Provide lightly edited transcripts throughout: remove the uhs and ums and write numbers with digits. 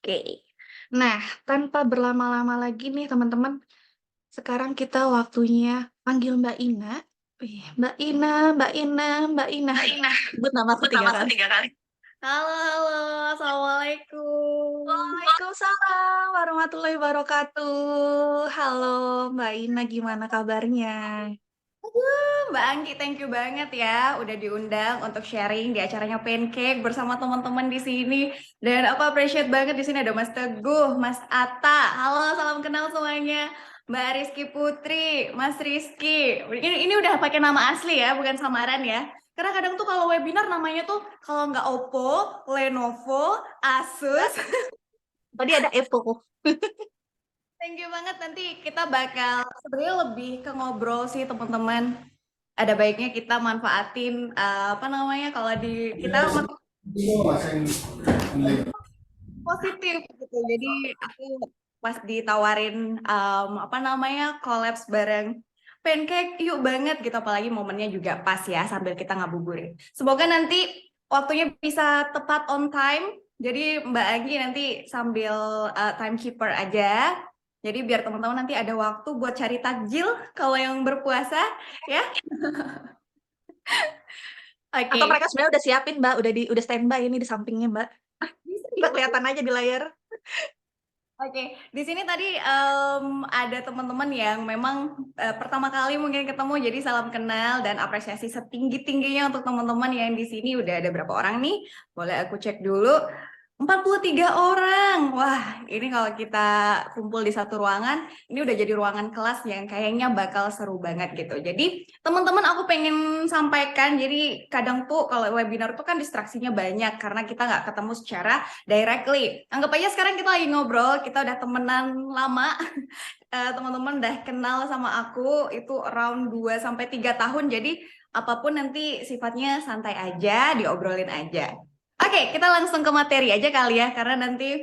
Oke. Nah, tanpa berlama-lama lagi nih teman-teman, sekarang kita waktunya panggil Mbak Ina. Wih, Mbak Ina, Mbak Ina, Mbak Ina. Mbak Ina, Sebut namaku sebut 3 namaku kali. 3 kali. Halo, halo, assalamualaikum. Waalaikumsalam warahmatullahi wabarakatuh. Halo Mbak Ina, gimana kabarnya? Mbak Anggi, thank you banget ya udah diundang untuk sharing di acaranya Pancake bersama teman-teman di sini. Dan aku appreciate banget di sini ada Mas Teguh, Mas Atta. Halo, salam kenal semuanya. Mbak Rizky Putri, Mas Rizky. Ini udah pakai nama asli ya, bukan samaran ya. Karena kadang tuh kalau webinar namanya tuh kalau nggak Oppo, Lenovo, Asus. Tadi ada Evo. Thank you banget, nanti kita bakal sebenarnya lebih ke ngobrol sih teman-teman. Ada baiknya kita manfaatin apa namanya kalau di kita positif gitu. Jadi aku pas ditawarin apa namanya collabs bareng Pancake, yuk banget gitu. Apalagi momennya juga pas ya sambil kita ngabuburit. Semoga nanti waktunya bisa tepat on time. Jadi Mbak Anggi nanti sambil timekeeper aja. Jadi biar teman-teman nanti ada waktu buat cari takjil kalau yang berpuasa ya. Atau Oke. mereka sebenarnya udah siapin Mbak, udah standby ini di sampingnya Mbak. Bisa Mbak gitu. kelihatan aja di layar. Oke, di sini tadi ada teman-teman yang memang pertama kali mungkin ketemu, jadi salam kenal dan apresiasi setinggi-tingginya untuk teman-teman yang di sini. Udah ada berapa orang nih? Boleh aku cek dulu. 43 orang. Wah, ini kalau kita kumpul di satu ruangan, ini udah jadi ruangan kelas yang kayaknya bakal seru banget gitu. Jadi, teman-teman aku pengen sampaikan, jadi kadang tuh kalau webinar tuh kan distraksinya banyak karena kita nggak ketemu secara directly. Anggap aja sekarang kita lagi ngobrol, kita udah temenan lama, teman-teman udah kenal sama aku itu around 2 sampai 3 tahun. Jadi apapun nanti sifatnya santai aja, diobrolin aja. Oke, kita langsung ke materi aja kali ya karena nanti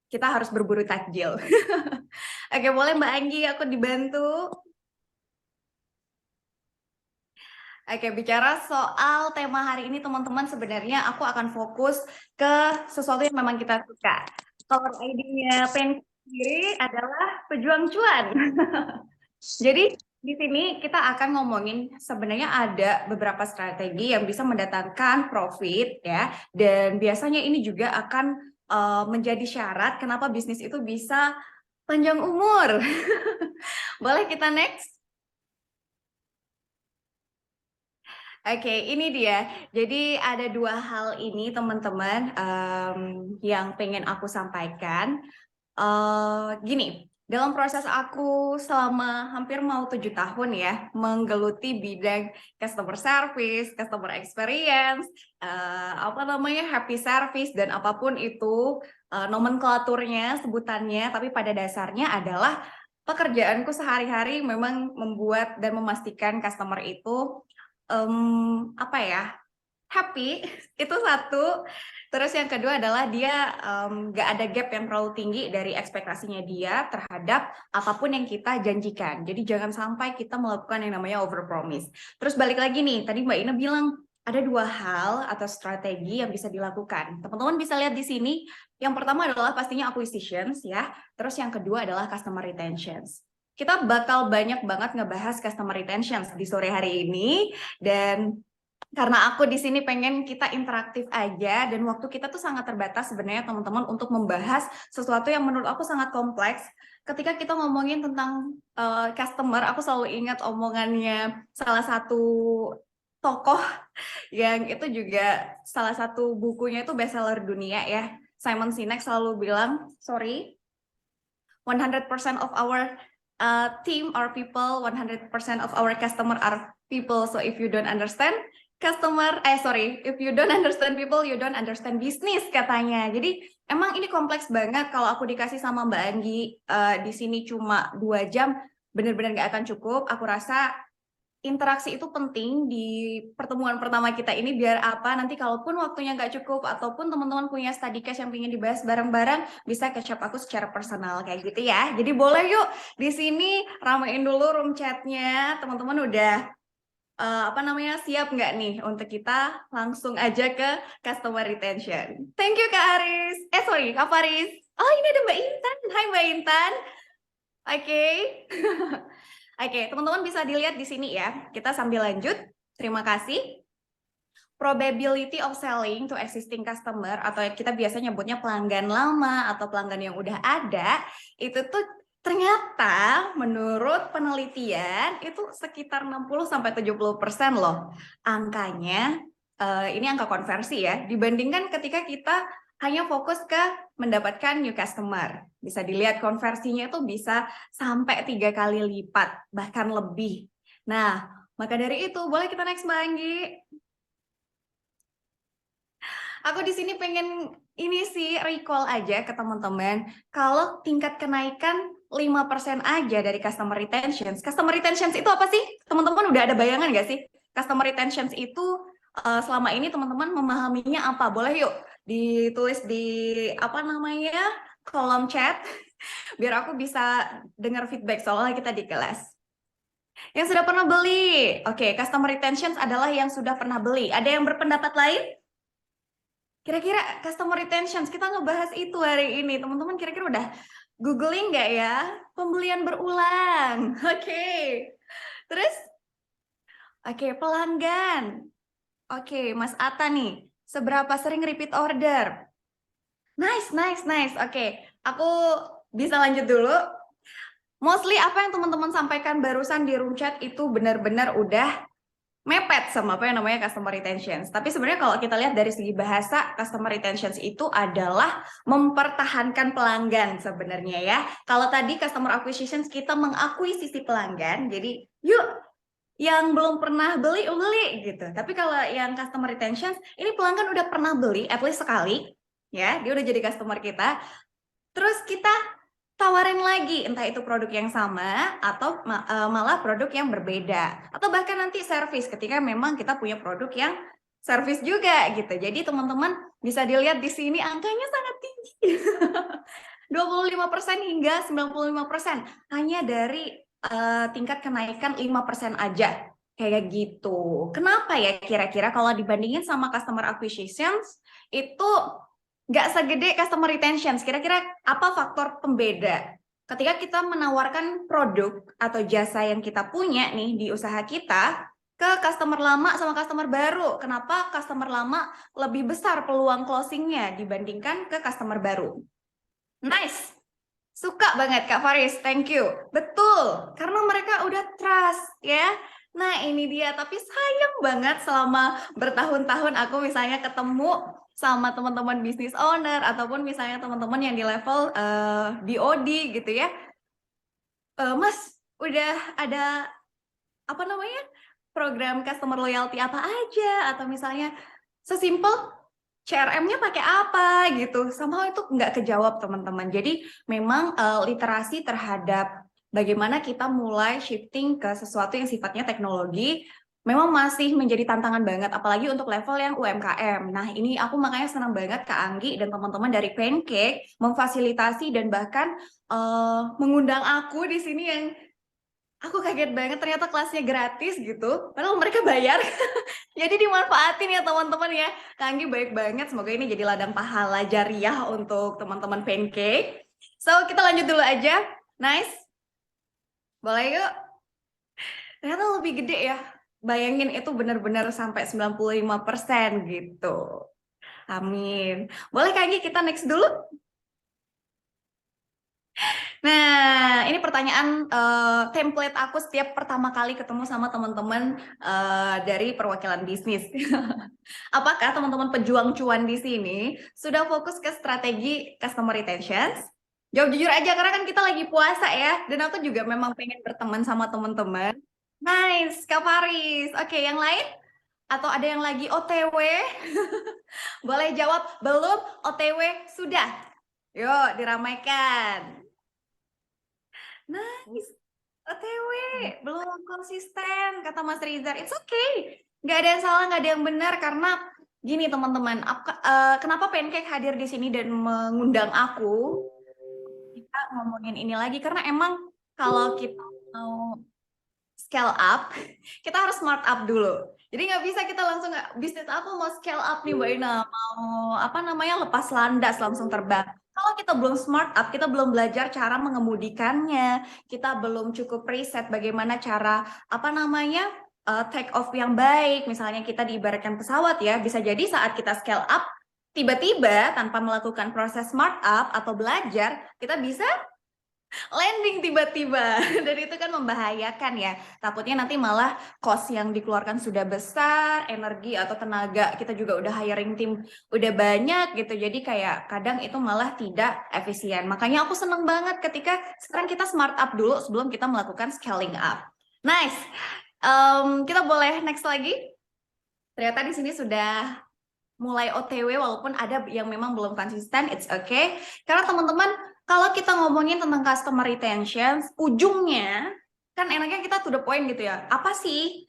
kita harus berburu takjil. Oke, boleh Mbak Anggi aku dibantu? Oke, bicara soal tema hari ini teman-teman, sebenarnya aku akan fokus ke sesuatu yang memang kita suka. Core ID-nya Pen sendiri adalah pejuang cuan. Jadi di sini kita akan ngomongin sebenarnya ada beberapa strategi yang bisa mendatangkan profit ya, dan biasanya ini juga akan menjadi syarat kenapa bisnis itu bisa panjang umur. Boleh kita next? Oke, ini dia. Jadi ada dua hal ini teman-teman yang pengen aku sampaikan. Gini, dalam proses aku selama hampir mau 7 tahun ya, menggeluti bidang customer service, customer experience, apa namanya happy service dan apapun itu nomenklaturnya, sebutannya, tapi pada dasarnya adalah pekerjaanku sehari-hari memang membuat dan memastikan customer itu apa ya, happy. Itu satu. Terus yang kedua adalah dia nggak ada gap yang terlalu tinggi dari ekspektasinya dia terhadap apapun yang kita janjikan. Jadi jangan sampai kita melakukan yang namanya overpromise. Terus balik lagi nih, tadi Mbak Ina bilang ada dua hal atau strategi yang bisa dilakukan. Teman-teman bisa lihat di sini. Yang pertama adalah pastinya acquisitions ya. Terus yang kedua adalah customer retentions. Kita bakal banyak banget ngebahas customer retentions di sore hari ini, dan karena aku di sini pengen kita interaktif aja dan waktu kita tuh sangat terbatas sebenarnya teman-teman untuk membahas sesuatu yang menurut aku sangat kompleks. Ketika kita ngomongin tentang customer, aku selalu ingat omongannya salah satu tokoh yang itu juga salah satu bukunya itu bestseller dunia ya. Simon Sinek selalu bilang, sorry, 100% of our team are people, 100% of our customer are people. So if you don't understand if you don't understand people, you don't understand business katanya. Jadi emang ini kompleks banget. Kalau aku dikasih sama Mbak Anggi di sini cuma 2 jam, benar-benar nggak akan cukup. Aku rasa interaksi itu penting di pertemuan pertama kita ini, biar apa nanti kalaupun waktunya nggak cukup ataupun teman-teman punya study case yang ingin dibahas bareng-bareng bisa catch up aku secara personal kayak gitu ya. Jadi boleh yuk di sini ramein dulu room chatnya, teman-teman udah siap nggak nih untuk kita langsung aja ke customer retention? Thank you Kak Aris. Sorry, Kak Faris. Oh, ini ada Mbak Intan. Hai Mbak Intan. Oke. Oke, teman-teman bisa dilihat di sini ya. Kita sambil lanjut. Terima kasih. Probability of selling to existing customer atau kita biasa nyebutnya pelanggan lama atau pelanggan yang udah ada, itu tuh ternyata menurut penelitian itu sekitar 60-70% loh angkanya. Ini angka konversi ya, dibandingkan ketika kita hanya fokus ke mendapatkan new customer. Bisa dilihat konversinya itu bisa sampai 3 kali lipat, bahkan lebih. Nah, maka dari itu boleh kita next Mbak Anggi. Aku di sini pengen ini sih recall aja ke teman-teman. Kalau tingkat kenaikan 5% aja dari customer retentions. Customer retentions itu apa sih? Teman-teman udah ada bayangan nggak sih? Customer retentions itu selama ini teman-teman memahaminya apa? Boleh yuk ditulis di kolom chat biar aku bisa dengar feedback soalnya kita di kelas. Yang sudah pernah beli. Oke, customer retentions adalah yang sudah pernah beli. Ada yang berpendapat lain? Kira-kira customer retention, kita ngebahas itu hari ini. Teman-teman kira-kira udah googling nggak ya? Pembelian berulang. Oke. Terus? Oke, pelanggan. Oke, Mas Atta nih. Seberapa sering repeat order? Nice, nice, nice. Oke, aku bisa lanjut dulu. Mostly apa yang teman-teman sampaikan barusan di room chat itu benar-benar udah mepet sama apa yang namanya customer retention. Tapi sebenarnya kalau kita lihat dari segi bahasa, customer retention itu adalah mempertahankan pelanggan sebenarnya ya. Kalau tadi customer acquisition kita mengakuisisi pelanggan, jadi yuk yang belum pernah beli, beli gitu. Tapi kalau yang customer retention, ini pelanggan udah pernah beli at least sekali, ya, dia udah jadi customer kita. Terus kita tawarin lagi, entah itu produk yang sama atau malah produk yang berbeda. Atau bahkan nanti service ketika memang kita punya produk yang service juga gitu. Jadi teman-teman bisa dilihat di sini angkanya sangat tinggi. 25% hingga 95% hanya dari tingkat kenaikan 5% aja. Kayak gitu. Kenapa ya kira-kira kalau dibandingin sama customer acquisitions itu nggak segede customer retention. Kira-kira apa faktor pembeda? Ketika kita menawarkan produk atau jasa yang kita punya nih di usaha kita ke customer lama sama customer baru. Kenapa customer lama lebih besar peluang closingnya dibandingkan ke customer baru? Nice. Suka banget Kak Faris, thank you. Betul, karena mereka udah trust ya. Nah ini dia, tapi sayang banget selama bertahun-tahun aku misalnya ketemu sama teman-teman business owner ataupun misalnya teman-teman yang di level BOD gitu ya. Mas, udah ada program customer loyalty apa aja atau misalnya sesimpel CRM-nya pakai apa gitu, somehow itu nggak kejawab teman-teman. Jadi memang literasi terhadap bagaimana kita mulai shifting ke sesuatu yang sifatnya teknologi memang masih menjadi tantangan banget, apalagi untuk level yang UMKM. Nah ini aku makanya senang banget Kak Anggi dan teman-teman dari Pancake memfasilitasi dan bahkan mengundang aku di sini yang aku kaget banget ternyata kelasnya gratis gitu, padahal mereka bayar. Jadi dimanfaatin ya teman-teman ya. Kak Anggi baik banget, semoga ini jadi ladang pahala jariah untuk teman-teman Pancake. So, kita lanjut dulu aja. Nice. Boleh yuk. Ternyata lebih gede ya. Bayangin itu benar-benar sampai 95% gitu. Amin. Boleh Kak Anggi kita next dulu? Nah, ini pertanyaan template aku setiap pertama kali ketemu sama teman-teman dari perwakilan bisnis. Apakah teman-teman pejuang cuan di sini sudah fokus ke strategi customer retention? Jawab jujur aja, karena kan kita lagi puasa ya, dan aku juga memang pengen berteman sama teman-teman. Nice, Kak Faris. Oke, yang lain? Atau ada yang lagi OTW? Boleh jawab, belum, OTW, sudah. Yuk, diramaikan. Nice. OTW, belum konsisten, kata Mas Rizar. It's okay. Nggak ada yang salah, nggak ada yang benar. Karena gini teman-teman, kenapa Pancake hadir di sini dan mengundang aku? Kita ngomongin ini lagi. Karena emang kalau kita mau scale up, kita harus smart up dulu. Jadi nggak bisa kita langsung bisnis aku mau scale up nih Mbak Ina, mau apa namanya lepas landas langsung terbang. Kalau kita belum smart up, kita belum belajar cara mengemudikannya, kita belum cukup riset bagaimana cara apa namanya take off yang baik. Misalnya kita diibaratkan pesawat ya, bisa jadi saat kita scale up, tiba-tiba tanpa melakukan proses smart up atau belajar, kita bisa landing tiba-tiba dan itu kan membahayakan ya, takutnya nanti malah cost yang dikeluarkan sudah besar, energi atau tenaga kita juga udah hiring tim udah banyak gitu, jadi kayak kadang itu malah tidak efisien. Makanya aku seneng banget ketika sekarang kita smart up dulu sebelum kita melakukan scaling up. Nice. Kita boleh next lagi. Ternyata di sini sudah mulai OTW walaupun ada yang memang belum konsisten, it's okay. Karena teman-teman, kalau kita ngomongin tentang customer retention, ujungnya kan enaknya kita to the point gitu ya. Apa sih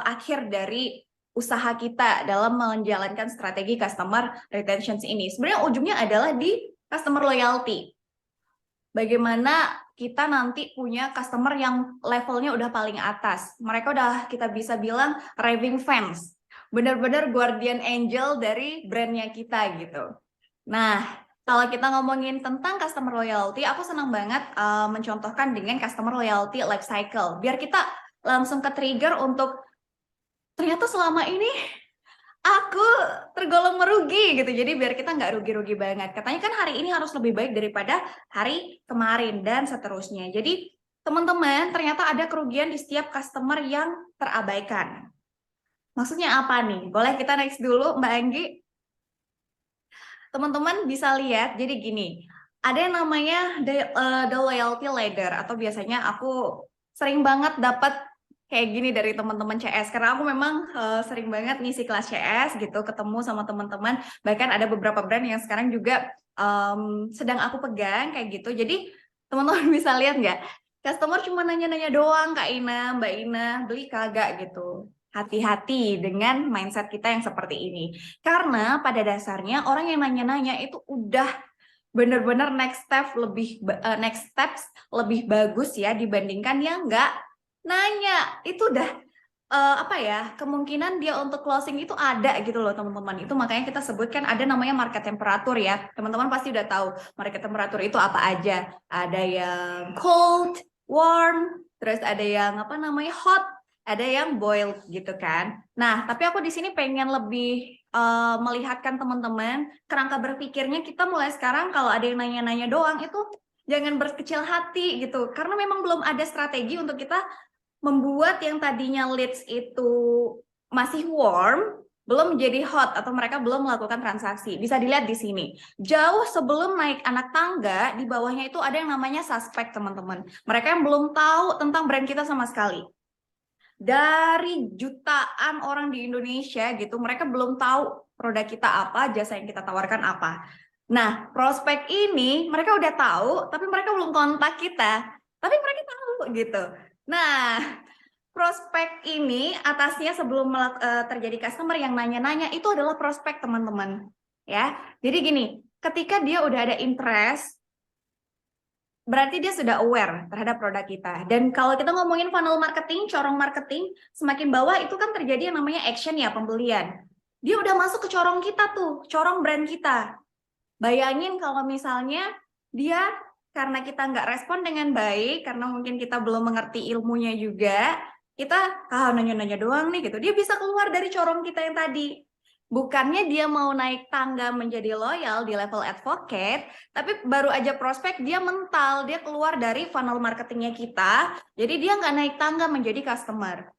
akhir dari usaha kita dalam menjalankan strategi customer retention ini? Sebenarnya ujungnya adalah di customer loyalty. Bagaimana kita nanti punya customer yang levelnya udah paling atas. Mereka udah kita bisa bilang raving fans. Benar-benar guardian angel dari brandnya kita gitu. Nah, kalau kita ngomongin tentang customer loyalty, aku senang banget mencontohkan dengan customer loyalty life cycle. Biar kita langsung ke trigger untuk ternyata selama ini aku tergolong merugi gitu. Jadi biar kita nggak rugi-rugi banget. Katanya kan hari ini harus lebih baik daripada hari kemarin dan seterusnya. Jadi teman-teman, ternyata ada kerugian di setiap customer yang terabaikan. Maksudnya apa nih? Boleh kita next dulu, Mbak Anggi? Teman-teman bisa lihat, jadi gini, ada yang namanya the loyalty ladder, atau biasanya aku sering banget dapat kayak gini dari teman-teman CS, karena aku memang sering banget ngisi kelas CS gitu, ketemu sama teman-teman, bahkan ada beberapa brand yang sekarang juga sedang aku pegang kayak gitu. Jadi teman-teman bisa lihat nggak? Customer cuma nanya-nanya doang, Kak Ina, Mbak Ina, beli kagak gitu. Hati-hati dengan mindset kita yang seperti ini. Karena pada dasarnya orang yang nanya-nanya itu udah benar-benar next steps lebih bagus ya dibandingkan yang nggak nanya. Itu udah apa ya, kemungkinan dia untuk closing itu ada gitu loh teman-teman. Itu makanya kita sebutkan ada namanya market temperatur ya. Teman-teman pasti udah tahu market temperatur itu apa aja. Ada yang cold, warm, terus ada yang apa namanya hot, ada yang boiled gitu kan. Nah, tapi aku di sini pengen lebih melihatkan teman-teman kerangka berpikirnya kita mulai sekarang kalau ada yang nanya-nanya doang itu jangan berkecil hati gitu. Karena memang belum ada strategi untuk kita membuat yang tadinya leads itu masih warm belum menjadi hot atau mereka belum melakukan transaksi. Bisa dilihat di sini. Jauh sebelum naik anak tangga, di bawahnya itu ada yang namanya suspek, teman-teman. Mereka yang belum tahu tentang brand kita sama sekali. Dari jutaan orang di Indonesia gitu, mereka belum tahu produk kita apa, jasa yang kita tawarkan apa. Nah, prospek ini mereka udah tahu, tapi mereka belum kontak kita. Tapi mereka tahu gitu. Nah, prospek ini atasnya sebelum terjadi customer yang nanya-nanya itu adalah prospek, teman-teman. Ya, jadi gini, ketika dia udah ada interest, berarti dia sudah aware terhadap produk kita. Dan kalau kita ngomongin funnel marketing, corong marketing, semakin bawah itu kan terjadi yang namanya action ya, pembelian. Dia udah masuk ke corong kita tuh, corong brand kita. Bayangin kalau misalnya dia karena kita nggak respon dengan baik, karena mungkin kita belum mengerti ilmunya juga, kita nanya-nanya doang nih gitu. Dia bisa keluar dari corong kita yang tadi. Bukannya dia mau naik tangga menjadi loyal di level advocate, tapi baru aja prospek dia mental, dia keluar dari funnel marketingnya kita, jadi dia nggak naik tangga menjadi customer.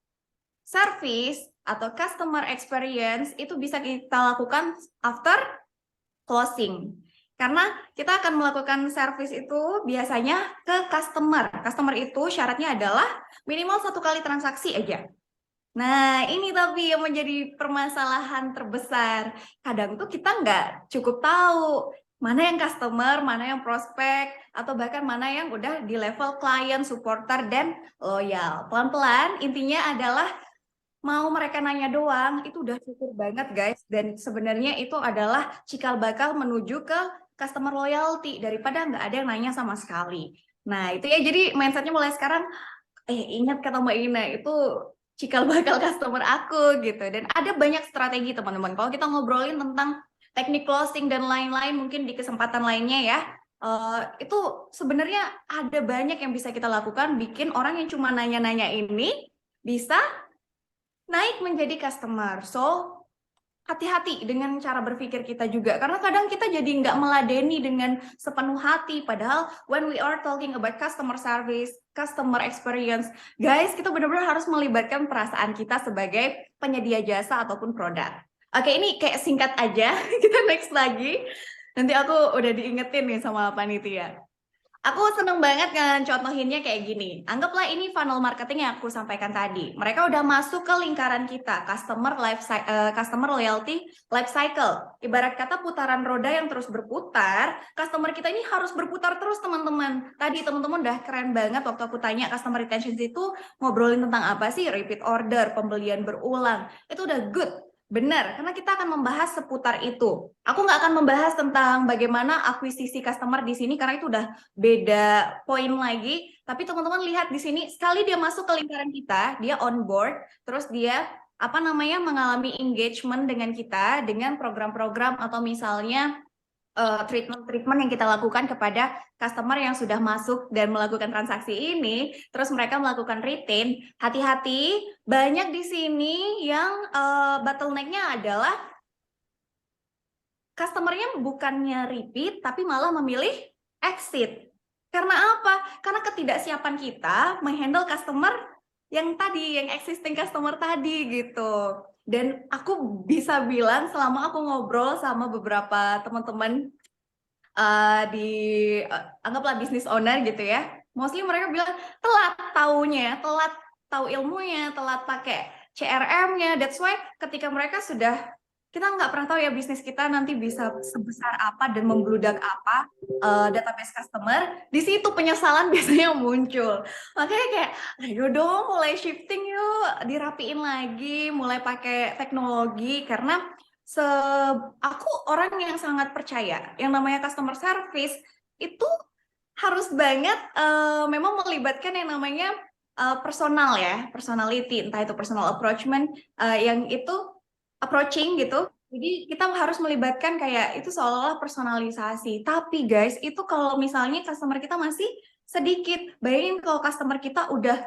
Service atau customer experience itu bisa kita lakukan after closing. Karena kita akan melakukan service itu biasanya ke customer. Customer itu syaratnya adalah minimal 1 kali transaksi aja. Nah, ini tapi yang menjadi permasalahan terbesar. Kadang tuh kita nggak cukup tahu mana yang customer, mana yang prospek, atau bahkan mana yang udah di level client, supporter, dan loyal. Pelan-pelan, intinya adalah mau mereka nanya doang, itu udah syukur banget guys. Dan sebenarnya itu adalah cikal bakal menuju ke customer loyalty, daripada nggak ada yang nanya sama sekali. Nah, itu ya, jadi mindsetnya mulai sekarang ingat kata Mbak Ina itu cikal bakal customer aku gitu. Dan ada banyak strategi teman-teman. Kalau kita ngobrolin tentang teknik closing dan lain-lain mungkin di kesempatan lainnya ya. Itu sebenarnya ada banyak yang bisa kita lakukan bikin orang yang cuma nanya-nanya ini bisa naik menjadi customer. So, hati-hati dengan cara berpikir kita juga karena kadang kita jadi nggak meladeni dengan sepenuh hati padahal when we are talking about customer service, customer experience, guys, kita benar-benar harus melibatkan perasaan kita sebagai penyedia jasa ataupun produk. Oke, ini kayak singkat aja. Kita next lagi, nanti aku udah diingetin nih sama panitia. Aku seneng banget contohinnya kayak gini. Anggaplah ini funnel marketing yang aku sampaikan tadi. Mereka udah masuk ke lingkaran kita, customer loyalty life cycle. Ibarat kata putaran roda yang terus berputar, customer kita ini harus berputar terus teman-teman. Tadi teman-teman udah keren banget waktu aku tanya customer retention itu ngobrolin tentang apa sih? Repeat order, pembelian berulang. Itu udah good. Benar, karena kita akan membahas seputar itu. Aku nggak akan membahas tentang bagaimana akuisisi customer di sini karena itu udah beda poin lagi. Tapi teman-teman lihat di sini, sekali dia masuk ke lingkaran kita, dia on board, terus dia mengalami engagement dengan kita dengan program-program atau misalnya treatment-treatment yang kita lakukan kepada customer yang sudah masuk dan melakukan transaksi ini, terus mereka melakukan retain. Hati-hati, banyak di sini yang bottleneck-nya adalah customer-nya bukannya repeat, tapi malah memilih exit. Karena apa? Karena ketidaksiapan kita menghandle customer yang tadi, yang existing customer tadi gitu. Dan aku bisa bilang selama aku ngobrol sama beberapa teman-teman di anggaplah bisnis owner gitu ya, mostly mereka bilang telat taunya, telat tahu ilmunya, telat pakai CRM-nya. That's why ketika mereka sudah, kita nggak pernah tahu ya bisnis kita nanti bisa sebesar apa dan membludak apa database customer. Di situ penyesalan biasanya muncul. Makanya kayak, ayo dong mulai shifting yuk, dirapiin lagi, mulai pakai teknologi karena aku orang yang sangat percaya yang namanya customer service itu harus banget memang melibatkan yang namanya personal ya, personality, entah itu personal approachment yang itu approaching gitu. Jadi kita harus melibatkan kayak itu seolah-olah personalisasi. Tapi guys, itu kalau misalnya customer kita masih sedikit, bayangin kalau customer kita udah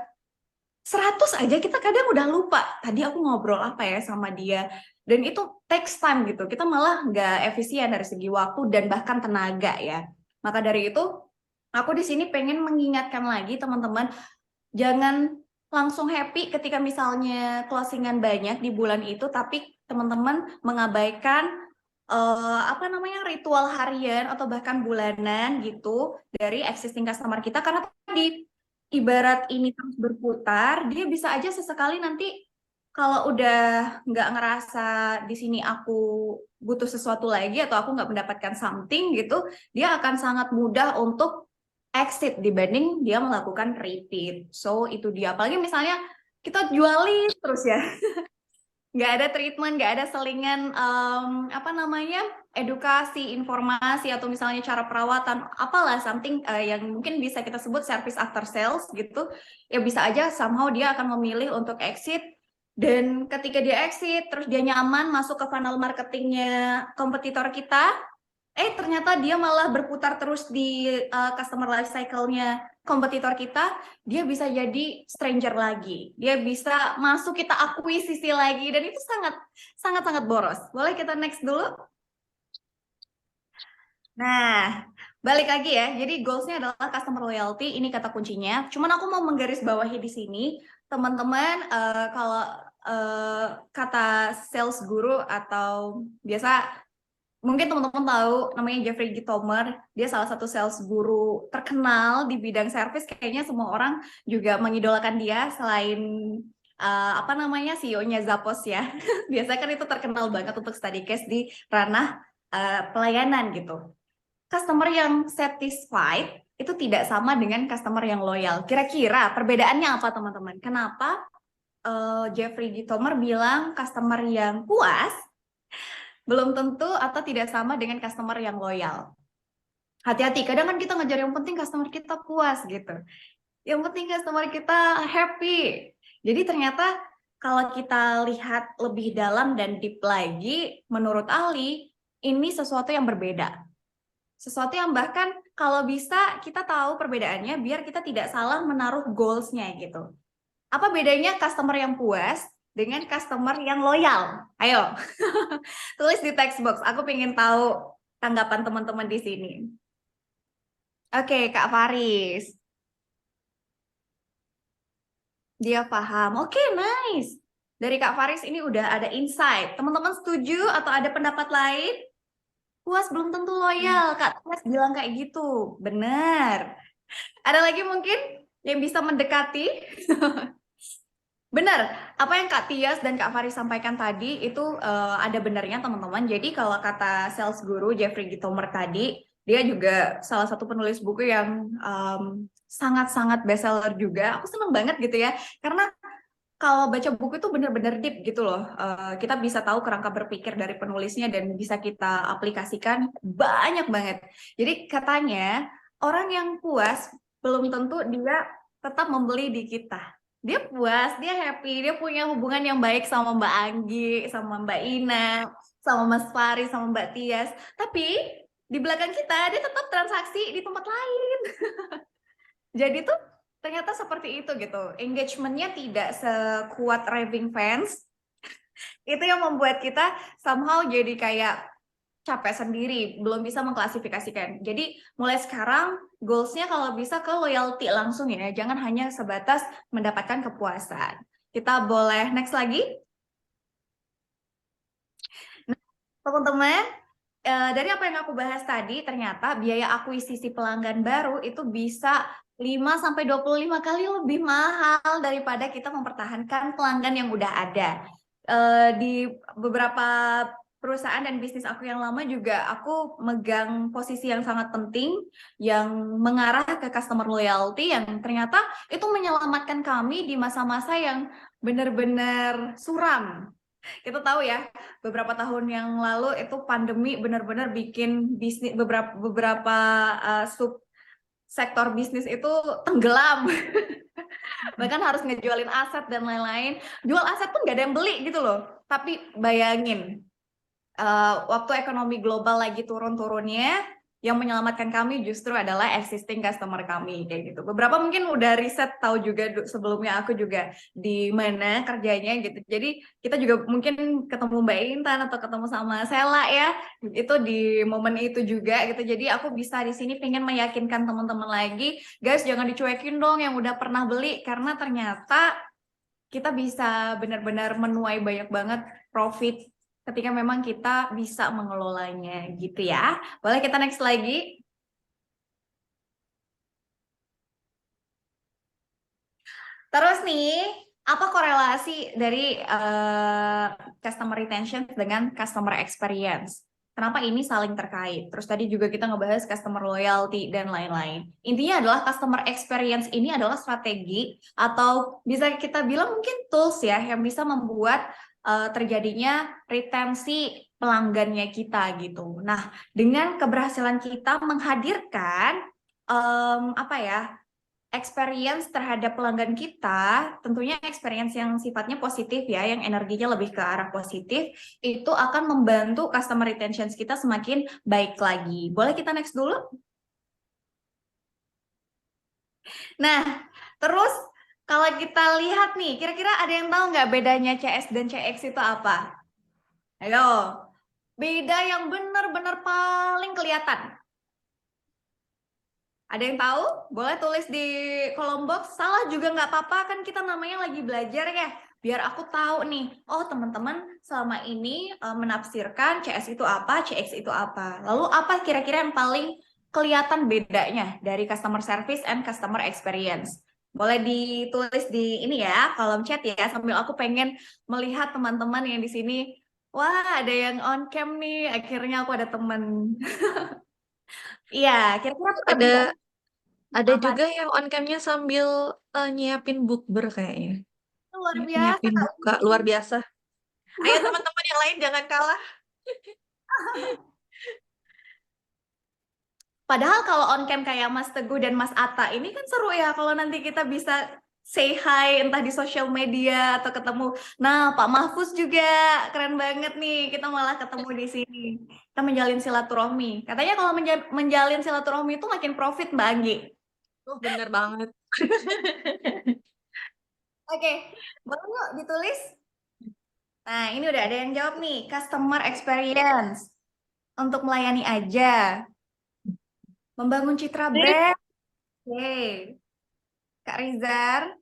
100 aja kita kadang udah lupa tadi aku ngobrol apa ya sama dia, dan itu takes time gitu, kita malah nggak efisien dari segi waktu dan bahkan tenaga ya. Maka dari itu aku di sini pengen mengingatkan lagi teman-teman, jangan langsung happy ketika misalnya closingan banyak di bulan itu tapi teman-teman mengabaikan ritual harian atau bahkan bulanan gitu dari existing customer kita karena tadi ibarat ini terus berputar, dia bisa aja sesekali nanti kalau udah nggak ngerasa di sini aku butuh sesuatu lagi atau aku nggak mendapatkan something gitu, dia akan sangat mudah untuk exit dibanding dia melakukan repeat. So itu dia. Apalagi misalnya kita jualin terus ya, nggak ada treatment, nggak ada selingan edukasi, informasi atau misalnya cara perawatan, apalah something yang mungkin bisa kita sebut service after sales gitu, ya bisa aja somehow dia akan memilih untuk exit. Dan ketika dia exit, terus dia nyaman masuk ke funnel marketingnya kompetitor kita, ternyata dia malah berputar terus di customer life cycle-nya kompetitor kita, dia bisa jadi stranger lagi, dia bisa masuk kita akuisisi lagi, dan itu sangat boros. Boleh kita next dulu? Nah, balik lagi ya, jadi goals-nya adalah customer loyalty, ini kata kuncinya. Cuman aku mau menggarisbawahi di sini, teman-teman, kalau kata sales guru atau biasa mungkin teman-teman tahu namanya Jeffrey Gitomer, dia salah satu sales guru terkenal di bidang service, kayaknya semua orang juga mengidolakan dia selain CEO-nya Zappos ya. Biasanya kan itu terkenal banget untuk study case di ranah pelayanan gitu. Customer yang satisfied itu tidak sama dengan customer yang loyal. Kira-kira perbedaannya apa teman-teman? Kenapa Jeffrey Gitomer bilang customer yang puas belum tentu atau tidak sama dengan customer yang loyal? Hati-hati, kadang kan kita ngejar yang penting customer kita puas gitu. Yang penting customer kita happy. Jadi ternyata kalau kita lihat lebih dalam dan deep lagi, menurut Ali, ini sesuatu yang berbeda. Sesuatu yang bahkan kalau bisa kita tahu perbedaannya biar kita tidak salah menaruh goals-nya gitu. Apa bedanya customer yang puas dengan customer yang loyal? Ayo, tulis di text box. Aku pengen tahu tanggapan teman-teman di sini. Oke, Kak Faris. Dia paham. Oke, nice. Dari Kak Faris ini udah ada insight. Teman-teman setuju atau ada pendapat lain? Puas belum tentu loyal. Kak Tias bilang kayak gitu. Benar. Ada lagi mungkin yang bisa mendekati? Benar, apa yang Kak Tias dan Kak Faris sampaikan tadi itu ada benarnya teman-teman. Jadi kalau kata sales guru Jeffrey Gitomer tadi, dia juga salah satu penulis buku yang sangat-sangat bestseller juga. Aku seneng banget gitu ya, karena kalau baca buku itu benar-benar deep gitu loh. Kita bisa tahu kerangka berpikir dari penulisnya dan bisa kita aplikasikan banyak banget. Jadi katanya orang yang puas belum tentu dia tetap membeli di kita. Dia puas, dia happy, dia punya hubungan yang baik sama Mbak Anggi, sama Mbak Ina, sama Mas Faris, sama Mbak Tias. Tapi di belakang kita dia tetap transaksi di tempat lain. Jadi tuh ternyata seperti itu gitu. Engagementnya tidak sekuat raving fans. Itu yang membuat kita somehow jadi kayak capek sendiri, belum bisa mengklasifikasikan. Jadi mulai sekarang goals-nya kalau bisa ke loyalty langsung ya, jangan hanya sebatas mendapatkan kepuasan. Kita boleh next lagi. Nah, teman-teman, dari apa yang aku bahas tadi, ternyata biaya akuisisi pelanggan baru itu bisa 5 sampai 25 kali lebih mahal daripada kita mempertahankan pelanggan yang udah ada. Di beberapa perusahaan dan bisnis aku yang lama juga aku megang posisi yang sangat penting yang mengarah ke customer loyalty yang ternyata itu menyelamatkan kami di masa-masa yang benar-benar suram. Kita tahu ya, beberapa tahun yang lalu itu pandemi benar-benar bikin bisnis beberapa sub sektor bisnis itu tenggelam. Bahkan harus ngejualin aset dan lain-lain. Jual aset pun gak ada yang beli gitu loh. Tapi bayangin, waktu ekonomi global lagi turun-turunnya, yang menyelamatkan kami justru adalah existing customer kami kayak gitu. Beberapa mungkin udah riset tahu juga sebelumnya aku juga di mana kerjanya gitu. Jadi kita juga mungkin ketemu Mbak Intan atau ketemu sama Sela ya. Itu di momen itu juga gitu. Jadi aku bisa di sini pengen meyakinkan teman-teman lagi, guys jangan dicuekin dong yang udah pernah beli karena ternyata kita bisa benar-benar menuai banyak banget profit ketika memang kita bisa mengelolanya gitu ya. Boleh kita next lagi? Terus nih, apa korelasi dari customer retention dengan customer experience? Kenapa ini saling terkait? Terus tadi juga kita ngebahas customer loyalty dan lain-lain. Intinya adalah customer experience ini adalah strategi atau bisa kita bilang mungkin tools ya yang bisa membuat terjadinya retensi pelanggannya kita gitu. Nah, dengan keberhasilan kita menghadirkan apa ya experience terhadap pelanggan kita, tentunya experience yang sifatnya positif ya, yang energinya lebih ke arah positif, itu akan membantu customer retention kita semakin baik lagi. Boleh kita next dulu? Nah, terus kalau kita lihat nih, kira-kira ada yang tahu nggak bedanya CS dan CX itu apa? Ayo, beda yang benar-benar paling kelihatan. Ada yang tahu? Boleh tulis di kolom box. Salah juga nggak apa-apa, kan kita namanya lagi belajar ya. Biar aku tahu nih, oh teman-teman selama ini menafsirkan CS itu apa, CX itu apa. Lalu apa kira-kira yang paling kelihatan bedanya dari customer service and customer experience? Boleh ditulis di ini ya, kolom chat ya, sambil aku pengen melihat teman-teman yang di sini. Wah, ada yang on cam nih, akhirnya aku ada teman. Iya, kira-kira kita bisa Ada ada apa? juga yang on cam-nya sambil nyiapin bukber kayaknya. Luar biasa. Nyiapin buka luar biasa. Ayo teman-teman yang lain jangan kalah. Padahal kalau on cam kayak Mas Teguh dan Mas Atta ini kan seru ya kalau nanti kita bisa say hi entah di sosial media atau ketemu. Nah, Pak Mahfuz juga keren banget nih. Kita malah ketemu di sini. Kita menjalin silaturahmi. Katanya kalau menjalin silaturahmi itu makin profit, Mbak Anggi. Oh, bener banget. Oke, boleh yuk ditulis. Nah, ini udah ada yang jawab nih, customer experience. Untuk melayani aja. Membangun citra brand. Oke. Kak Rizar,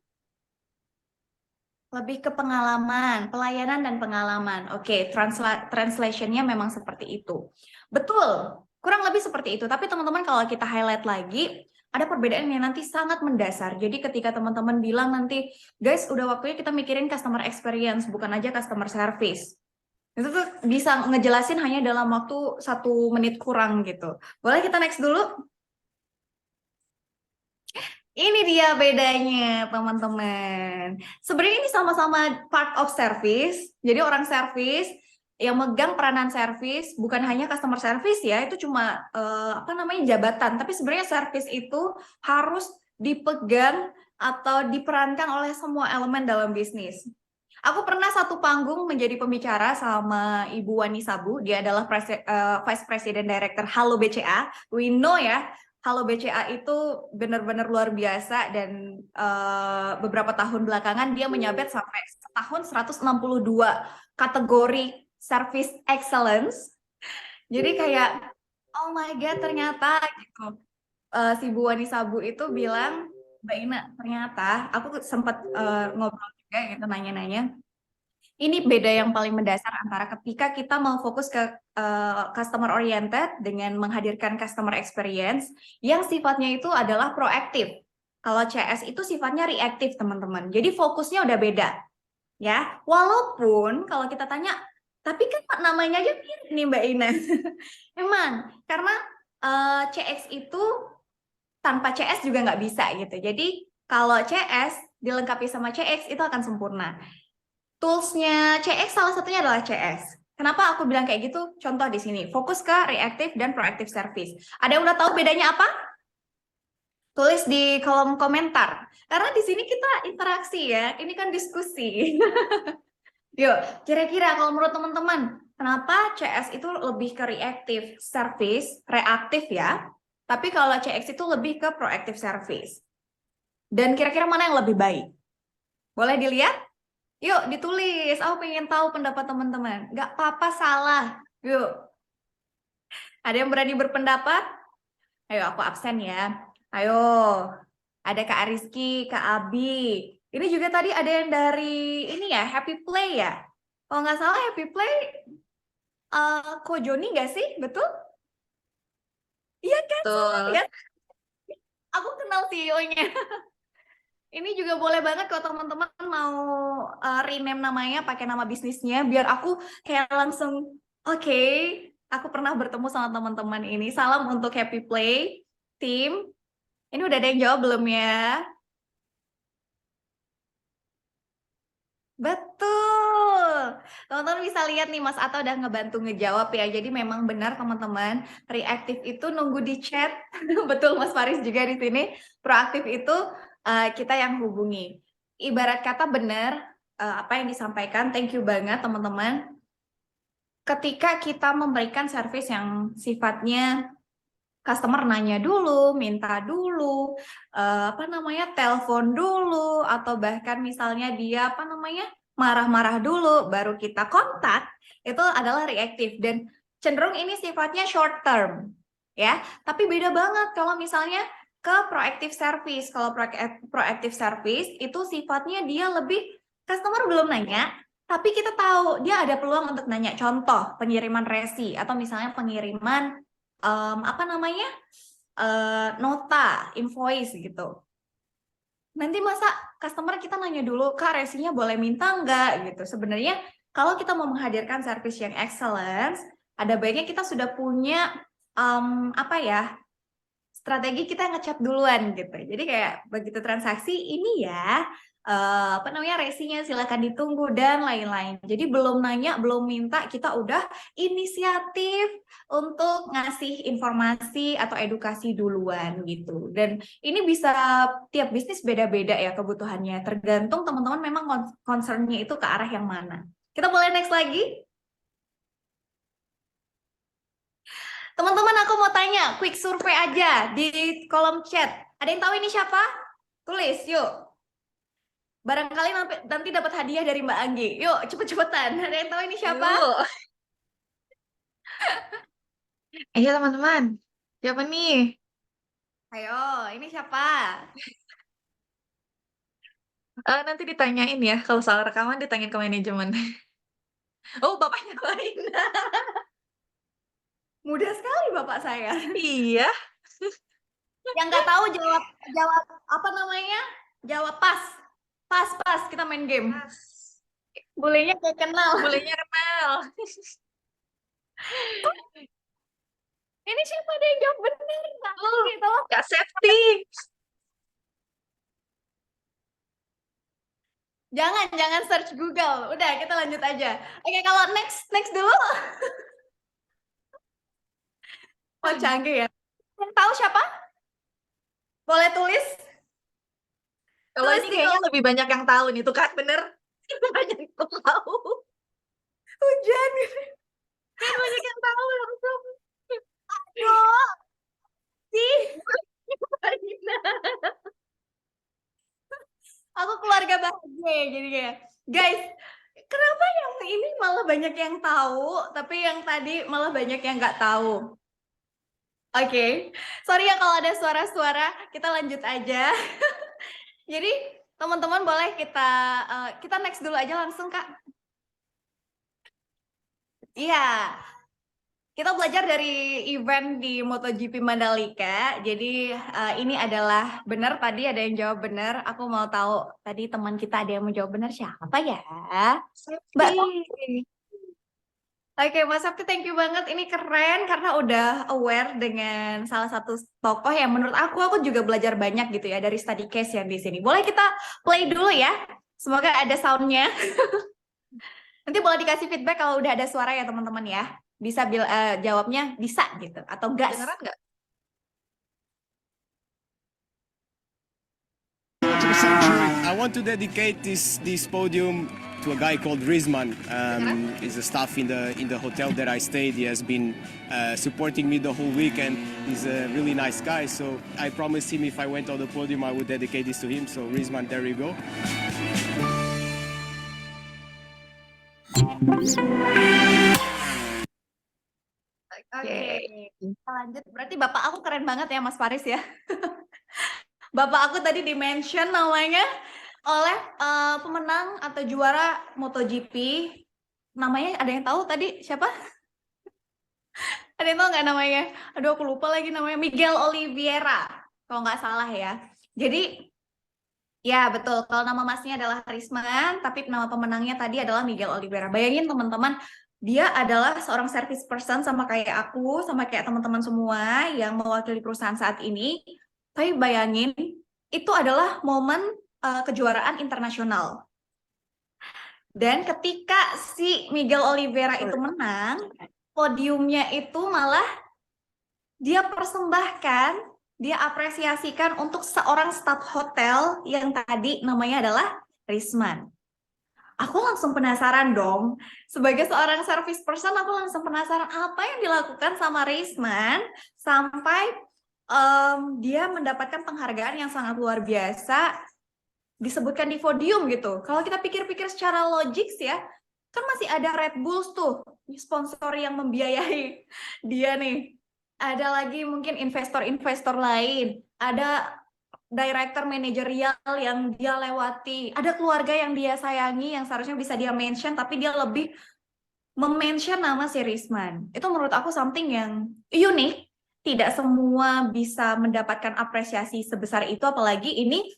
lebih ke pengalaman, pelayanan dan pengalaman. Oke, translationnya memang seperti itu. Betul, kurang lebih seperti itu. Tapi teman-teman kalau kita highlight lagi, ada perbedaan yang nanti sangat mendasar. Jadi ketika teman-teman bilang nanti, guys, udah waktunya kita mikirin customer experience, bukan aja customer service. Itu tuh bisa ngejelasin hanya dalam waktu 1 menit kurang gitu. Boleh kita next dulu? Ini dia bedanya, teman-teman. Sebenarnya ini sama-sama part of service. Jadi orang service yang megang peranan service bukan hanya customer service ya, itu cuma apa namanya jabatan. Tapi sebenarnya service itu harus dipegang atau diperankan oleh semua elemen dalam bisnis. Aku pernah satu panggung menjadi pembicara sama Ibu Wani Sabu. Dia adalah Vice President Director Halo BCA. We know ya, Halo BCA itu benar-benar luar biasa dan beberapa tahun belakangan dia menyabet sampai setahun 162 kategori service excellence. Jadi kayak oh my god ternyata gitu. Si Bu Wani Sabu itu bilang, Mbak Ina ternyata aku sempat ngobrol juga gitu nanya-nanya. Ini beda yang paling mendasar antara ketika kita mau fokus ke customer oriented dengan menghadirkan customer experience yang sifatnya itu adalah proaktif. Kalau CS itu sifatnya reaktif, teman-teman. Jadi fokusnya udah beda. Ya, walaupun kalau kita tanya, tapi kan namanya aja mirip nih Mbak Ina. Emang, karena CX itu tanpa CS juga nggak bisa gitu. Jadi kalau CS dilengkapi sama CX itu akan sempurna. Toolsnya CX salah satunya adalah CS. Kenapa aku bilang kayak gitu? Contoh di sini, fokus ke reactive dan proactive service. Ada yang udah tahu bedanya apa? Tulis di kolom komentar. Karena di sini kita interaksi ya, ini kan diskusi. Yuk, kira-kira kalau menurut teman-teman, kenapa CS itu lebih ke reactive service, reaktif ya? Tapi kalau CX itu lebih ke proactive service. Dan kira-kira mana yang lebih baik? Boleh dilihat? Yuk ditulis, aku pengen tahu pendapat teman-teman. Gak apa-apa salah. Yuk, ada yang berani berpendapat? Ayo aku absen ya. Ayo, ada Kak Ariski, Kak Abi. Ini juga tadi ada yang dari ini ya, Happy Play ya. Kalau nggak salah Happy Play, Ko Joni nggak sih? Betul? Iya kan, salah Betul. ya. Aku kenal CEO-nya. Ini juga boleh banget kalau teman-teman mau rename namanya pakai nama bisnisnya biar aku kayak langsung oke, aku pernah bertemu sama teman-teman ini. Salam untuk Happy Play Team. Ini udah ada yang jawab belum ya? Betul. Teman-teman bisa lihat nih Mas Atta udah ngebantu ngejawab ya. Jadi memang benar teman-teman, reaktif itu nunggu di chat. Betul Mas Faris juga di sini. Proaktif itu kita yang hubungi. Ibarat kata benar apa yang disampaikan. Thank you banget teman-teman. Ketika kita memberikan service yang sifatnya customer nanya dulu, minta dulu, apa namanya, telepon dulu, atau bahkan misalnya dia apa namanya marah-marah dulu, baru kita kontak, itu adalah reaktif dan cenderung ini sifatnya short term, ya. Tapi beda banget kalau misalnya ke proactive service. Kalau proactive service itu sifatnya dia lebih customer belum nanya, tapi kita tahu dia ada peluang untuk nanya. Contoh pengiriman resi atau misalnya pengiriman apa namanya nota invoice gitu. Nanti masa customer kita nanya dulu, Kak resinya boleh minta nggak gitu. Sebenarnya kalau kita mau menghadirkan service yang excellence, ada baiknya kita sudah punya apa ya strategi kita ngechat duluan gitu. Jadi kayak begitu transaksi ini ya apa namanya resinya silakan ditunggu dan lain-lain. Jadi belum nanya, belum minta, kita udah inisiatif untuk ngasih informasi atau edukasi duluan gitu. Dan ini bisa tiap bisnis beda-beda ya kebutuhannya, tergantung teman-teman memang concernnya itu ke arah yang mana. Kita boleh next lagi? Teman-teman, aku mau tanya, quick survei aja di kolom chat. Ada yang tahu ini siapa? Tulis, yuk. Barangkali nanti dapat hadiah dari Mbak Anggi. Yuk, cepet-cepetan. Ada yang tahu ini siapa? Yuk. Ayo teman-teman. Siapa nih? Ayo, ini siapa? Nanti ditanyain ya. Kalau soal rekaman ditanyain ke manajemen. Oh, bapaknya lain. Mudah sekali Bapak saya. Iya. Yang nggak tahu jawab jawab apa namanya? Jawab pas. Pas, kita main game. Bolehnya kayak kenal. Bolehnya kenal. Ini siapa ada yang jawab benar? Gitu. Kak Septi. Jangan search Google. Udah, kita lanjut aja. Oke, kalau next dulu. Oh, canggih ya. Yang tahu siapa? Boleh tulis? Kalau Tulis ini di kayaknya kolom. lebih banyak yang tahu nih, tuh kan bener. Banyak yang tahu. Hujan. Kan banyak yang tahu langsung. Aduh. Sih. Aku keluarga bahagia ya jadi kayak. Guys, kenapa yang ini malah banyak yang tahu, tapi yang tadi malah banyak yang nggak tahu? Oke. Sorry ya kalau ada suara-suara, kita lanjut aja. Jadi teman-teman boleh kita next dulu aja langsung Kak. Iya, kita belajar dari event di MotoGP Mandalika. Jadi ini adalah benar, tadi ada yang jawab benar. Aku mau tahu tadi teman kita ada yang menjawab benar siapa ya? Mbak Sakti. Oke, Mas Sakti, thank you banget. Ini keren karena udah aware dengan salah satu tokoh yang menurut aku juga belajar banyak gitu ya dari study case yang di sini. Boleh kita play dulu ya? Semoga ada soundnya. Nanti boleh dikasih feedback kalau udah ada suara ya teman-teman ya. Bisa jawabnya bisa gitu atau gas. Beneran nggak? I want to dedicate this podium to a guy called Rizman. He's a staff in the hotel that I stayed. He has been supporting me the whole week, and he's a really nice guy. So I promised him if I went on the podium, I would dedicate this to him. So Rizman, there you go. Oke, kita lanjut. Berarti bapak aku keren banget ya Mas Faris ya. Bapak aku tadi di-mention namanya oleh pemenang atau juara MotoGP. Namanya ada yang tahu tadi siapa? Ada yang tahu nggak namanya? Aduh aku lupa lagi namanya. Miguel Oliveira, kalau nggak salah ya. Jadi ya betul, kalau nama masnya adalah Rizman, tapi nama pemenangnya tadi adalah Miguel Oliveira. Bayangin teman-teman, dia adalah seorang service person sama kayak aku, sama kayak teman-teman semua yang mewakili perusahaan saat ini. Tapi bayangin, itu adalah momen kejuaraan internasional. Dan ketika si Miguel Oliveira itu menang, podiumnya itu malah dia persembahkan, dia apresiasikan untuk seorang staf hotel yang tadi namanya adalah Rizman. Aku langsung penasaran dong, sebagai seorang service person aku langsung penasaran apa yang dilakukan sama Rizman sampai dia mendapatkan penghargaan yang sangat luar biasa, disebutkan di podium gitu. Kalau kita pikir-pikir secara logik ya, kan masih ada Red Bulls tuh, sponsor yang membiayai dia nih. Ada lagi mungkin investor-investor lain, ada director manajerial yang dia lewati, ada keluarga yang dia sayangi yang seharusnya bisa dia mention, tapi dia lebih mention nama si Rizman. Itu menurut aku something yang unik. Tidak semua bisa mendapatkan apresiasi sebesar itu, apalagi ini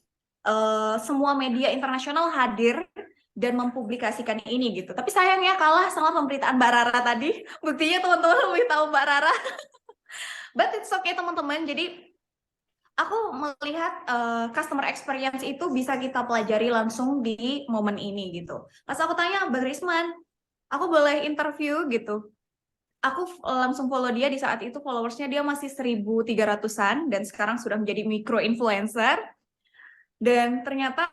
semua media internasional hadir dan mempublikasikan ini gitu. Tapi sayangnya kalah sama pemberitaan Mbak Rara tadi. Buktinya teman-teman lebih tahu Mbak Rara. But it's okay teman-teman. Jadi aku melihat customer experience itu bisa kita pelajari langsung di momen ini gitu. Pas aku tanya, Bang Risman, aku boleh interview gitu. Aku langsung follow dia. Di saat itu followersnya dia masih 1.300-an dan sekarang sudah menjadi micro influencer. Dan ternyata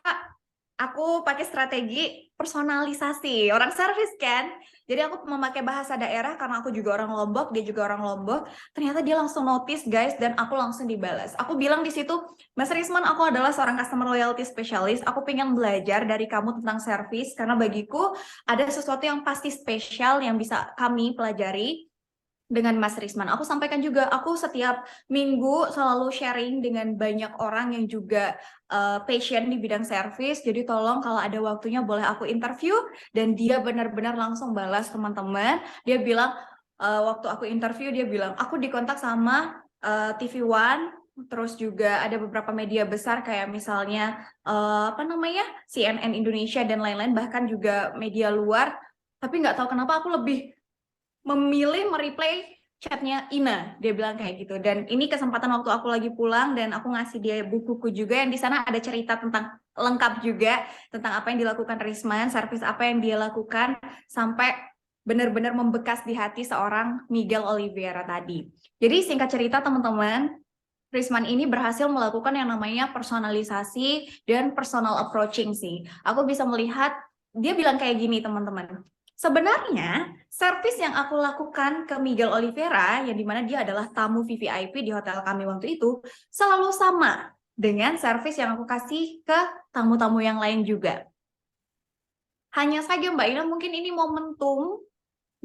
aku pakai strategi personalisasi, orang service kan. Jadi aku memakai bahasa daerah karena aku juga orang Lombok, dia juga orang Lombok. Ternyata dia langsung notice guys dan aku langsung dibalas. Aku bilang di situ, Mas Risman, aku adalah seorang customer loyalty specialist. Aku pengen belajar dari kamu tentang service karena bagiku ada sesuatu yang pasti spesial yang bisa kami pelajari dengan Mas Risman. Aku sampaikan juga, aku setiap minggu selalu sharing dengan banyak orang yang juga passion di bidang service. Jadi tolong kalau ada waktunya boleh aku interview. Dan dia benar-benar langsung balas teman-teman. Dia bilang, waktu aku interview dia bilang, aku dikontak sama TV One, terus juga ada beberapa media besar kayak misalnya CNN Indonesia dan lain-lain, bahkan juga media luar. Tapi nggak tahu kenapa aku lebih memilih mereplay chatnya Ina, dia bilang kayak gitu. Dan ini kesempatan waktu aku lagi pulang dan aku ngasih dia bukuku juga yang di sana ada cerita tentang lengkap juga tentang apa yang dilakukan Risman, service apa yang dia lakukan sampai benar-benar membekas di hati seorang Miguel Oliveira tadi. Jadi singkat cerita teman-teman, Risman ini berhasil melakukan yang namanya personalisasi dan personal approaching sih. Aku bisa melihat, dia bilang kayak gini teman-teman. Sebenarnya, service yang aku lakukan ke Miguel Oliveira, yang dimana dia adalah tamu VVIP di hotel kami waktu itu, selalu sama dengan service yang aku kasih ke tamu-tamu yang lain juga. Hanya saja Mbak Ina, mungkin ini momentum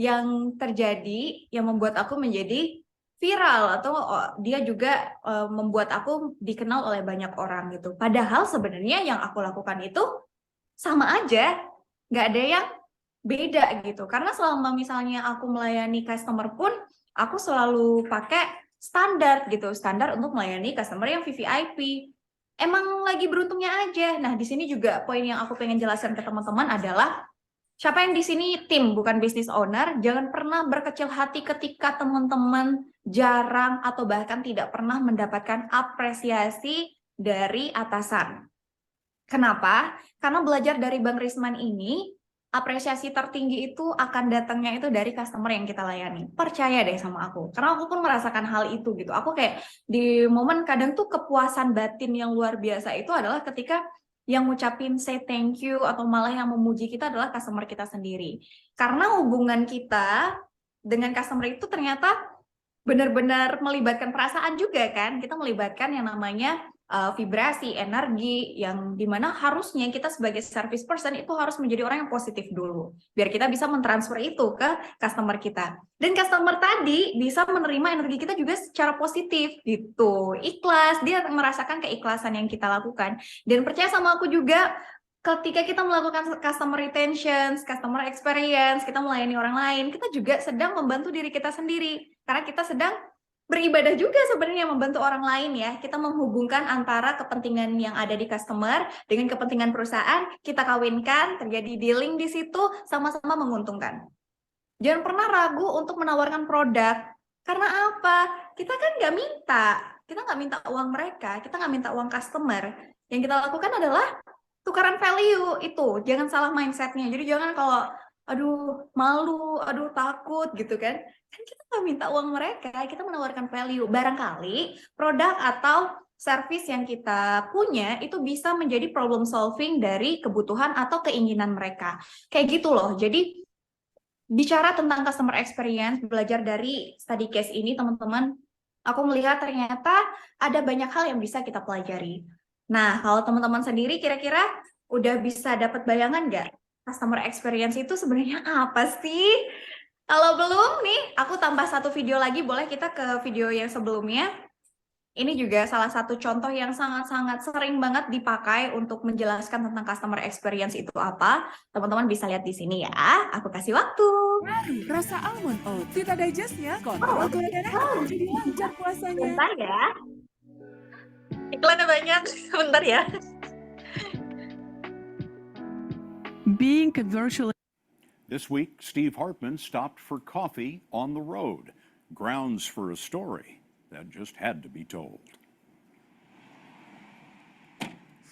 yang terjadi yang membuat aku menjadi viral atau dia juga membuat aku dikenal oleh banyak orang gitu. Padahal sebenarnya yang aku lakukan itu sama aja, nggak ada yang beda gitu. Karena selama misalnya aku melayani customer pun, aku selalu pakai standar gitu, standar untuk melayani customer yang VVIP. Emang lagi beruntungnya aja. Nah, di sini juga poin yang aku pengen jelaskan ke teman-teman adalah siapa yang di sini tim, bukan business owner, jangan pernah berkecil hati ketika teman-teman jarang atau bahkan tidak pernah mendapatkan apresiasi dari atasan. Kenapa? Karena belajar dari Bang Risman ini, apresiasi tertinggi itu akan datangnya itu dari customer yang kita layani. Percaya deh sama aku. Karena aku pun merasakan hal itu gitu. Aku kayak di momen kadang tuh kepuasan batin yang luar biasa itu adalah ketika yang ngucapin say thank you atau malah yang memuji kita adalah customer kita sendiri. Karena hubungan kita dengan customer itu ternyata benar-benar melibatkan perasaan juga kan. Kita melibatkan yang namanya vibrasi, energi, yang dimana harusnya kita sebagai service person itu harus menjadi orang yang positif dulu. Biar kita bisa mentransfer itu ke customer kita. Dan customer tadi bisa menerima energi kita juga secara positif gitu. Ikhlas, dia merasakan keikhlasan yang kita lakukan. Dan percaya sama aku juga, ketika kita melakukan customer retention, customer experience, kita melayani orang lain, kita juga sedang membantu diri kita sendiri. Karena kita sedang beribadah juga sebenarnya membantu orang lain ya. Kita menghubungkan antara kepentingan yang ada di customer dengan kepentingan perusahaan, kita kawinkan, terjadi dealing di situ, sama-sama menguntungkan. Jangan pernah ragu untuk menawarkan produk. Karena apa? Kita kan nggak minta uang mereka, kita nggak minta uang customer. Yang kita lakukan adalah tukaran value itu. Jangan salah mindsetnya. Jadi jangan kalau aduh malu, aduh takut gitu kan. Kan kita nggak minta uang mereka, kita menawarkan value. Barangkali produk atau service yang kita punya itu bisa menjadi problem solving dari kebutuhan atau keinginan mereka. Kayak gitu loh. Jadi bicara tentang customer experience, belajar dari study case ini teman-teman, aku melihat ternyata ada banyak hal yang bisa kita pelajari. Nah, kalau teman-teman sendiri kira-kira udah bisa dapat bayangan nggak? Customer experience itu sebenarnya apa sih? Kalau belum nih, aku tambah satu video lagi, boleh kita ke video yang sebelumnya. Ini juga salah satu contoh yang sangat-sangat sering banget dipakai untuk menjelaskan tentang customer experience itu apa. Teman-teman bisa lihat di sini ya. Aku kasih waktu. Rasa almond oat, Vita Digest-nya kontrol gula darah, jadi lancar puasanya. Bentar ya. Iklannya banyak. Bentar ya. Being controversial. This week, Steve Hartman stopped for coffee on the road. Grounds for a story that just had to be told.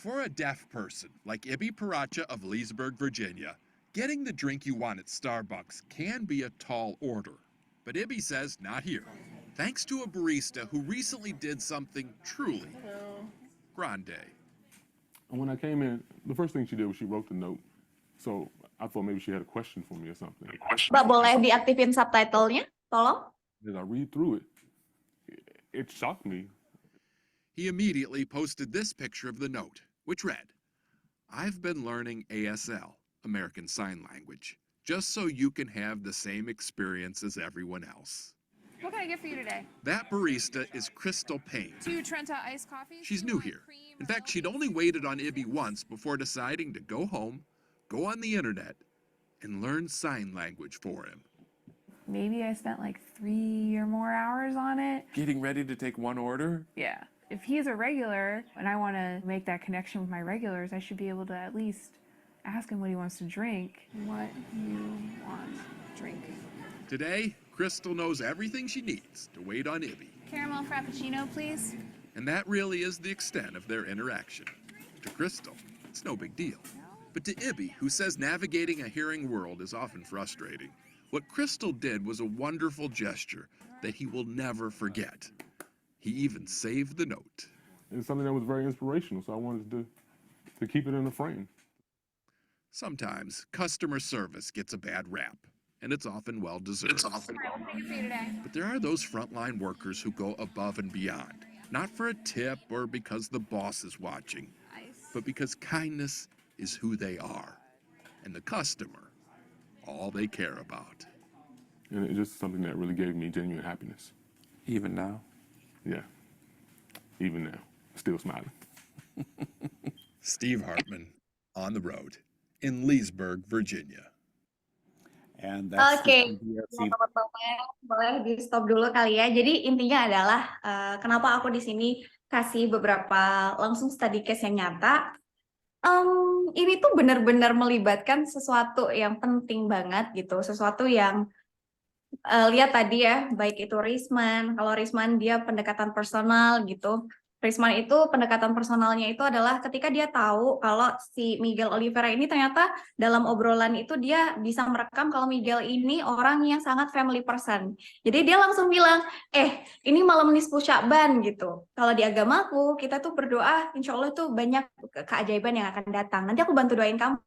For a deaf person like Ibby Paracha of Leesburg, Virginia, getting the drink you want at Starbucks can be a tall order. But Ibby says not here. Thanks to a barista who recently did something truly grande. And when I came in, the first thing she did was she wrote the note. So I thought maybe she had a question for me or something. Mbak, boleh diaktifin subtitlenya? Tolong. As I read through it, it shocked me. He immediately posted this picture of the note, which read, "I've been learning ASL, American Sign Language, just so you can have the same experience as everyone else." What can I get for you today? That barista is Crystal Payne. 2 Trenta iced coffees? She's new here. In fact, she'd only waited on Ibby once before deciding to go home, go on the internet, and learn sign language for him. Maybe I spent like 3 or more hours on it. Getting ready to take one order? Yeah. If he's a regular and I want to make that connection with my regulars, I should be able to at least ask him what he wants to drink. What you want drink. Today, Crystal knows everything she needs to wait on Ibby. Caramel frappuccino, please. And that really is the extent of their interaction. To Crystal, it's no big deal. But to Ibby, who says navigating a hearing world is often frustrating, what Crystal did was a wonderful gesture that he will never forget. He even saved the note. It's something that was very inspirational, so I wanted to keep it in the frame. Sometimes customer service gets a bad rap, and it's often well-deserved. But there are those frontline workers who go above and beyond, not for a tip or because the boss is watching, but because kindness is who they are, and the customer, all they care about. And it's just something that really gave me genuine happiness. Even now? Yeah, even now, still smiling. Steve Hartman, on the road in Leesburg, Virginia. And that's Oke, boleh di stop dulu kali ya. Jadi intinya adalah kenapa aku di sini kasih beberapa langsung study case yang nyata. Ini tuh benar-benar melibatkan sesuatu yang penting banget gitu, sesuatu yang lihat tadi ya, baik itu Risman, kalau Risman dia pendekatan personal gitu. Risman itu pendekatan personalnya itu adalah ketika dia tahu kalau si Miguel Oliveira ini ternyata dalam obrolan itu dia bisa merekam kalau Miguel ini orang yang sangat family person. Jadi dia langsung bilang, ini malam nisfu Sya'ban gitu. Kalau di agamaku kita tuh berdoa, insya Allah tuh banyak keajaiban yang akan datang. Nanti aku bantu doain kamu.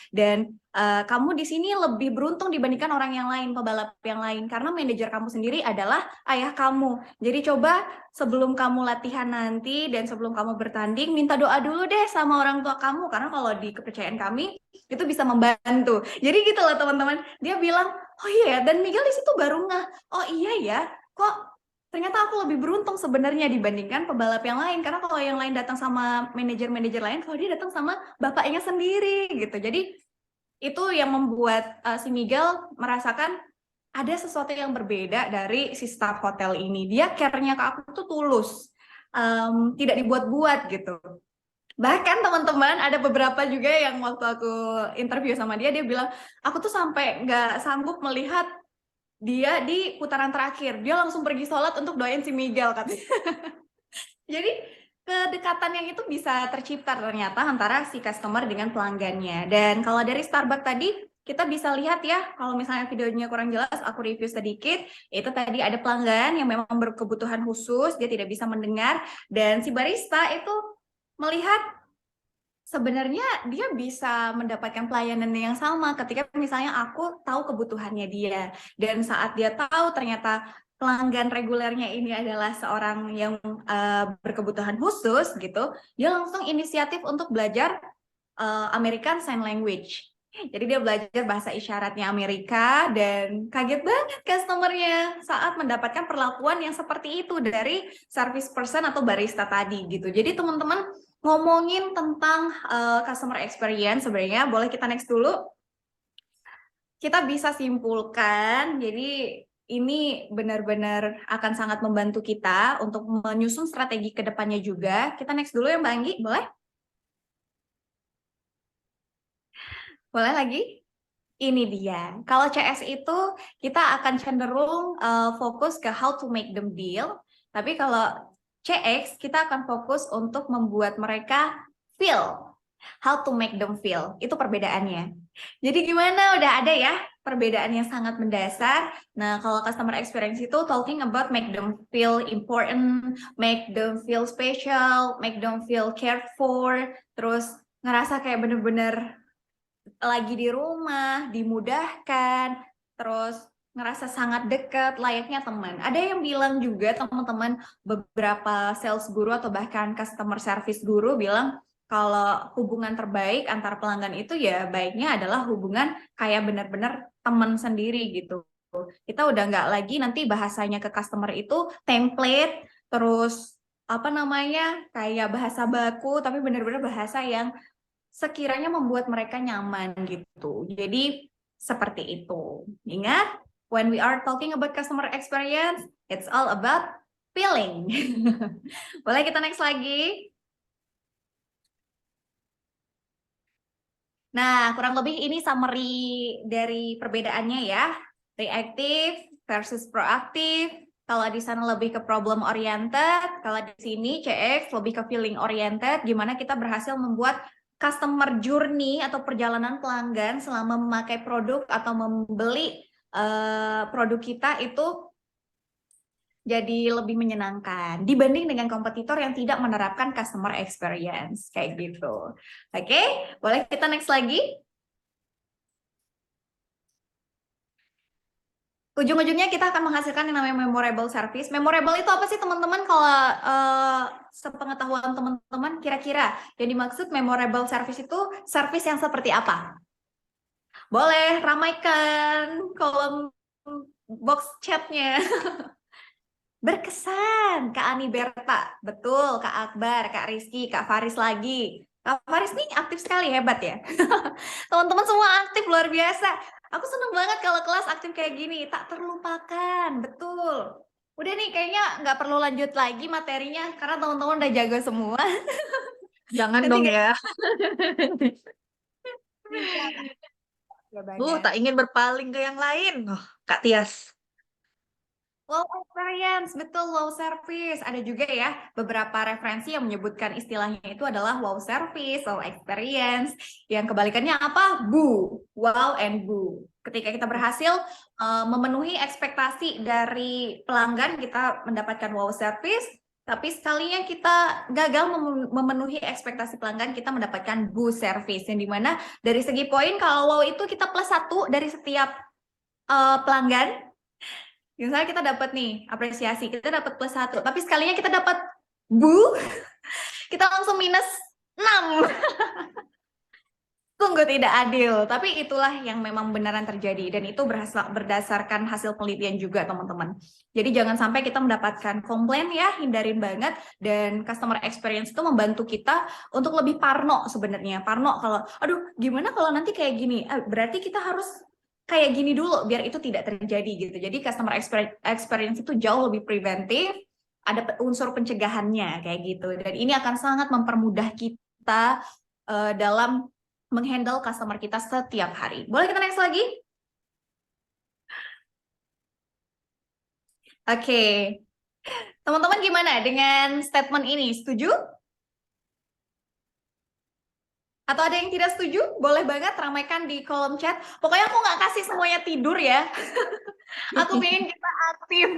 Dan kamu di sini lebih beruntung dibandingkan orang yang lain, pebalap yang lain, karena manajer kamu sendiri adalah ayah kamu. Jadi coba sebelum kamu latihan nanti dan sebelum kamu bertanding, minta doa dulu deh sama orang tua kamu, karena kalau di kepercayaan kami itu bisa membantu. Jadi gitu loh teman-teman. Dia bilang, oh iya ya, dan Miguel di situ baru oh iya ya, kok ternyata aku lebih beruntung sebenarnya dibandingkan pebalap yang lain, karena kalau yang lain datang sama manajer-manajer lain, kalau dia datang sama bapaknya sendiri gitu. Jadi itu yang membuat si Miguel merasakan ada sesuatu yang berbeda dari si staff hotel ini. Dia care-nya ke aku tuh tulus, tidak dibuat-buat gitu. Bahkan teman-teman ada beberapa juga yang waktu aku interview sama dia bilang, aku tuh sampai nggak sanggup melihat dia di putaran terakhir, dia langsung pergi sholat untuk doain si Miguel katanya. Jadi kedekatan yang itu bisa tercipta ternyata antara si customer dengan pelanggannya. Dan kalau dari Starbucks tadi kita bisa lihat ya, kalau misalnya videonya kurang jelas, aku review sedikit. Itu tadi ada pelanggan yang memang berkebutuhan khusus, dia tidak bisa mendengar, dan si barista itu melihat sebenarnya dia bisa mendapatkan pelayanan yang sama ketika misalnya aku tahu kebutuhannya dia, dan saat dia tahu ternyata pelanggan regulernya ini adalah seorang yang berkebutuhan khusus gitu, dia langsung inisiatif untuk belajar American Sign Language. Jadi dia belajar bahasa isyaratnya Amerika, dan kaget banget customernya saat mendapatkan perlakuan yang seperti itu dari service person atau barista tadi gitu. Jadi teman-teman, ngomongin tentang customer experience, sebenarnya boleh kita next dulu. Kita bisa simpulkan, jadi ini benar-benar akan sangat membantu kita untuk menyusun strategi ke depannya juga. Kita next dulu ya Mbak Anggi, boleh? Boleh lagi? Ini dia. Kalau CS itu kita akan cenderung fokus ke how to make them deal, tapi kalau CX kita akan fokus untuk membuat mereka feel. How to make them feel. Itu perbedaannya. Jadi gimana? Udah ada ya perbedaan yang sangat mendasar. Nah, kalau customer experience itu talking about make them feel important, make them feel special, make them feel cared for, terus ngerasa kayak bener-bener lagi di rumah, dimudahkan, terus ngerasa sangat dekat, layaknya teman. Ada yang bilang juga teman-teman, beberapa sales guru atau bahkan customer service guru bilang kalau hubungan terbaik antar pelanggan itu ya baiknya adalah hubungan kayak benar-benar teman sendiri gitu. Kita udah nggak lagi nanti bahasanya ke customer itu template, terus apa namanya kayak bahasa baku, tapi benar-benar bahasa yang sekiranya membuat mereka nyaman gitu. Jadi seperti itu. Ingat, when we are talking about customer experience, it's all about feeling. Boleh kita next lagi? Nah, kurang lebih ini summary dari perbedaannya ya. Reactive versus proaktif. Kalau di sana lebih ke problem oriented, kalau di sini CX lebih ke feeling oriented, gimana kita berhasil membuat customer journey atau perjalanan pelanggan selama memakai produk atau membeli produk kita itu jadi lebih menyenangkan dibanding dengan kompetitor yang tidak menerapkan customer experience kayak gitu. Oke, boleh kita next lagi? Ujung-ujungnya kita akan menghasilkan yang namanya memorable service. Memorable itu apa sih teman-teman? Kalau sepengetahuan teman-teman, kira-kira yang dimaksud memorable service itu service yang seperti apa? Boleh ramaikan kolom box chatnya. Berkesan, Kak Ani Berta, betul, Kak Akbar, Kak Rizky, Kak Faris lagi. Kak Faris nih aktif sekali, hebat ya. Teman-teman semua aktif, luar biasa. Aku seneng banget kalau kelas aktif kayak gini, tak terlupakan, betul. Udah nih, kayaknya nggak perlu lanjut lagi materinya, karena teman-teman udah jago semua. Jangan dong ya. Tak ingin berpaling ke yang lain. Oh, Kak Tias. Low experience, betul, low service. Ada juga ya beberapa referensi yang menyebutkan istilahnya itu adalah wow service, low experience. Yang kebalikannya apa? Bu, wow and bu. Ketika kita berhasil memenuhi ekspektasi dari pelanggan, kita mendapatkan wow service. Tapi sekalinya kita gagal memenuhi ekspektasi pelanggan, kita mendapatkan bu service. Yang dimana dari segi poin, kalau wow itu kita plus 1 dari setiap pelanggan. Misalnya kita dapat nih apresiasi, kita dapat plus 1, tapi sekalinya kita dapat bu, kita langsung minus 6. Sungguh tidak adil, tapi itulah yang memang benaran terjadi, dan itu berdasarkan hasil penelitian juga teman-teman. Jadi jangan sampai kita mendapatkan komplain ya, hindarin banget, dan customer experience itu membantu kita untuk lebih parno sebenarnya. Parno kalau, aduh gimana kalau nanti kayak gini, berarti kita harus kayak gini dulu biar itu tidak terjadi gitu. Jadi customer experience itu jauh lebih preventif, ada unsur pencegahannya kayak gitu. Dan ini akan sangat mempermudah kita dalam menghandle customer kita setiap hari. Boleh kita next lagi? Oke. Teman-teman gimana dengan statement ini? Setuju? Atau ada yang tidak setuju? Boleh banget ramaikan di kolom chat. Pokoknya aku nggak kasih semuanya tidur ya. Aku pengen kita aktif.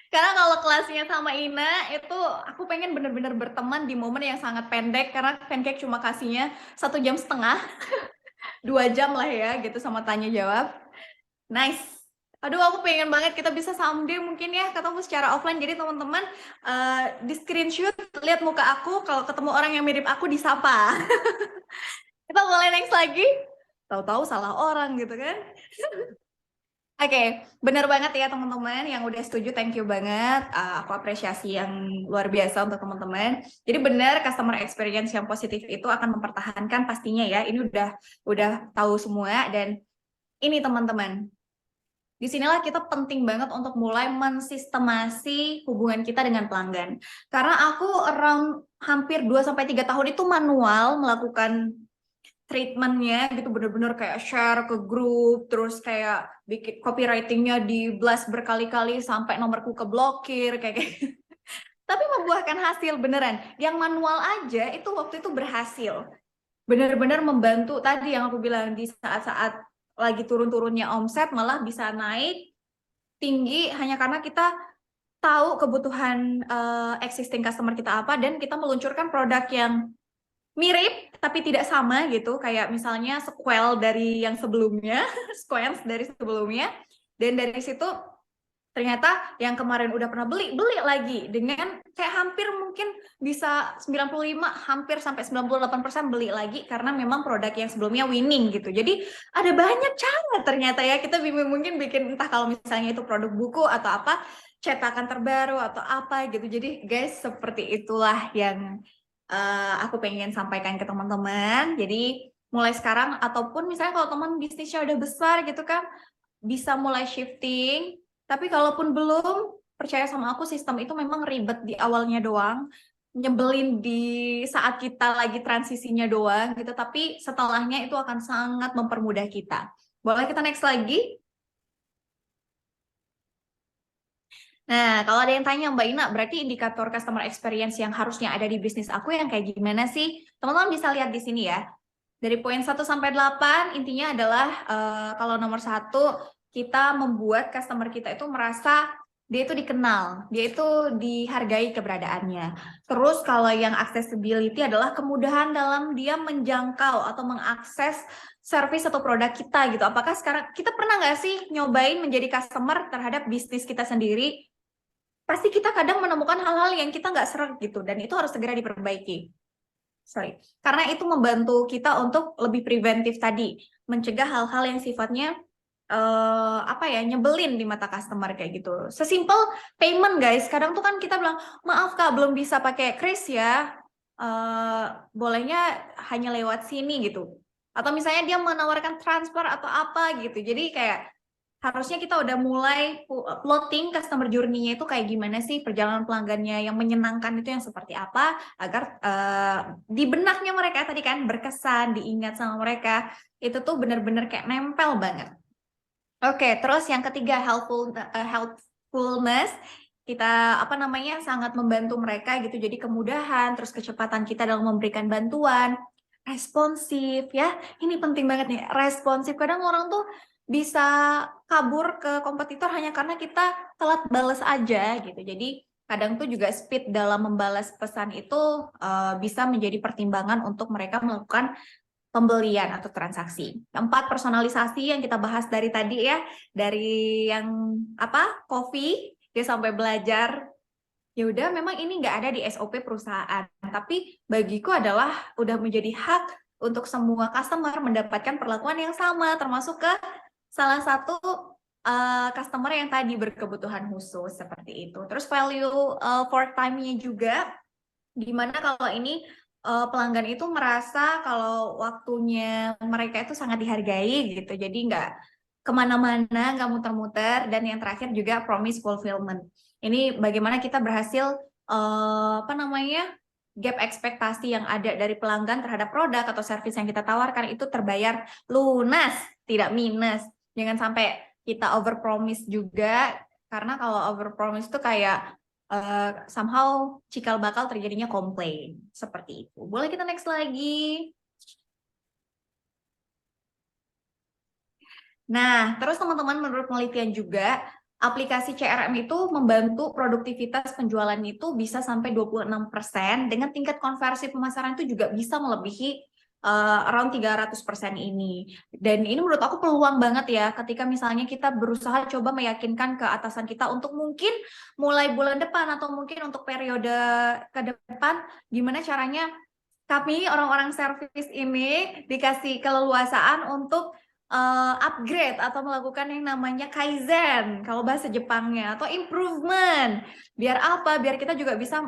Karena kalau kelasnya sama Ina, itu aku pengen bener-bener berteman di momen yang sangat pendek. Karena Pancake cuma kasihnya 1,5 jam. 2 jam lah ya, gitu sama tanya jawab. Nice. Aduh, aku pengen banget kita bisa someday mungkin ya ketemu secara offline. Jadi teman-teman di screenshot lihat muka aku, kalau ketemu orang yang mirip aku disapa. Kita boleh next lagi. Tahu-tahu salah orang gitu kan. Oke, benar banget ya teman-teman yang udah setuju, thank you banget. Aku apresiasi yang luar biasa untuk teman-teman. Jadi benar, customer experience yang positif itu akan mempertahankan pastinya ya. Ini udah tahu semua, dan ini teman-teman. Disinilah kita penting banget untuk mulai mensistemasi hubungan kita dengan pelanggan. Karena aku hampir 2-3 tahun itu manual melakukan treatmentnya gitu, bener-bener kayak share ke grup, terus kayak bikin copywritingnya di blast berkali-kali sampai nomorku keblokir kayak tapi membuahkan hasil beneran. Yang manual aja itu waktu itu berhasil. Benar-benar membantu tadi yang aku bilang, di saat-saat lagi turun-turunnya omset malah bisa naik tinggi hanya karena kita tahu kebutuhan existing customer kita apa, dan kita meluncurkan produk yang mirip tapi tidak sama gitu, kayak misalnya sequel dari yang sebelumnya, sequence dari sebelumnya, dan dari situ ternyata yang kemarin udah pernah beli lagi dengan kayak hampir mungkin bisa 95, hampir sampai 98% beli lagi karena memang produk yang sebelumnya winning gitu. Jadi ada banyak cara ternyata ya, kita mungkin bikin entah kalau misalnya itu produk buku atau apa, cetakan terbaru atau apa gitu. Jadi guys, seperti itulah yang aku pengen sampaikan ke teman-teman. Jadi mulai sekarang, ataupun misalnya kalau teman bisnisnya udah besar gitu kan, bisa mulai shifting. Tapi kalaupun belum, percaya sama aku, sistem itu memang ribet di awalnya doang, nyebelin di saat kita lagi transisinya doang gitu, tapi setelahnya itu akan sangat mempermudah kita. Boleh kita next lagi? Nah, kalau ada yang tanya, Mbak Ina, berarti indikator customer experience yang harusnya ada di bisnis aku yang kayak gimana sih? Teman-teman bisa lihat di sini ya. Dari poin 1 sampai 8, intinya adalah kalau nomor 1, kita membuat customer kita itu merasa dia itu dikenal, dia itu dihargai keberadaannya. Terus kalau yang accessibility adalah kemudahan dalam dia menjangkau atau mengakses service atau produk kita gitu. Apakah sekarang kita pernah nggak sih nyobain menjadi customer terhadap bisnis kita sendiri? Pasti kita kadang menemukan hal-hal yang kita nggak seret gitu, dan itu harus segera diperbaiki. Karena itu membantu kita untuk lebih preventif tadi, mencegah hal-hal yang sifatnya nyebelin di mata customer kayak gitu. Sesimpel payment guys, kadang tuh kan kita bilang, maaf kak belum bisa pakai kris ya, bolehnya hanya lewat sini gitu. Atau misalnya dia menawarkan transfer atau apa gitu. Jadi kayak harusnya kita udah mulai plotting customer journey-nya itu kayak gimana sih, perjalanan pelanggannya yang menyenangkan itu yang seperti apa, agar di benaknya mereka tadi kan berkesan, diingat sama mereka, itu tuh bener-bener kayak nempel banget. Oke, terus yang ketiga, helpfulness, kita sangat membantu mereka gitu, jadi kemudahan, terus kecepatan kita dalam memberikan bantuan, responsif ya, ini penting banget nih, responsif. Kadang orang tuh bisa kabur ke kompetitor hanya karena kita telat balas aja gitu. Jadi kadang tuh juga speed dalam membalas pesan itu bisa menjadi pertimbangan untuk mereka melakukan pembelian atau transaksi. Keempat, personalisasi yang kita bahas dari tadi ya, dari yang coffee dia sampai belajar. Ya udah, memang ini nggak ada di SOP perusahaan, tapi bagiku adalah udah menjadi hak untuk semua customer mendapatkan perlakuan yang sama, termasuk ke salah satu customer yang tadi berkebutuhan khusus seperti itu. Terus value for time-nya juga, gimana kalau ini pelanggan itu merasa kalau waktunya mereka itu sangat dihargai gitu, jadi nggak kemana-mana, nggak muter-muter. Dan yang terakhir juga promise fulfillment. Ini bagaimana kita berhasil gap ekspektasi yang ada dari pelanggan terhadap produk atau service yang kita tawarkan itu terbayar lunas, tidak minus. Jangan sampai kita overpromise juga, karena kalau overpromise itu kayak somehow cikal bakal terjadinya komplain seperti itu. Boleh kita next lagi? Nah, terus teman-teman, menurut penelitian juga, aplikasi CRM itu membantu produktivitas penjualan itu bisa sampai 26%, dengan tingkat konversi pemasaran itu juga bisa melebihi around 300% ini. Dan ini menurut aku peluang banget ya, ketika misalnya kita berusaha coba meyakinkan ke atasan kita untuk mungkin mulai bulan depan atau mungkin untuk periode ke depan, gimana caranya kami orang-orang service ini dikasih keleluasaan untuk upgrade atau melakukan yang namanya kaizen kalau bahasa Jepangnya, atau improvement. Biar apa? Biar kita juga bisa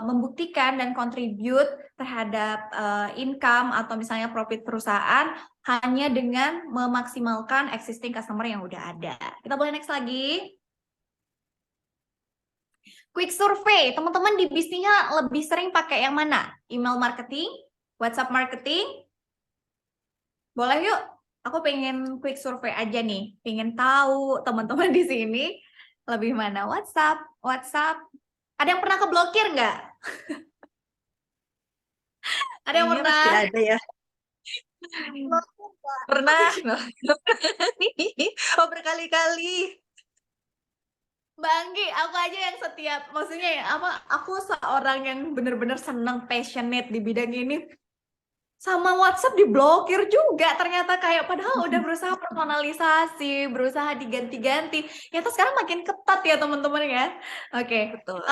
membuktikan dan contribute terhadap income atau misalnya profit perusahaan hanya dengan memaksimalkan existing customer yang udah ada. Kita boleh next lagi. Quick survey, teman-teman di bisnisnya lebih sering pakai yang mana? Email marketing, WhatsApp marketing? Boleh yuk. Aku pengen quick survey aja nih, pengen tahu teman-teman di sini lebih mana, WhatsApp, Ada yang pernah keblokir nggak? Ada yang Kayaknya pernah? pasti ada ya. Blokir nggak? Pernah. Oh, berkali-kali. Mbak Anggi, aku aja yang setiap, maksudnya ya, aku seorang yang bener-bener seneng, passionate di bidang ini, sama WhatsApp diblokir juga ternyata, kayak padahal udah berusaha personalisasi, berusaha diganti-ganti, ternyata sekarang makin ketat ya teman-teman ya. Oke. Betul.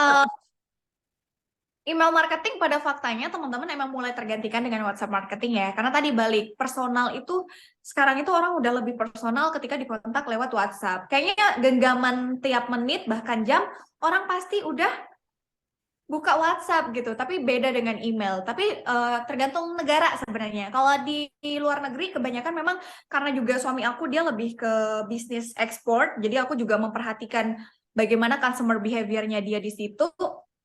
Email marketing pada faktanya teman-teman emang mulai tergantikan dengan WhatsApp marketing ya. Karena tadi balik, personal itu sekarang itu orang udah lebih personal ketika dikontak lewat WhatsApp. Kayaknya genggaman tiap menit bahkan jam orang pasti udah buka WhatsApp gitu. Tapi beda dengan email. Tapi tergantung negara sebenarnya. Kalau di luar negeri kebanyakan memang karena juga suami aku dia lebih ke bisnis ekspor. Jadi aku juga memperhatikan bagaimana customer behavior-nya dia di situ.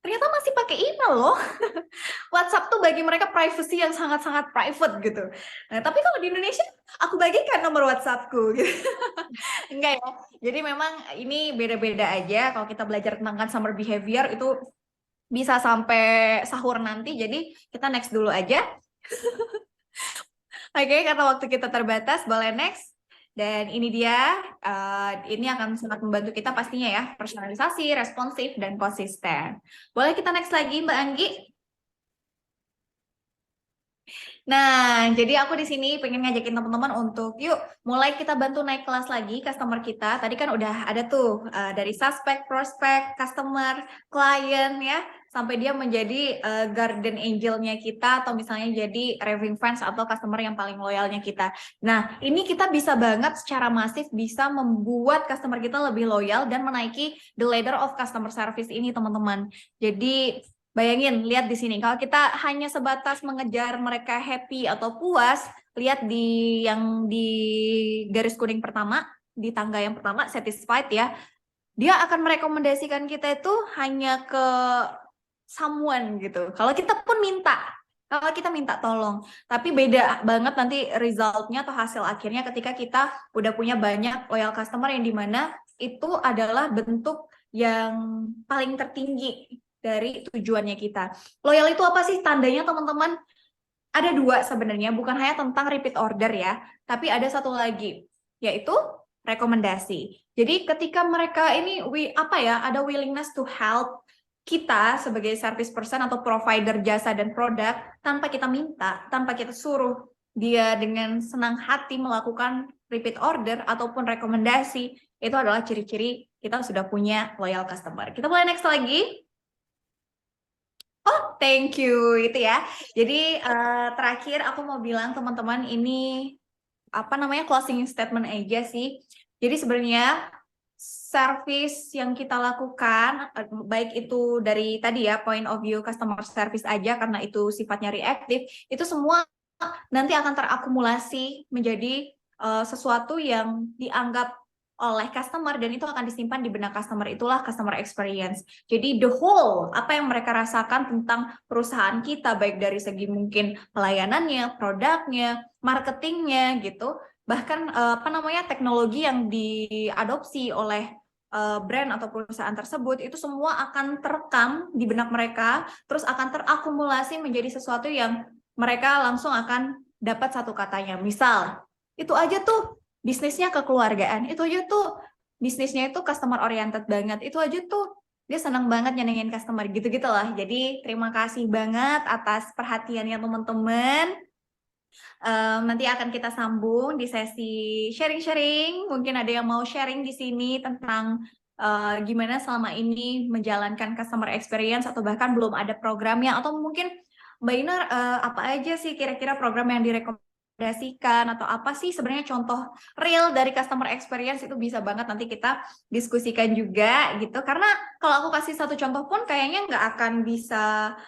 Ternyata masih pakai email loh. WhatsApp tuh bagi mereka privacy yang sangat-sangat private gitu. Nah, tapi kalau di Indonesia, aku bagikan nomor WhatsAppku gitu. Enggak ya. Jadi memang ini beda-beda aja. Kalau kita belajar tentang customer behavior itu bisa sampai sahur nanti. Jadi kita next dulu aja. Oke, karena waktu kita terbatas, boleh next. Dan ini dia, ini akan sangat membantu kita pastinya ya, personalisasi, responsif, dan konsisten. Boleh kita next lagi, Mbak Anggi? Nah, jadi aku di sini pengen ngajakin teman-teman untuk yuk mulai kita bantu naik kelas lagi customer kita. Tadi kan udah ada tuh dari suspek, prospek, customer, klien ya, sampai dia menjadi guardian angelnya kita atau misalnya jadi raving fans atau customer yang paling loyalnya kita. Nah, ini kita bisa banget secara masif bisa membuat customer kita lebih loyal dan menaiki the ladder of customer service ini, teman-teman. Jadi bayangin, lihat di sini. Kalau kita hanya sebatas mengejar mereka happy atau puas, lihat yang di garis kuning pertama, di tangga yang pertama, satisfied ya. Dia akan merekomendasikan kita itu hanya ke someone gitu. Kalau kita pun minta tolong. Tapi beda banget nanti resultnya atau hasil akhirnya ketika kita udah punya banyak loyal customer yang dimana itu adalah bentuk yang paling tertinggi dari tujuannya kita. Loyal itu apa sih tandanya, teman-teman? Ada dua sebenarnya, bukan hanya tentang repeat order ya, tapi ada satu lagi, yaitu rekomendasi. Jadi ketika mereka ini ada willingness to help kita sebagai service person atau provider jasa dan produk tanpa kita minta, tanpa kita suruh, dia dengan senang hati melakukan repeat order ataupun rekomendasi, itu adalah ciri-ciri kita sudah punya loyal customer. Kita boleh next lagi. Oh, thank you itu ya. Jadi terakhir aku mau bilang teman-teman ini closing statement aja sih. Jadi sebenarnya service yang kita lakukan baik itu dari tadi ya point of view customer service aja karena itu sifatnya reaktif, itu semua nanti akan terakumulasi menjadi sesuatu yang dianggap oleh customer dan itu akan disimpan di benak customer, itulah customer experience. Jadi the whole apa yang mereka rasakan tentang perusahaan kita baik dari segi mungkin pelayanannya, produknya, marketingnya gitu, bahkan teknologi yang diadopsi oleh brand atau perusahaan tersebut itu semua akan terekam di benak mereka, terus akan terakumulasi menjadi sesuatu yang mereka langsung akan dapat satu katanya. Misal, itu aja tuh bisnisnya kekeluargaan, itu aja tuh bisnisnya itu customer oriented banget, itu aja tuh dia senang banget nyenengin customer gitu-gitu lah. Jadi terima kasih banget atas perhatiannya teman-teman. Nanti akan kita sambung di sesi sharing-sharing. Mungkin ada yang mau sharing di sini tentang gimana selama ini menjalankan customer experience atau bahkan belum ada programnya, atau mungkin Mbak Ina apa aja sih kira-kira program yang direkomendasikan atau apa sih sebenarnya contoh real dari customer experience, itu bisa banget nanti kita diskusikan juga gitu. Karena kalau aku kasih satu contoh pun kayaknya nggak akan bisa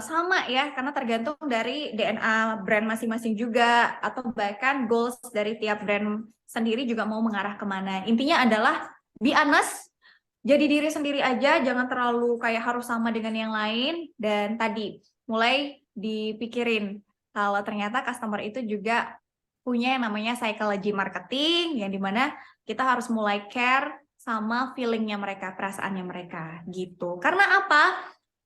sama ya, karena tergantung dari DNA brand masing-masing juga, atau bahkan goals dari tiap brand sendiri juga mau mengarah kemana. Intinya adalah be honest, jadi diri sendiri aja, jangan terlalu kayak harus sama dengan yang lain, dan tadi mulai dipikirin kalau ternyata customer itu juga punya yang namanya psychology marketing, yang dimana kita harus mulai care sama feelingnya mereka, perasaannya mereka gitu. Karena apa?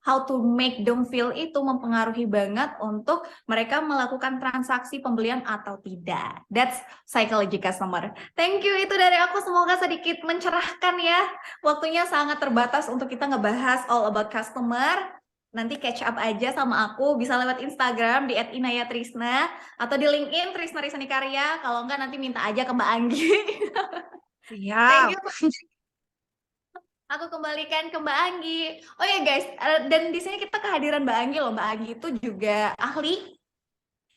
How to make them feel itu mempengaruhi banget untuk mereka melakukan transaksi pembelian atau tidak. That's psychology customer. Thank you, itu dari aku. Semoga sedikit mencerahkan ya. Waktunya sangat terbatas untuk kita ngebahas all about customer. Nanti catch up aja sama aku, bisa lewat Instagram di @inayatrisna atau di LinkedIn Trisna Risani Karya. Kalau enggak nanti minta aja ke Mbak Anggi. Thank Siap. you. Aku kembalikan ke Mbak Anggi. Oh ya guys, dan di sini kita kehadiran Mbak Anggi loh. Mbak Anggi itu juga ahli.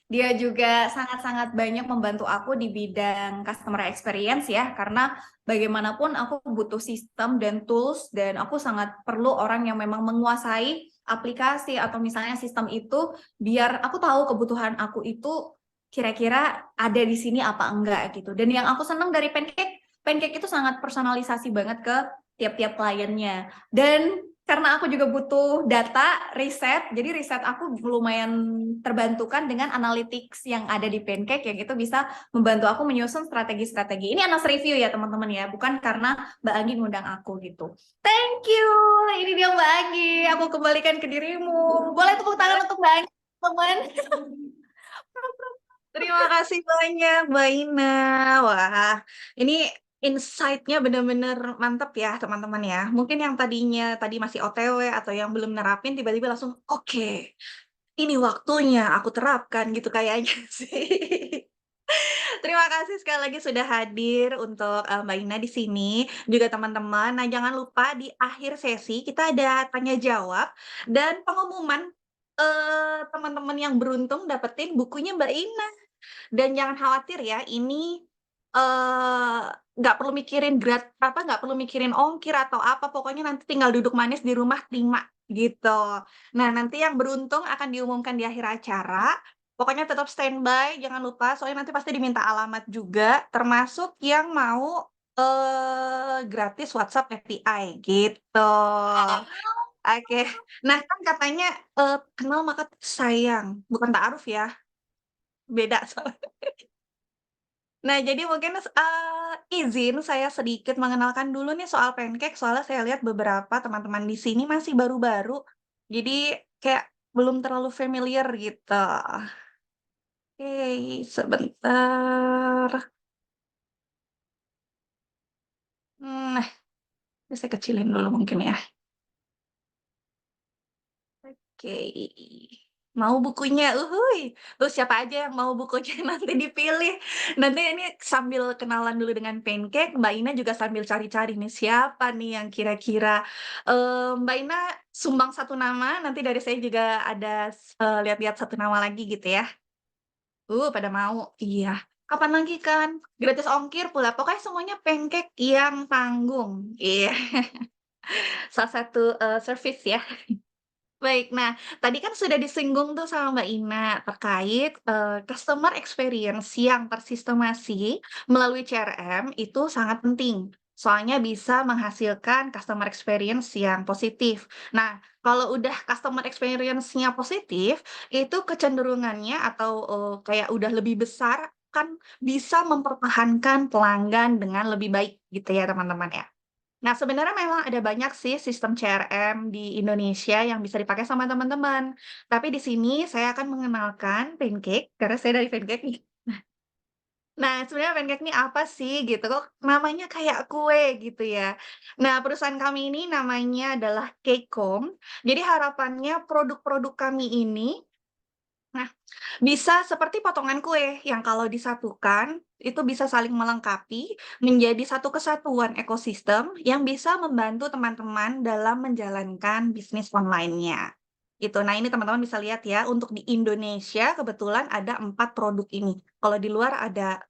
Dia juga sangat-sangat banyak membantu aku di bidang customer experience ya, karena bagaimanapun aku butuh sistem dan tools, dan aku sangat perlu orang yang memang menguasai aplikasi atau misalnya sistem itu, biar aku tahu kebutuhan aku itu kira-kira ada di sini apa enggak gitu. Dan yang aku senang dari Pancake itu sangat personalisasi banget ke tiap-tiap kliennya. Dan karena aku juga butuh data, riset, jadi riset aku lumayan terbantukan dengan analytics yang ada di Pancake, yang itu bisa membantu aku menyusun strategi-strategi. Ini anas review ya teman-teman ya, bukan karena Mbak Anggi ngundang aku gitu. Thank you, ini dia Mbak Anggi, aku kembalikan ke dirimu. Boleh tepuk tangan untuk Mbak Anggi, teman. Terima kasih banyak, Mbak Ina. Wah, ini insight-nya benar-benar mantap ya, teman-teman ya. Mungkin yang tadi masih OTW atau yang belum nerapin, tiba-tiba langsung, oke, ini waktunya aku terapkan gitu kayaknya sih. Terima kasih sekali lagi sudah hadir untuk Mbak Ina di sini, juga teman-teman. Nah, jangan lupa di akhir sesi kita ada tanya jawab dan pengumuman teman-teman yang beruntung dapetin bukunya Mbak Ina. Dan jangan khawatir ya, ini eh, nggak perlu mikirin nggak perlu mikirin ongkir atau apa, pokoknya nanti tinggal duduk manis di rumah terima gitu. Nah, nanti yang beruntung akan diumumkan di akhir acara. Pokoknya tetap standby, jangan lupa, soalnya nanti pasti diminta alamat juga, termasuk yang mau gratis WhatsApp API gitu. Oke. Nah, kan katanya kenal maka sayang, bukan ta'aruf ya, beda soalnya. Nah, jadi mungkin izin saya sedikit mengenalkan dulu nih soal Pancake, soalnya saya lihat beberapa teman-teman di sini masih baru-baru, jadi kayak belum terlalu familiar gitu. Oke, sebentar. Nah, ini saya kecilin dulu mungkin ya. Oke. Mau bukunya? Uhuy. Tuh siapa aja yang mau bukunya nanti dipilih. Nanti ini sambil kenalan dulu dengan Pancake, Mbak Ina juga sambil cari-cari nih siapa nih yang kira-kira Mbak Ina sumbang satu nama, nanti dari saya juga ada lihat-lihat satu nama lagi gitu ya. Pada mau. Iya. Kapan lagi kan? Gratis ongkir pula. Pokoknya semuanya Pancake yang tanggung. Iya. Salah satu service ya. Baik, nah tadi kan sudah disinggung tuh sama Mbak Ina terkait customer experience yang tersistemasi melalui CRM itu sangat penting. Soalnya bisa menghasilkan customer experience yang positif. Nah, kalau udah customer experience-nya positif, itu kecenderungannya atau kayak udah lebih besar kan bisa mempertahankan pelanggan dengan lebih baik gitu ya teman-teman ya. Nah, sebenarnya memang ada banyak sih sistem CRM di Indonesia yang bisa dipakai sama teman-teman. Tapi di sini saya akan mengenalkan Pancake, karena saya dari Pancake nih. Nah, sebenarnya Pancake ini apa sih gitu, kok namanya kayak kue gitu ya. Nah, perusahaan kami ini namanya adalah Cakecom. Jadi harapannya produk-produk kami ini Nah, bisa seperti potongan kue yang kalau disatukan itu bisa saling melengkapi menjadi satu kesatuan ekosistem yang bisa membantu teman-teman dalam menjalankan bisnis online-nya. Gitu. Nah, ini teman-teman bisa lihat ya, untuk di Indonesia kebetulan ada 4 produk ini. Kalau di luar ada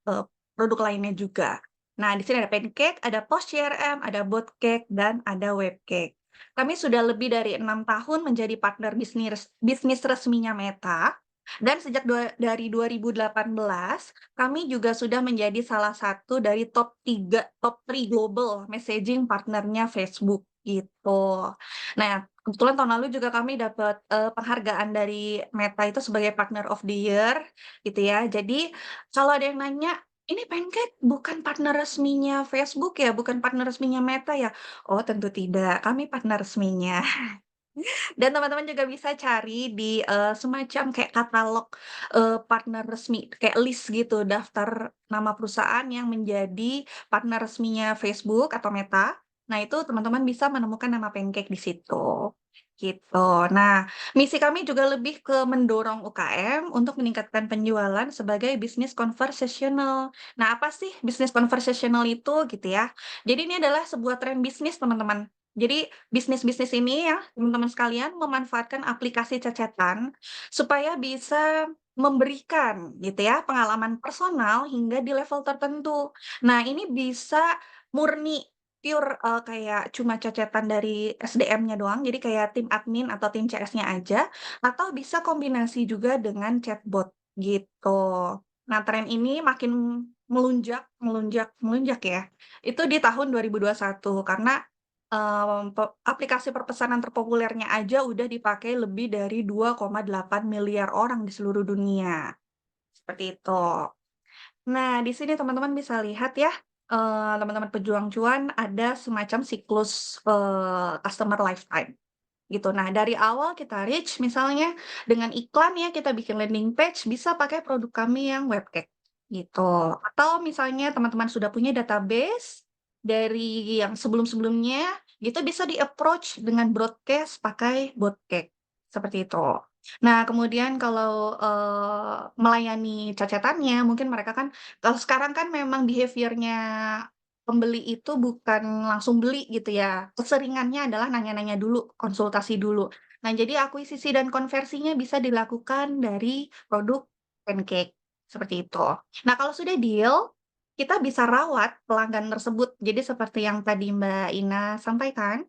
produk lainnya juga. Nah, di sini ada Pancake, ada Post CRM, ada Botcake, dan ada Webcake. Kami sudah lebih dari 6 tahun menjadi partner bisnis resminya Meta. Dan sejak dari 2018, kami juga sudah menjadi salah satu dari top 3 global messaging partnernya Facebook gitu. Nah, kebetulan tahun lalu juga kami dapat penghargaan dari Meta itu sebagai Partner of the Year gitu ya. Jadi kalau ada yang nanya, "Ini Pancake bukan partner resminya Facebook ya? Bukan partner resminya Meta ya?" "Oh, tentu tidak, kami partner resminya." Dan teman-teman juga bisa cari di, semacam kayak katalog, partner resmi, kayak list gitu, daftar nama perusahaan yang menjadi partner resminya Facebook atau Meta. Nah, itu teman-teman bisa menemukan nama Pancake di situ, gitu. Nah, misi kami juga lebih ke mendorong UKM untuk meningkatkan penjualan sebagai bisnis conversational. Nah, apa sih bisnis conversational itu, gitu ya. Jadi ini adalah sebuah tren bisnis, teman-teman. Jadi bisnis-bisnis ini ya, teman-teman sekalian memanfaatkan aplikasi chat-chat-an supaya bisa memberikan gitu ya, pengalaman personal hingga di level tertentu. Nah, ini bisa murni pure, kayak cuma chat-chat-an dari SDM-nya doang, jadi kayak tim admin atau tim CS-nya aja, atau bisa kombinasi juga dengan chatbot gitu. Nah, tren ini makin melunjak melunjak melunjak ya, itu di tahun 2021 karena aplikasi perpesanan terpopulernya aja udah dipakai lebih dari 2,8 miliar orang di seluruh dunia, seperti itu. Nah, di sini teman-teman bisa lihat ya, teman-teman pejuang cuan ada semacam siklus, customer lifetime, gitu. Nah, dari awal kita reach misalnya dengan iklan ya, kita bikin landing page, bisa pakai produk kami yang Webcake, gitu. Atau misalnya teman-teman sudah punya database dari yang sebelum-sebelumnya, gitu bisa di-approach dengan broadcast pakai Botcake, seperti itu. Nah, kemudian kalau, melayani chat-chat-annya, mungkin mereka kan kalau sekarang kan memang behavior-nya pembeli itu bukan langsung beli gitu ya, keseringannya adalah nanya-nanya dulu, konsultasi dulu. Nah, jadi akuisisi dan konversinya bisa dilakukan dari produk Pancake, seperti itu. Nah, kalau sudah deal, kita bisa rawat pelanggan tersebut. Jadi seperti yang tadi Mbak Ina sampaikan,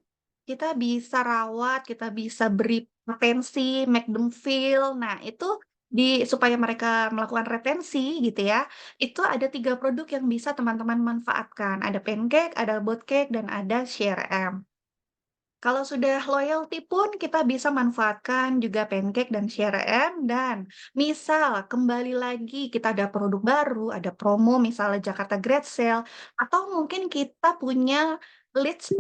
kita bisa rawat, kita bisa beri retensi, make them feel. Nah, itu supaya mereka melakukan retensi gitu ya, itu ada 3 produk yang bisa teman-teman manfaatkan, ada Pancake, ada Botcake, dan ada CRM. Kalau sudah loyalty pun kita bisa manfaatkan juga Pancake dan CRM dan misal kembali lagi kita ada produk baru, ada promo misalnya Jakarta Great Sale atau mungkin kita punya leads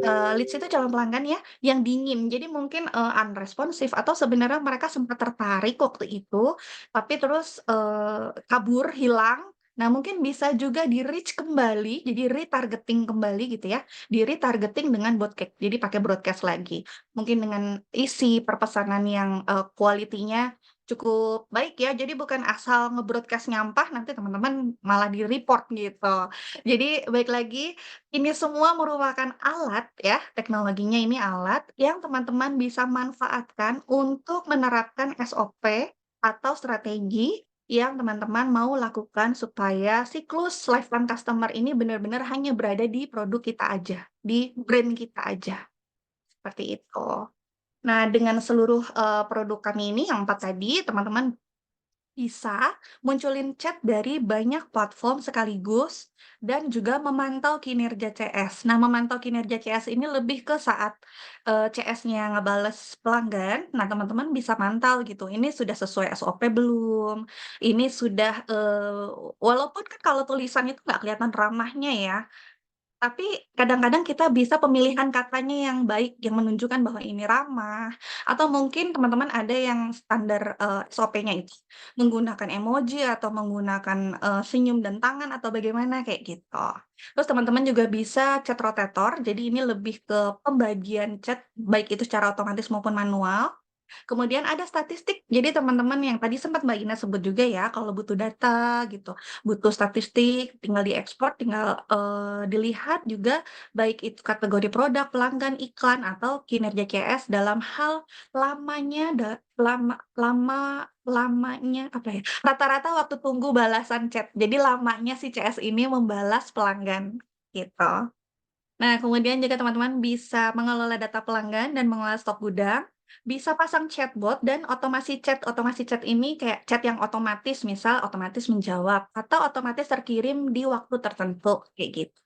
itu calon pelanggan ya yang dingin. Jadi mungkin, unresponsive atau sebenarnya mereka sempat tertarik waktu itu, tapi terus, kabur, hilang. Nah, mungkin bisa juga di-reach kembali, jadi retargeting kembali gitu ya, di retargeting dengan Botcake. Jadi pakai broadcast lagi. Mungkin dengan isi perpesanan yang, quality-nya cukup baik ya, jadi bukan asal nge-broadcast nyampah, nanti teman-teman malah di-report gitu. Jadi baik lagi, ini semua merupakan alat ya, teknologinya ini alat yang teman-teman bisa manfaatkan untuk menerapkan SOP atau strategi yang teman-teman mau lakukan supaya siklus lifetime customer ini benar-benar hanya berada di produk kita aja, di brand kita aja, seperti itu. Nah, dengan seluruh, produk kami ini yang 4 tadi, teman-teman bisa munculin chat dari banyak platform sekaligus dan juga memantau kinerja CS. Nah, memantau kinerja CS ini lebih ke saat, CS-nya ngebales pelanggan, nah teman-teman bisa mantau gitu, ini sudah sesuai SOP belum, ini sudah, walaupun kan kalau tulisan itu nggak kelihatan ramahnya ya, tapi kadang-kadang kita bisa pemilihan katanya yang baik, yang menunjukkan bahwa ini ramah, atau mungkin teman-teman ada yang standar, SOP-nya itu menggunakan emoji atau menggunakan, senyum dan tangan atau bagaimana, kayak gitu. Terus teman-teman juga bisa chat rotator, jadi ini lebih ke pembagian chat, baik itu secara otomatis maupun manual. Kemudian ada statistik, jadi teman-teman yang tadi sempat Mbak Ina sebut juga ya, kalau butuh data gitu, butuh statistik, tinggal diekspor, tinggal, dilihat juga, baik itu kategori produk, pelanggan, iklan, atau kinerja CS dalam hal lamanya lamanya apa ya, rata-rata waktu tunggu balasan chat. Jadi lamanya si CS ini membalas pelanggan, gitu. Nah, kemudian juga teman-teman bisa mengelola data pelanggan dan mengelola stok gudang, bisa pasang chatbot dan otomasi chat ini kayak chat yang otomatis, misal otomatis menjawab atau otomatis terkirim di waktu tertentu, kayak gitu.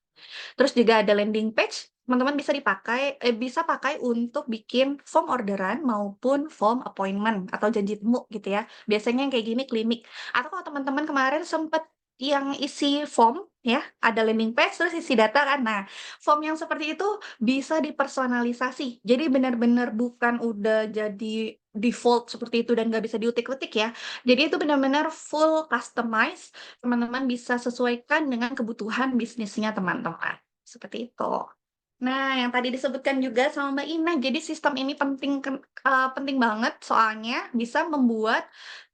Terus juga ada landing page, teman-teman bisa pakai untuk bikin form orderan maupun form appointment atau janji temu gitu ya. Biasanya yang kayak gini klinik. Atau kalau teman-teman kemarin sempet yang isi form ya, ada landing page terus isi data kan. Nah, form yang seperti itu bisa dipersonalisasi. Jadi benar-benar bukan udah jadi default seperti itu dan nggak bisa diutik-utik ya. Jadi itu benar-benar full customize, teman-teman bisa sesuaikan dengan kebutuhan bisnisnya teman-teman. Seperti itu. Nah, yang tadi disebutkan juga sama Mbak Ina, jadi sistem ini penting banget soalnya bisa membuat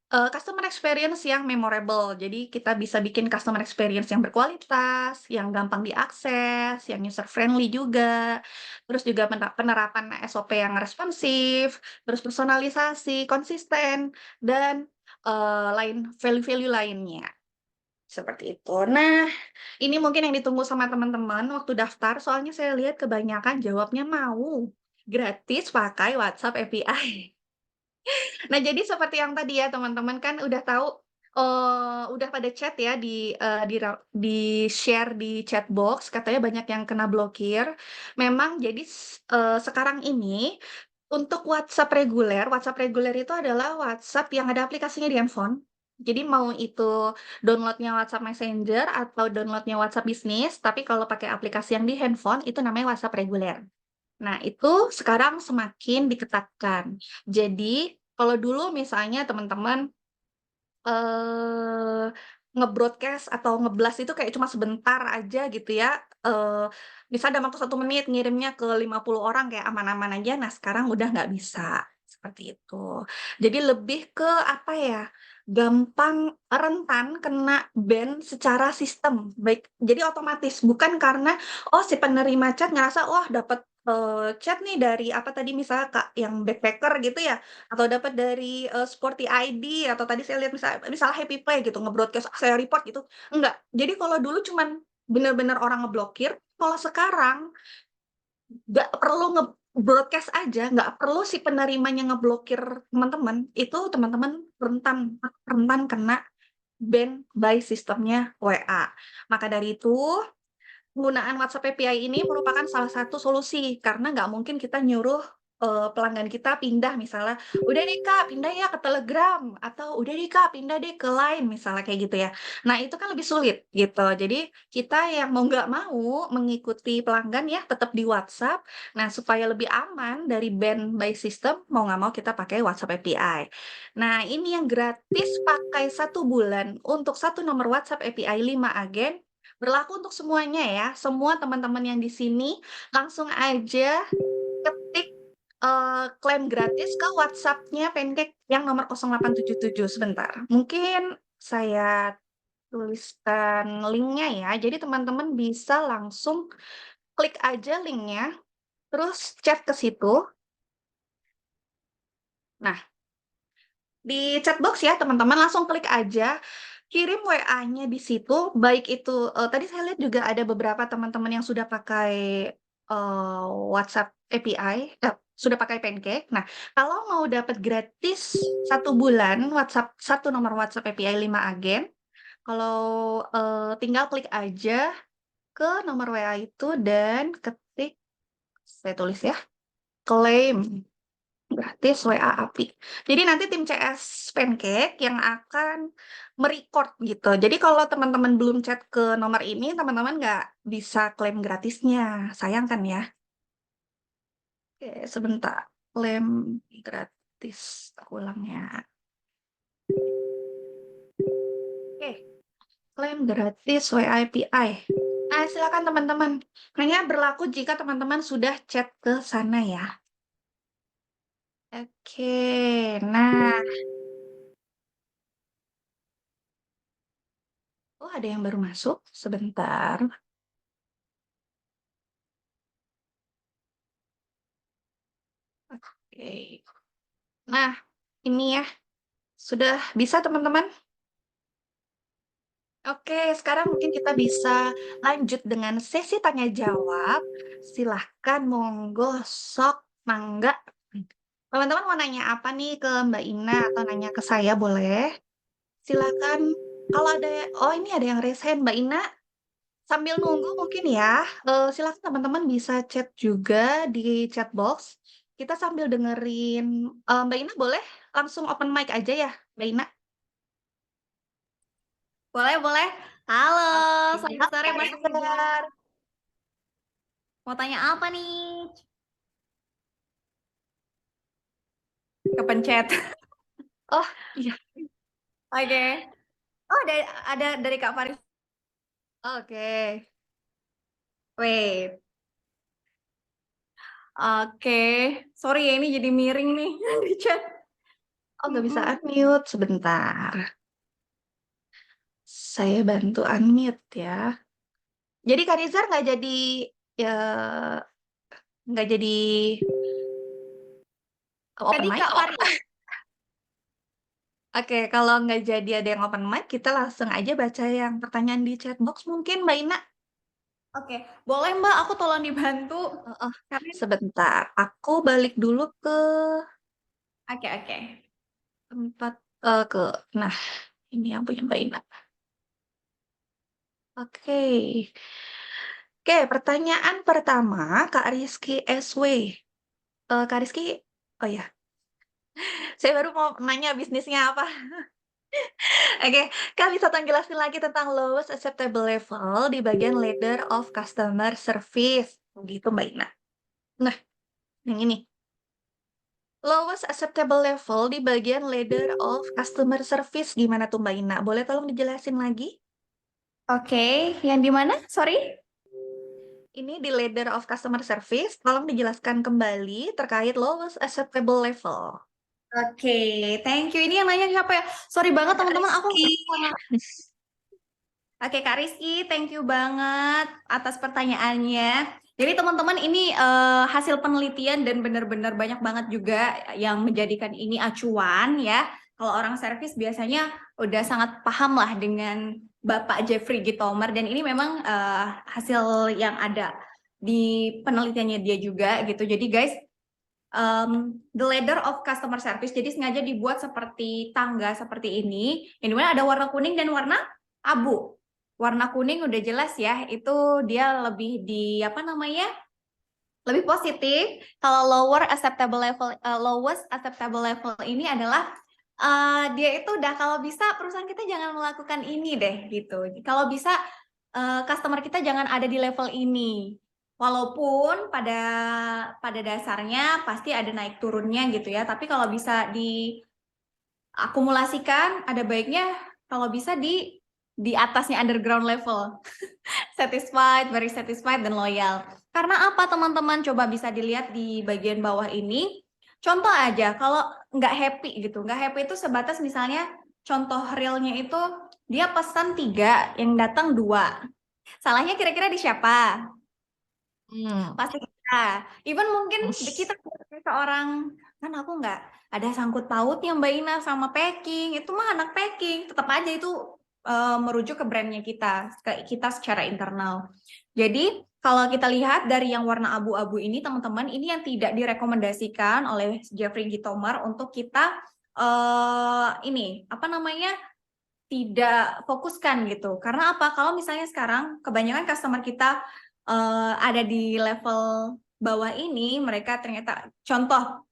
customer experience yang memorable. Jadi kita bisa bikin customer experience yang berkualitas, yang gampang diakses, yang user friendly juga, terus juga penerapan SOP yang responsif, terus personalisasi, konsisten, dan value-value lainnya. Seperti itu. Nah, ini mungkin yang ditunggu sama teman-teman waktu daftar, soalnya saya lihat kebanyakan jawabnya mau gratis pakai WhatsApp API. Nah, jadi seperti yang tadi ya teman-teman kan udah tahu, udah pada chat ya di-share di chat box, katanya banyak yang kena blokir. Memang jadi sekarang ini untuk WhatsApp reguler itu adalah WhatsApp yang ada aplikasinya di handphone. Jadi mau itu download-nya WhatsApp Messenger atau download-nya WhatsApp Bisnis, tapi kalau pakai aplikasi yang di handphone itu namanya WhatsApp reguler. Nah, itu sekarang semakin diketatkan. Jadi, kalau dulu misalnya teman-teman eh nge-broadcast atau nge-blast itu kayak cuma sebentar aja gitu ya. Misal dalam waktu 1 menit ngirimnya ke 50 orang kayak aman-aman aja. Nah, sekarang udah nggak bisa seperti itu. Jadi lebih ke apa ya? Gampang rentan kena ban secara sistem. Baik, jadi otomatis bukan karena si penerima chat ngerasa dapat chat nih dari apa tadi misalnya Kak yang backpacker gitu ya atau dapat dari, Sporty ID atau tadi saya lihat misal Happy Play gitu nge-broadcast, saya report gitu, enggak. Jadi kalau dulu cuman bener-bener orang ngeblokir, kalau sekarang nggak perlu nge-broadcast aja, nggak perlu si penerimanya ngeblokir teman-teman, itu teman-teman rentan rentan kena ban by sistemnya WA. Maka dari itu penggunaan WhatsApp API ini merupakan salah satu solusi, karena nggak mungkin kita nyuruh, pelanggan kita pindah misalnya, "Udah deh Kak, pindah ya ke Telegram," atau, "Udah deh Kak, pindah deh ke Line," misalnya kayak gitu ya. Nah, itu kan lebih sulit gitu. Jadi, kita yang mau nggak mau mengikuti pelanggan ya tetap di WhatsApp. Nah, supaya lebih aman dari ban by system, mau nggak mau kita pakai WhatsApp API. Nah, ini yang gratis pakai 1 bulan untuk 1 nomor WhatsApp API 5 agen, berlaku untuk semuanya ya, semua teman-teman yang di sini langsung aja ketik, klaim gratis ke WhatsApp-nya Pancake yang nomor 0877. Sebentar, mungkin saya tuliskan link-nya ya. Jadi teman-teman bisa langsung klik aja link-nya, terus chat ke situ. Nah, di chat box ya teman-teman langsung klik aja, kirim WA-nya di situ, baik itu tadi saya lihat juga ada beberapa teman-teman yang sudah pakai, WhatsApp API, sudah pakai Pancake. Nah, kalau mau dapat gratis 1 bulan 1 nomor WhatsApp API 5 agen, kalau, tinggal klik aja ke nomor WA itu dan ketik, saya tulis ya, klaim gratis WA API. Jadi nanti tim CS Pancake yang akan merecord gitu. Jadi kalau teman-teman belum chat ke nomor ini, teman-teman nggak bisa klaim gratisnya. Sayang kan ya? Oke, sebentar. Klaim gratis. Aku ulang ya. Oke, klaim gratis WA API. Nah, silakan teman-teman. Hanya berlaku jika teman-teman sudah chat ke sana ya. Oke, nah. Oh, ada yang baru masuk? Sebentar. Oke. Nah, ini ya. Sudah bisa teman-teman? Oke, sekarang mungkin kita bisa lanjut dengan sesi tanya jawab. Silahkan, monggo, sok, mangga. Teman-teman mau nanya apa nih ke Mbak Ina atau nanya ke saya boleh? Silakan. Kalau ada, ini ada yang raise hand, Mbak Ina. Sambil nunggu mungkin ya, silakan teman-teman bisa chat juga di chat box. Kita sambil dengerin, Mbak Ina boleh langsung open mic aja ya, Mbak Ina? Boleh. Halo, selamat sore Mas Rizal. Karizar. Mau tanya apa nih? Kepencet. Oh, iya. Oke. Oh, ada dari Kak Faris. Oke. Wait. Oke. Sorry ya, ini jadi miring nih di chat. Oh, nggak bisa Mm-mm. unmute sebentar. Saya bantu unmute ya. Jadi Karizar ya nggak jadi open Tadi mic. Kak Faris. Oke, kalau nggak jadi ada yang open mic, kita langsung aja baca yang pertanyaan di chat box mungkin, Mbak Ina. Oke, boleh Mbak, aku tolong dibantu. Oh, Karena sebentar, aku balik dulu ke oke. tempat ke. Nah, ini yang punya Mbak Ina. Oke. Oke, pertanyaan pertama Kak Rizky SW. Kak Rizky, oh ya, saya baru mau nanya bisnisnya apa. Oke, Kak bisa tolong jelasin lagi tentang lowest acceptable level di bagian ladder of customer service. Begitu Mbak Ina. Nah, yang ini. Lowest acceptable level di bagian ladder of customer service gimana tuh Mbak Ina? Boleh tolong dijelasin lagi? Oke, yang di mana? Sorry. Ini di ladder of customer service, tolong dijelaskan kembali terkait lowest acceptable level. Oke, thank you. Ini yang nanya siapa ya? Sorry banget teman-teman, aku Rizky. Oke, Kak Rizky, thank you banget atas pertanyaannya. Jadi teman-teman ini hasil penelitian dan benar-benar banyak banget juga yang menjadikan ini acuan ya. Kalau orang servis biasanya udah sangat paham lah dengan Bapak Jeffrey Gitomer dan ini memang hasil yang ada di penelitiannya dia juga gitu. Jadi guys, the ladder of customer service jadi sengaja dibuat seperti tangga seperti ini. Yang dimana ada warna kuning dan warna abu. Warna kuning udah jelas ya, itu dia lebih di apa namanya? Lebih positif. Kalau lowest acceptable level ini adalah dia itu udah kalau bisa perusahaan kita jangan melakukan ini deh gitu. Kalau bisa customer kita jangan ada di level ini. Walaupun pada dasarnya pasti ada naik turunnya gitu ya, tapi kalau bisa diakumulasikan ada baiknya kalau bisa di atasnya underground level. Satisfied, very satisfied, dan loyal. Karena apa teman-teman? Coba bisa dilihat di bagian bawah ini. Contoh aja, kalau nggak happy gitu. Nggak happy itu sebatas misalnya contoh realnya itu dia pesan 3, yang datang 2. Salahnya kira-kira di siapa? Pasti kita. Even mungkin kita sebagai seorang, kan aku nggak ada sangkut pautnya Mbak Ina sama packing. Itu mah anak packing. Tetap aja itu merujuk ke brandnya kita secara internal. Jadi kalau kita lihat dari yang warna abu-abu ini teman-teman, ini yang tidak direkomendasikan oleh Jeffrey Gitomer untuk kita ini apa namanya tidak fokuskan gitu. Karena apa? Kalau misalnya sekarang kebanyakan customer kita ada di level bawah ini, mereka ternyata contoh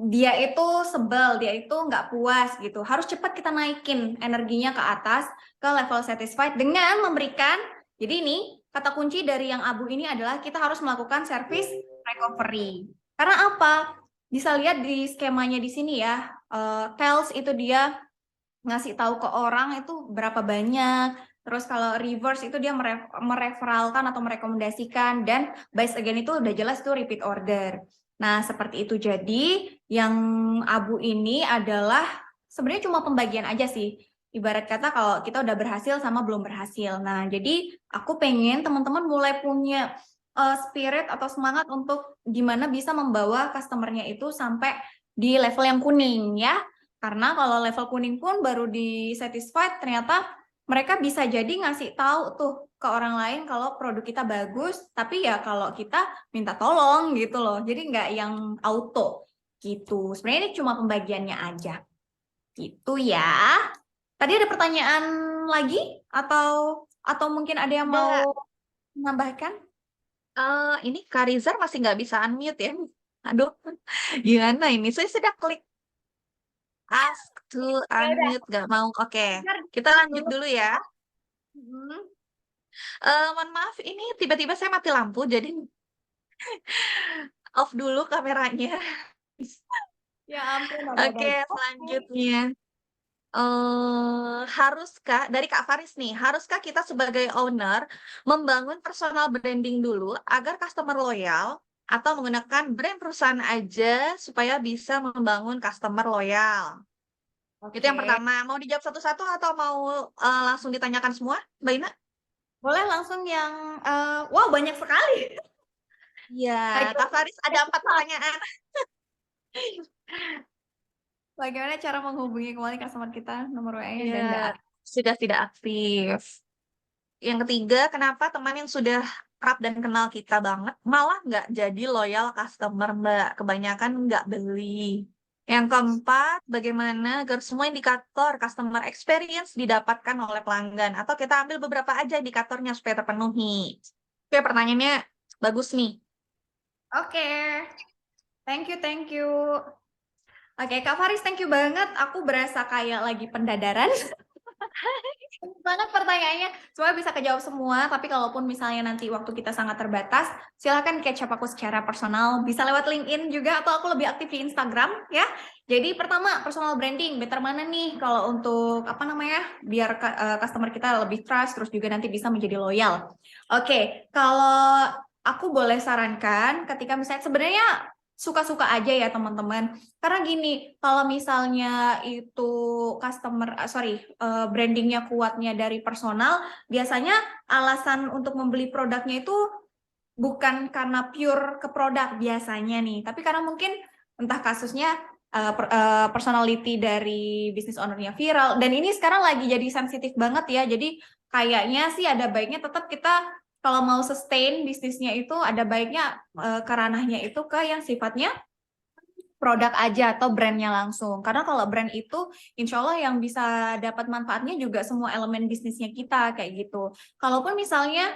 dia itu sebel, dia itu nggak puas gitu. Harus cepat kita naikin energinya ke atas, ke level satisfied dengan memberikan, jadi ini kata kunci dari yang abu ini adalah kita harus melakukan service recovery. Karena apa? Bisa lihat di skemanya di sini ya, Tails itu dia ngasih tahu ke orang itu berapa banyak. Terus kalau reverse itu dia mereferalkan atau merekomendasikan, dan buys again itu udah jelas itu repeat order. Nah, seperti itu. Jadi, yang abu ini adalah sebenarnya cuma pembagian aja sih. Ibarat kata kalau kita udah berhasil sama belum berhasil. Nah, jadi aku pengen teman-teman mulai punya spirit atau semangat untuk gimana bisa membawa customernya itu sampai di level yang kuning ya. Karena kalau level kuning pun baru di satisfied, ternyata mereka bisa jadi ngasih tahu tuh ke orang lain kalau produk kita bagus, tapi ya kalau kita minta tolong gitu loh. Jadi nggak yang auto gitu. Sebenarnya ini cuma pembagiannya aja. Gitu ya. Tadi ada pertanyaan lagi atau mungkin ada yang mau menambahkan? Ini Karizar masih nggak bisa unmute ya. Aduh, gimana ini? Saya sudah klik Ask to Ya udah, unmute, nggak mau. Oke, Farizar kita lanjut dulu ya. Mhm. Mohon maaf, ini tiba-tiba saya mati lampu, jadi off dulu kameranya. Ya ampun, ada-ada Oke, aja. selanjutnya. Haruskah dari Kak Faris nih, haruskah kita sebagai owner membangun personal branding dulu agar customer loyal atau menggunakan brand perusahaan aja supaya bisa membangun customer loyal? Itu yang Oke, pertama. Mau dijawab satu-satu atau mau langsung ditanyakan semua, Mbak Ina? boleh langsung yang wow banyak sekali. Iya, Bagaimana, Kak Faris ada 4 pertanyaan. bagaimana cara menghubungi kembali customer kita, nomor WA-nya dan Iya, tidak sudah tidak aktif. Yang ketiga, kenapa teman yang sudah kerap dan kenal kita banget malah nggak jadi loyal customer, Mbak? Kebanyakan nggak beli. Yang keempat, bagaimana agar semua indikator customer experience didapatkan oleh pelanggan? Atau kita ambil beberapa aja indikatornya supaya terpenuhi. Oke, pertanyaannya bagus nih. Oke, thank you, thank you. Oke, Kak Faris, thank you banget. Aku berasa kayak lagi pendadaran. Banyak banget pertanyaannya. Semoga bisa kejawab semua, tapi kalaupun misalnya nanti waktu kita sangat terbatas, silakan catch up aku secara personal. Bisa lewat LinkedIn juga, atau aku lebih aktif di Instagram, ya. Jadi pertama, personal branding. Better mana nih kalau untuk, apa namanya, biar customer kita lebih trust, terus juga nanti bisa menjadi loyal. Oke, kalau aku boleh sarankan, ketika misalnya sebenarnya suka-suka aja ya teman-teman. Karena gini, kalau misalnya itu brandingnya kuatnya dari personal, biasanya alasan untuk membeli produknya itu bukan karena pure ke produk biasanya nih, tapi karena mungkin entah kasusnya personality dari business owner-nya viral, dan ini sekarang lagi jadi sensitif banget ya, jadi kayaknya sih ada baiknya tetap kita kalau mau sustain bisnisnya itu ada baiknya ke ranahnya itu ke yang sifatnya produk aja atau brandnya langsung. Karena kalau brand itu insya Allah yang bisa dapat manfaatnya juga semua elemen bisnisnya kita kayak gitu. Kalaupun misalnya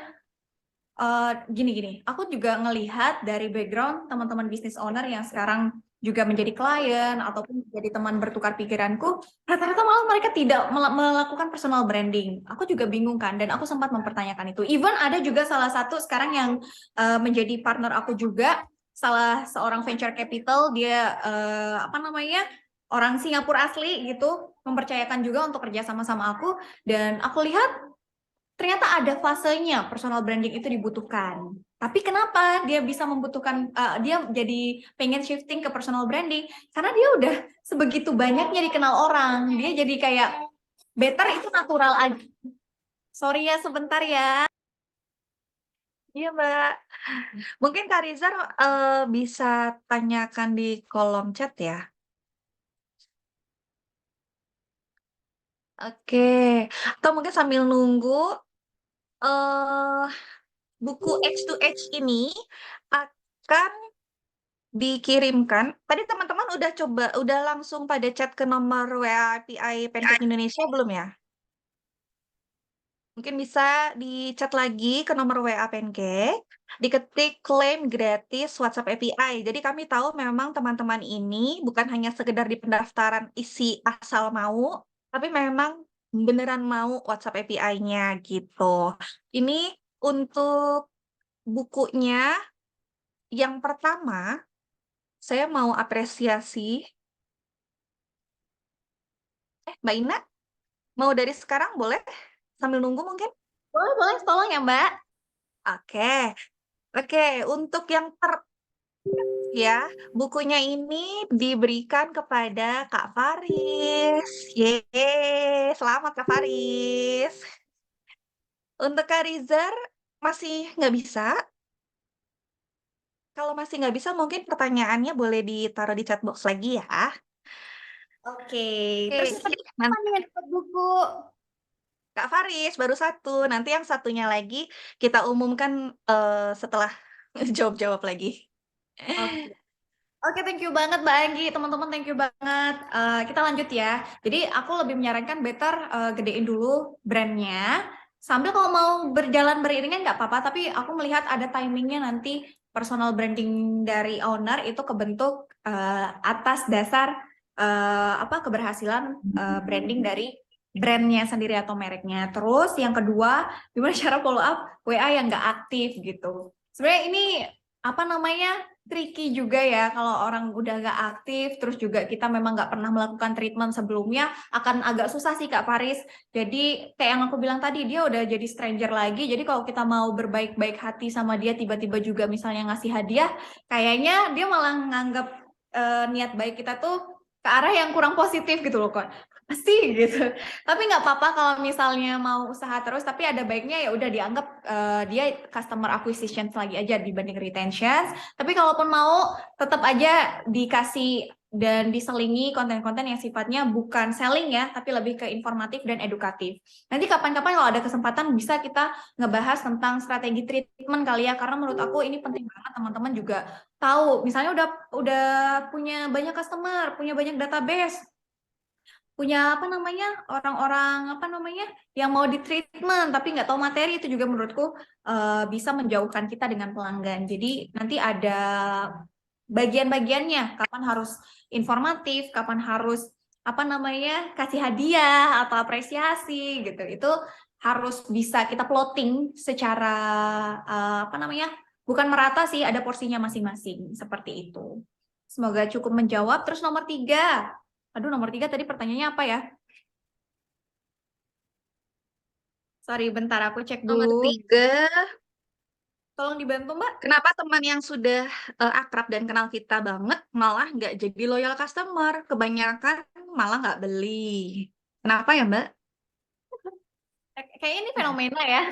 gini-gini, aku juga ngelihat dari background teman-teman business owner yang sekarang juga menjadi klien ataupun jadi teman bertukar pikiranku, rata-rata malah mereka tidak melakukan personal branding. Aku juga bingung kan, dan aku sempat mempertanyakan itu. Even ada juga salah satu sekarang yang menjadi partner aku juga, salah seorang venture capital, dia orang Singapura asli gitu, mempercayakan juga untuk kerja sama-sama aku, dan aku lihat ternyata ada fasenya personal branding itu dibutuhkan. Tapi kenapa dia bisa membutuhkan, dia jadi pengen shifting ke personal branding? Karena dia udah sebegitu banyaknya dikenal orang. Dia jadi kayak better itu natural aja. Sorry ya, sebentar ya. Iya, Mbak. Mungkin Kak Rizar bisa tanyakan di kolom chat ya. Oke. Atau mungkin sambil nunggu, eh buku H2H ini akan dikirimkan. Tadi teman-teman udah langsung pada chat ke nomor WA API Pancake Indonesia belum ya? Mungkin bisa di-chat lagi ke nomor WA Pancake, diketik klaim gratis WhatsApp API. Jadi kami tahu memang teman-teman ini bukan hanya sekedar di pendaftaran isi asal mau, tapi memang beneran mau WhatsApp API-nya gitu. Ini untuk bukunya yang pertama, saya mau apresiasi. Mbak Ina, mau dari sekarang boleh? Sambil nunggu mungkin? Boleh, tolong ya Mbak. Oke, untuk yang ya, bukunya ini diberikan kepada Kak Faris. Yeay, selamat Kak Faris. Untuk Kak Rizar, masih nggak bisa? Kalau masih nggak bisa, mungkin pertanyaannya boleh ditaruh di chat box lagi ya. Oke, Oke, terus tadi apa nih yang dapat buku? Kak Faris baru satu. Nanti yang satunya lagi kita umumkan setelah jawab-jawab lagi. Oke, thank you banget Mbak Anggi, teman-teman thank you banget. Kita lanjut ya. Jadi aku lebih menyarankan better gedein dulu brandnya. Sambil kalau mau berjalan beriringan nggak apa-apa, tapi aku melihat ada timingnya nanti personal branding dari owner itu kebentuk atas dasar keberhasilan branding dari brandnya sendiri atau mereknya. Terus yang kedua, gimana cara follow up WA yang nggak aktif gitu. Sebenarnya ini tricky juga ya kalau orang udah nggak aktif, terus juga kita memang nggak pernah melakukan treatment sebelumnya, akan agak susah sih Kak Faris. Jadi kayak yang aku bilang tadi, dia udah jadi stranger lagi. Jadi kalau kita mau berbaik-baik hati sama dia, tiba-tiba juga misalnya ngasih hadiah, kayaknya dia malah nganggap niat baik kita tuh ke arah yang kurang positif gitu loh kok. Pasti gitu. Tapi nggak apa-apa kalau misalnya mau usaha terus, tapi ada baiknya ya udah dianggap dia customer acquisition lagi aja dibanding retention. Tapi kalaupun mau tetap aja dikasih dan diselingi konten-konten yang sifatnya bukan selling ya, tapi lebih ke informatif dan edukatif. Nanti kapan-kapan kalau ada kesempatan bisa kita ngebahas tentang strategi treatment kali ya, karena menurut aku ini penting banget teman-teman juga tahu. Misalnya udah punya banyak customer, punya banyak database, punya orang-orang yang mau di treatment tapi nggak tahu materi, itu juga menurutku bisa menjauhkan kita dengan pelanggan. Jadi nanti ada bagian-bagiannya, kapan harus informatif, kapan harus kasih hadiah atau apresiasi gitu. Itu harus bisa kita plotting secara bukan merata sih, ada porsinya masing-masing seperti itu. Semoga cukup menjawab. Terus nomor 3. Aduh, nomor 3 tadi pertanyaannya apa ya? Sorry, bentar aku cek Nomor dulu. 3, Tolong dibantu, Mbak. kenapa teman yang sudah akrab dan kenal kita banget malah nggak jadi loyal customer? Kebanyakan malah nggak beli. Kenapa ya, Mbak? Kayaknya ini fenomena ya.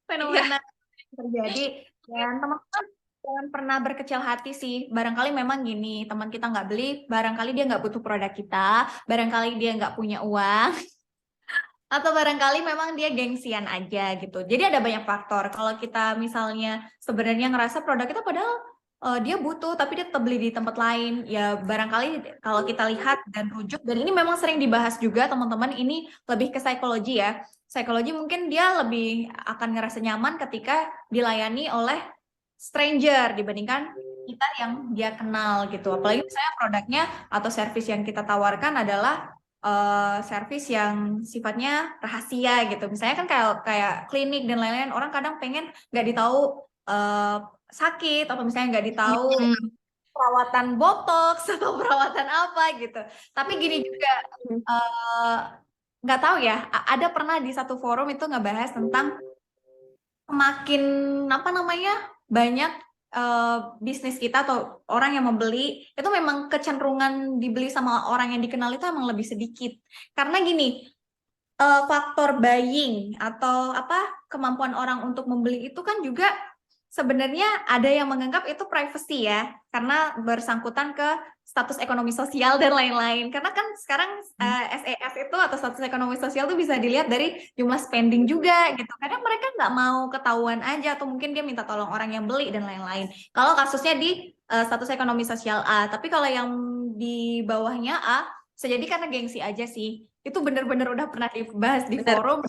Fenomena yang terjadi. Dan teman-teman jangan pernah berkecil hati sih. Barangkali memang gini, teman kita nggak beli, barangkali dia nggak butuh produk kita, barangkali dia nggak punya uang, atau barangkali memang dia gengsian aja gitu. Jadi ada banyak faktor. Kalau kita misalnya sebenarnya ngerasa produk kita padahal dia butuh, tapi dia tetap beli di tempat lain, ya barangkali kalau kita lihat dan rujuk, dan ini memang sering dibahas juga teman-teman, ini lebih ke psikologi ya. Psikologi mungkin dia lebih akan ngerasa nyaman ketika dilayani oleh stranger dibandingkan kita yang dia kenal gitu. Apalagi misalnya produknya atau service yang kita tawarkan adalah service yang sifatnya rahasia gitu. Misalnya kan kayak klinik dan lain-lain, orang kadang pengen nggak ditahu sakit, atau misalnya nggak ditahu perawatan botox atau perawatan apa gitu. Tapi gini juga, nggak tahu ya, ada pernah di satu forum itu ngebahas tentang semakin banyak bisnis kita atau orang yang membeli, itu memang kecenderungan dibeli sama orang yang dikenal itu emang lebih sedikit. Karena gini, faktor buying atau kemampuan orang untuk membeli itu kan juga sebenarnya ada yang menganggap itu privacy ya, karena bersangkutan ke status ekonomi sosial dan lain-lain. Karena kan sekarang SES itu atau status ekonomi sosial itu bisa dilihat dari jumlah spending juga gitu. Kadang mereka nggak mau ketahuan aja, atau mungkin dia minta tolong orang yang beli dan lain-lain. Kalau kasusnya di status ekonomi sosial A, tapi kalau yang di bawahnya A, bisa jadi karena gengsi aja sih. Itu benar-benar udah pernah dibahas di forum.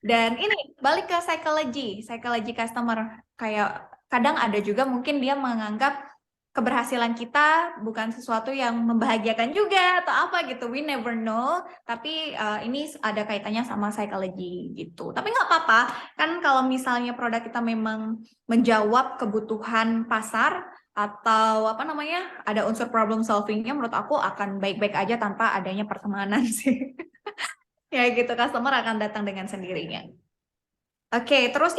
Dan ini balik ke psikologi customer. Kayak kadang ada juga mungkin dia menganggap keberhasilan kita bukan sesuatu yang membahagiakan juga atau apa gitu. We never know. Tapi ini ada kaitannya sama psikologi gitu. Tapi nggak apa-apa. Kan kalau misalnya produk kita memang menjawab kebutuhan pasar atau ada unsur problem solvingnya, menurut aku akan baik-baik aja tanpa adanya pertemanan sih. Ya gitu, customer akan datang dengan sendirinya. Oke, terus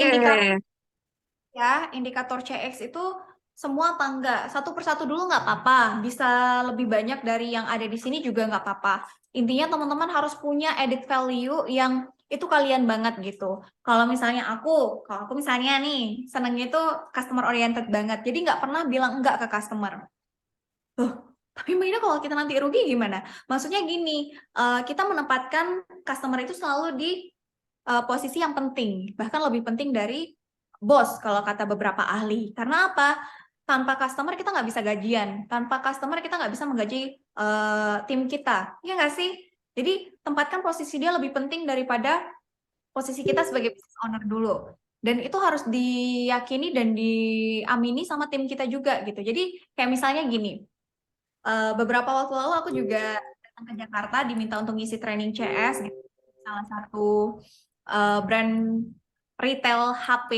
indikator CX itu semua apa enggak? Satu persatu dulu nggak apa-apa. Bisa lebih banyak dari yang ada di sini juga nggak apa-apa. Intinya teman-teman harus punya added value yang itu kalian banget gitu. Kalau aku misalnya nih, senangnya itu customer oriented banget. Jadi nggak pernah bilang enggak ke customer. Tapi Mbak Ina kalau kita nanti rugi gimana? Maksudnya gini, kita menempatkan customer itu selalu di posisi yang penting, bahkan lebih penting dari bos kalau kata beberapa ahli. Karena apa? Tanpa customer kita nggak bisa gajian, tanpa customer kita nggak bisa menggaji tim kita, ya nggak sih? Jadi tempatkan posisi dia lebih penting daripada posisi kita sebagai business owner dulu. Dan itu harus diyakini dan diamini sama tim kita juga gitu. Jadi kayak misalnya gini, beberapa waktu lalu aku juga datang ke Jakarta diminta untuk ngisi training CS gitu. Salah satu brand retail HP,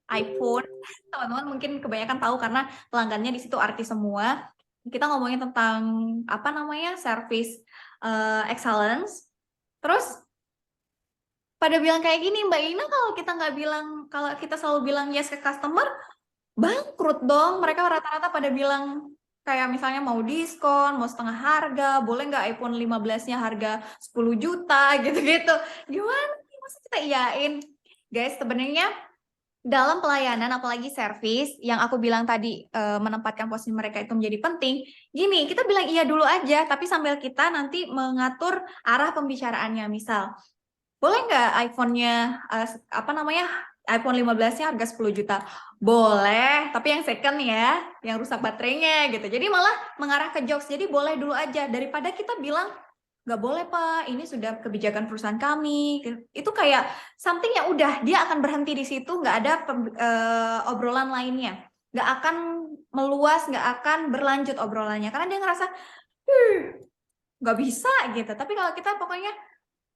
iPhone. Teman-teman mungkin kebanyakan tahu karena pelanggannya di situ artis semua. Kita ngomongin tentang apa namanya service excellence. Terus pada bilang kayak gini, Mbak Ina, kalau kita selalu bilang yes ke customer, bangkrut dong. Mereka rata-rata pada bilang kayak misalnya mau diskon, mau setengah harga, boleh nggak iPhone 15-nya harga 10 juta gitu-gitu. Gimana nih, masa kita iyain? Guys, sebenarnya dalam pelayanan, apalagi service, yang aku bilang tadi menempatkan posisi mereka itu menjadi penting. Gini, kita bilang iya dulu aja, tapi sambil kita nanti mengatur arah pembicaraannya. Misal, boleh nggak iPhone-nya iPhone 15-nya harga 10 juta? Boleh, tapi yang second ya, yang rusak baterainya gitu. Jadi malah mengarah ke jokes. Jadi boleh dulu aja daripada kita bilang nggak boleh Pak, ini sudah kebijakan perusahaan kami. Itu kayak something yang udah dia akan berhenti di situ, nggak ada obrolan lainnya, nggak akan meluas, nggak akan berlanjut obrolannya karena dia ngerasa nggak bisa gitu. Tapi kalau kita pokoknya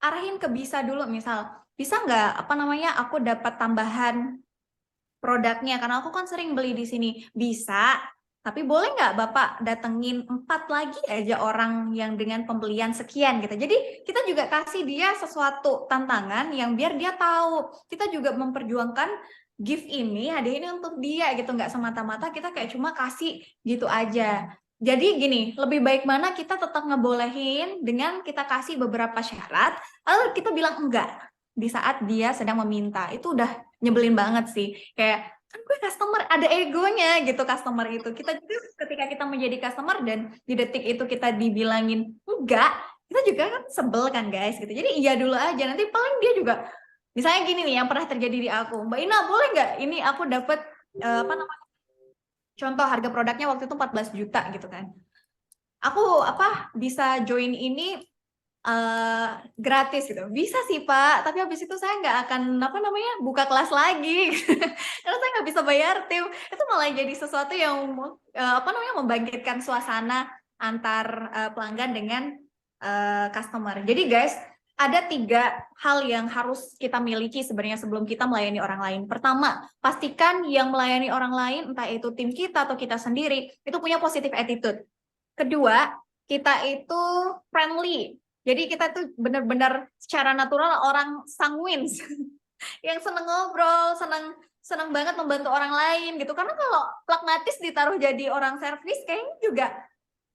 arahin ke bisa dulu, misal bisa nggak aku dapat tambahan produknya karena aku kan sering beli di sini. Bisa, tapi boleh nggak Bapak datengin 4 lagi aja orang yang dengan pembelian sekian gitu. Jadi kita juga kasih dia sesuatu tantangan yang biar dia tahu kita juga memperjuangkan gift ini, hadiah ini untuk dia gitu, nggak semata-mata kita kayak cuma kasih gitu aja. Jadi gini, lebih baik mana kita tetap ngebolehin dengan kita kasih beberapa syarat, lalu kita bilang enggak di saat dia sedang meminta. Itu udah nyebelin banget sih. Kayak, kan gue customer, ada egonya gitu customer itu. Kita juga ketika kita menjadi customer dan di detik itu kita dibilangin enggak, kita juga kan sebel kan guys gitu. Jadi iya dulu aja, nanti paling dia juga, misalnya gini nih yang pernah terjadi di aku, Mbak Ina boleh nggak ini aku dapat contoh harga produknya waktu itu 14 juta gitu kan. Aku bisa join ini gratis gitu. Bisa sih Pak, tapi habis itu saya nggak akan buka kelas lagi. Karena saya nggak bisa bayar tim. Itu malah jadi sesuatu yang membangkitkan suasana antar pelanggan dengan customer. Jadi guys, ada 3 hal yang harus kita miliki sebenarnya sebelum kita melayani orang lain. Pertama, pastikan yang melayani orang lain, entah itu tim kita atau kita sendiri, itu punya positive attitude. Kedua, kita itu friendly. Jadi kita tuh benar-benar secara natural orang sanguin, yang seneng ngobrol, seneng banget membantu orang lain gitu. Karena kalau pragmatis ditaruh jadi orang servis, kayaknya juga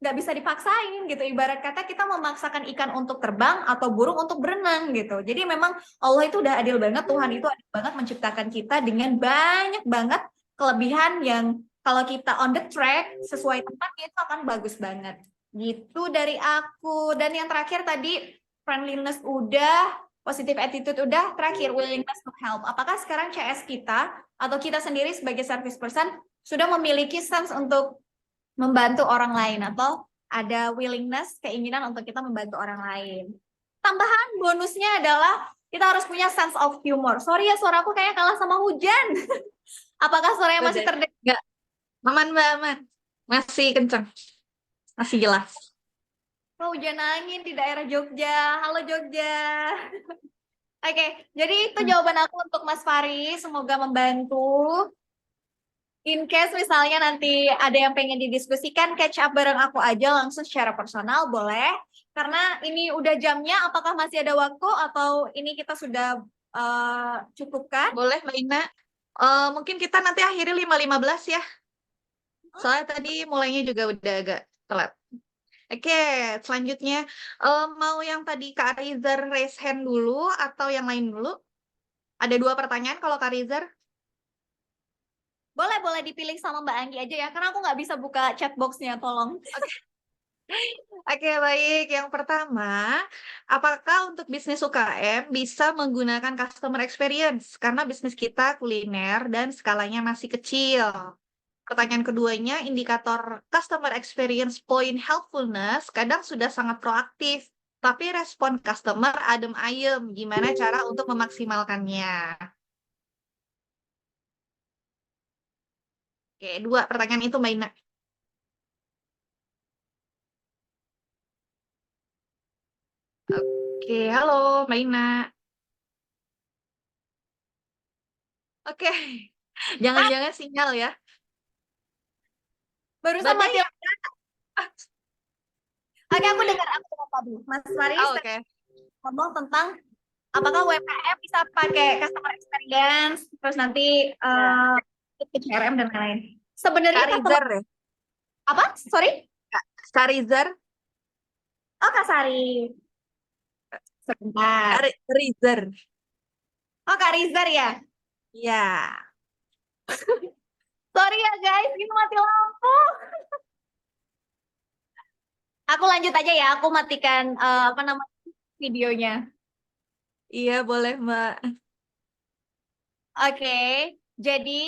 nggak bisa dipaksain gitu. Ibarat kata kita memaksakan ikan untuk terbang atau burung untuk berenang gitu. Jadi memang Allah itu udah adil banget, Tuhan itu adil banget menciptakan kita dengan banyak banget kelebihan yang kalau kita on the track sesuai tempatnya itu akan bagus banget. Gitu dari aku. Dan yang terakhir tadi friendliness udah, positive attitude udah, terakhir willingness to help. Apakah sekarang CS kita atau kita sendiri sebagai service person sudah memiliki sense untuk membantu orang lain atau ada willingness, keinginan untuk kita membantu orang lain. Tambahan bonusnya adalah kita harus punya sense of humor. Sorry ya, suaraku kayaknya kalah sama hujan. Apakah suaranya masih terdengar? Enggak. Aman Mbak, aman. Masih kenceng. Masih jelas. Hujan angin di daerah Jogja. Halo Jogja. Oke, jadi itu jawaban aku untuk Mas Fari. Semoga membantu. In case misalnya nanti ada yang pengen didiskusikan, catch up bareng aku aja langsung secara personal, boleh. Karena ini udah jamnya, apakah masih ada waktu atau ini kita sudah cukupkan? Boleh Mbak Ina. Mungkin kita nanti akhiri 5.15 ya. Soalnya tadi mulainya juga udah agak telat. Oke, selanjutnya mau yang tadi Kak Rizar raise hand dulu atau yang lain dulu? Ada 2 pertanyaan kalau Kak Rizar. Boleh dipilih sama Mbak Anggi aja ya, karena aku nggak bisa buka chat box-nya, tolong. Oke, baik. Yang pertama, apakah untuk bisnis UKM bisa menggunakan customer experience? Karena bisnis kita kuliner dan skalanya masih kecil. Pertanyaan keduanya, indikator customer experience point helpfulness kadang sudah sangat proaktif, tapi respon customer adem ayem. Gimana cara untuk memaksimalkannya? Oke, 2 pertanyaan itu Mbak Ina. Oke, halo Mbak Ina. Oke, jangan-jangan sinyal ya. Barusan Mbak mati. Dea. Oke, aku dengar tadi. Mas Faris Oh, oke. ngomong tentang apakah UMKM bisa pakai customer experience, terus nanti ke CRM dan lain-lain. Sebenarnya customer Karizar ya? apa? Sorry? Karizar? Oh, Kak Sari. Sebentar. Rizar. Oh, Kak Rizar ya. Ya. Sorry ya guys, ini mati lampu. Aku lanjut aja ya, aku matikan apa namanya videonya. Iya, boleh Mbak. Oke, jadi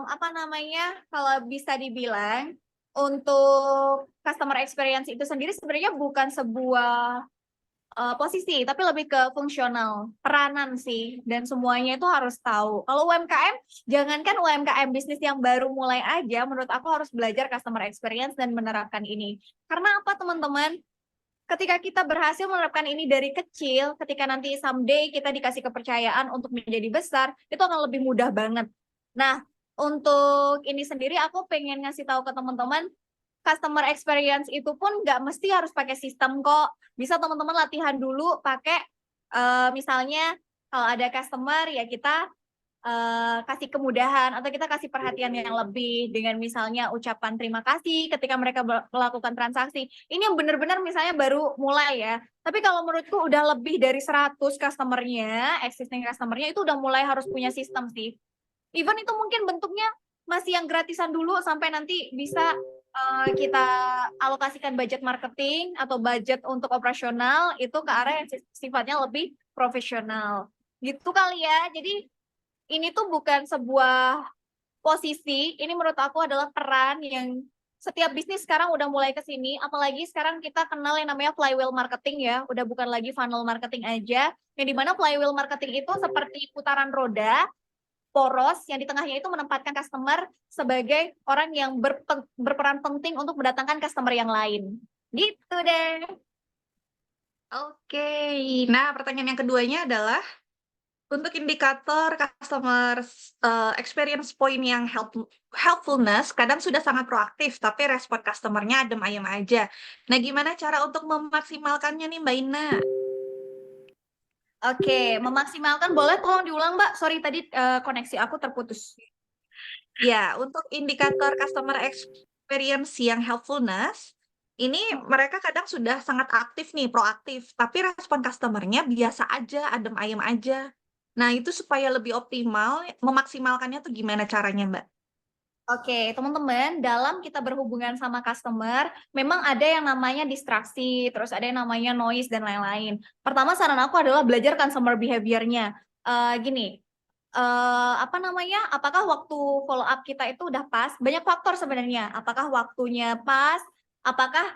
apa namanya kalau bisa dibilang untuk customer experience itu sendiri sebenarnya bukan sebuah posisi, tapi lebih ke fungsional, peranan sih, dan semuanya itu harus tahu. Kalau UMKM, jangankan UMKM bisnis yang baru mulai aja, menurut aku harus belajar customer experience dan menerapkan ini. Karena apa teman-teman? Ketika kita berhasil menerapkan ini dari kecil, ketika nanti someday kita dikasih kepercayaan untuk menjadi besar, itu akan lebih mudah banget. Nah, untuk ini sendiri aku pengen ngasih tahu ke teman-teman, customer experience itu pun nggak mesti harus pakai sistem kok. Bisa teman-teman latihan dulu pakai misalnya kalau ada customer ya kita kasih kemudahan atau kita kasih perhatian yang lebih dengan misalnya ucapan terima kasih ketika mereka melakukan transaksi. Ini yang benar-benar misalnya baru mulai ya. Tapi kalau menurutku udah lebih dari 100 customernya, existing customernya itu udah mulai harus punya sistem sih. Even itu mungkin bentuknya masih yang gratisan dulu sampai nanti bisa kita alokasikan budget marketing atau budget untuk operasional itu ke arah yang sifatnya lebih profesional. Gitu kali ya. Jadi ini tuh bukan sebuah posisi, ini menurut aku adalah peran yang setiap bisnis sekarang udah mulai ke sini, apalagi sekarang kita kenal yang namanya flywheel marketing ya, udah bukan lagi funnel marketing aja, yang dimana flywheel marketing itu seperti putaran roda, poros, yang di tengahnya itu menempatkan customer sebagai orang yang berperan penting untuk mendatangkan customer yang lain. Gitu deh. Oke. Nah, pertanyaan yang keduanya adalah untuk indikator customer experience point yang helpfulness kadang sudah sangat proaktif, tapi respon customer-nya adem ayem aja. Nah, gimana cara untuk memaksimalkannya nih Mbak Ina? Oke, memaksimalkan boleh tolong diulang Mbak, sorry tadi koneksi aku terputus. Ya, untuk indikator customer experience yang helpfulness, ini mereka kadang sudah sangat aktif nih, proaktif, tapi respon customer-nya biasa aja, adem ayem aja. Nah, itu supaya lebih optimal, memaksimalkannya tuh gimana caranya, Mbak? Oke, teman-teman, dalam kita berhubungan sama customer, memang ada yang namanya distraksi, terus ada yang namanya noise, dan lain-lain. Pertama, saran aku adalah belajar customer behavior-nya. Gini, apa namanya, apakah waktu follow up kita itu udah pas? Banyak faktor sebenarnya. Apakah waktunya pas? Apakah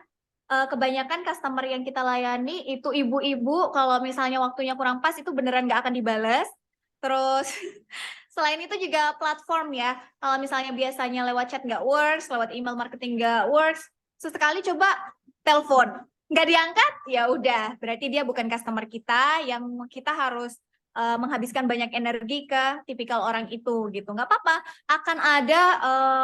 kebanyakan customer yang kita layani itu ibu-ibu, kalau misalnya waktunya kurang pas, itu beneran nggak akan dibales. Terus selain itu juga platform ya, kalau misalnya biasanya lewat chat nggak works, lewat email marketing nggak works, sesekali coba telepon, nggak diangkat, ya udah, berarti dia bukan customer kita yang kita harus menghabiskan banyak energi ke tipikal orang itu gitu. Nggak apa-apa, akan ada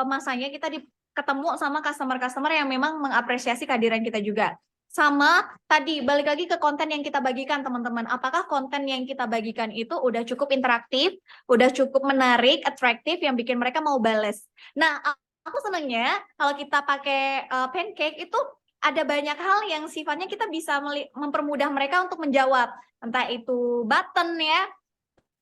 masanya kita ketemu sama customer-customer yang memang mengapresiasi kehadiran kita juga. Sama tadi balik lagi ke konten yang kita bagikan teman-teman. Apakah konten yang kita bagikan itu udah cukup interaktif, udah cukup menarik, atraktif yang bikin mereka mau bales. Nah, aku senangnya kalau kita pakai Pancake itu ada banyak hal yang sifatnya kita bisa mempermudah mereka untuk menjawab. Entah itu button ya,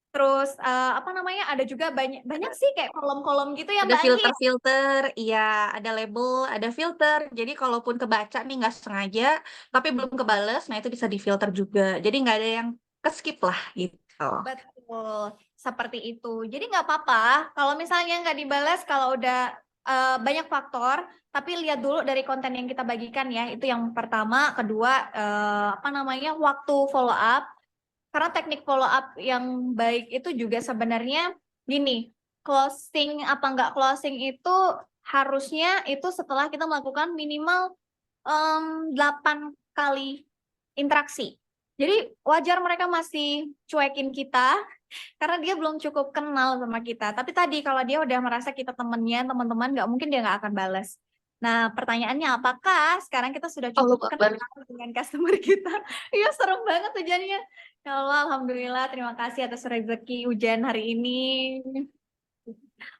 terus apa namanya, ada juga banyak sih kayak kolom-kolom gitu ya Ada Mbak Anggi. filter-filter, iya, ada label, ada filter. Jadi kalaupun kebaca nih nggak sengaja, tapi belum kebales, nah itu bisa difilter juga. Jadi nggak ada yang ke-skip lah gitu. Betul, seperti itu. Jadi nggak apa-apa kalau misalnya nggak dibalas, kalau udah banyak faktor, tapi lihat dulu dari konten yang kita bagikan ya. Itu yang pertama. Kedua, apa namanya, waktu follow up. Karena teknik follow up yang baik itu juga sebenarnya gini, closing apa nggak closing itu harusnya itu setelah kita melakukan minimal 8 kali interaksi. Jadi wajar mereka masih cuekin kita karena dia belum cukup kenal sama kita. Tapi tadi kalau dia udah merasa kita temennya, teman-teman, nggak mungkin dia nggak akan balas. Nah, pertanyaannya apakah sekarang kita sudah Allahu cukup Akbar. kenal dengan customer kita? Iya, serem banget hujannya. Ya Allah, alhamdulillah, terima kasih atas rezeki hujan hari ini.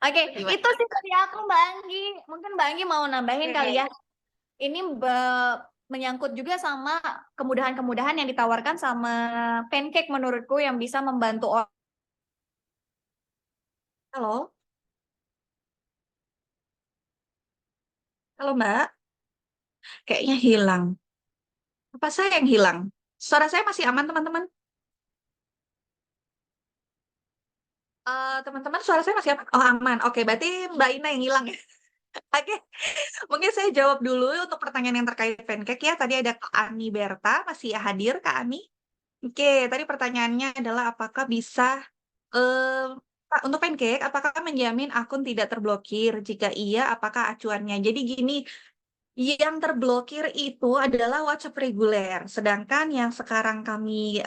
Oke, Gimana? itu sih dari aku Mbak Anggi. Mungkin Mbak Anggi mau nambahin Oke. kali ya. Ini menyangkut juga sama kemudahan-kemudahan yang ditawarkan sama Pancake menurutku yang bisa membantu orang. Halo? Halo Mbak? Kayaknya hilang. Apa saya yang hilang? Suara saya masih aman teman-teman? Teman-teman suara saya masih aman? Oh aman. Oke, berarti Mbak Ina yang hilang ya. Oke, mungkin saya jawab dulu untuk pertanyaan yang terkait pancake ya. Tadi ada Kak Ani Berta, masih hadir Kak Ani? Oke, tadi pertanyaannya adalah apakah bisa Pak, untuk pancake, apakah menjamin akun tidak terblokir? Jika iya, apakah acuannya? Jadi gini, yang terblokir itu adalah WhatsApp reguler, sedangkan yang sekarang kami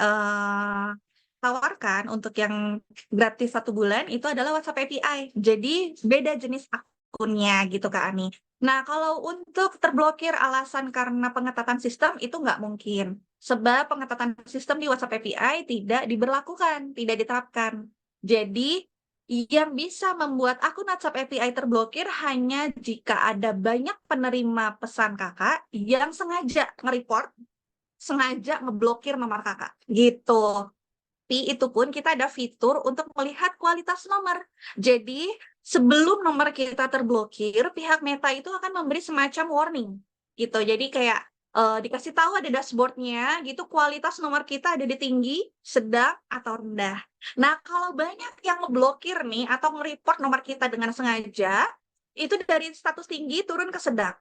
tawarkan untuk yang gratis 1 bulan itu adalah WhatsApp API. Jadi beda jenis akunnya gitu Kak Ani. Nah, kalau untuk terblokir alasan karena pengetatan sistem itu nggak mungkin. Sebab pengetatan sistem di WhatsApp API tidak diberlakukan, tidak diterapkan. Jadi yang bisa membuat akun WhatsApp API terblokir hanya jika ada banyak penerima pesan kakak yang sengaja nge-report, sengaja ngeblokir nomor kakak, gitu. Tapi itu pun kita ada fitur untuk melihat kualitas nomor. Jadi sebelum nomor kita terblokir, pihak Meta itu akan memberi semacam warning, gitu. Jadi kayak dikasih tahu ada dashboardnya, gitu kualitas nomor kita ada di tinggi, sedang, atau rendah. Nah, kalau banyak yang ngeblokir nih atau nge-report nomor kita dengan sengaja, itu dari status tinggi turun ke sedang,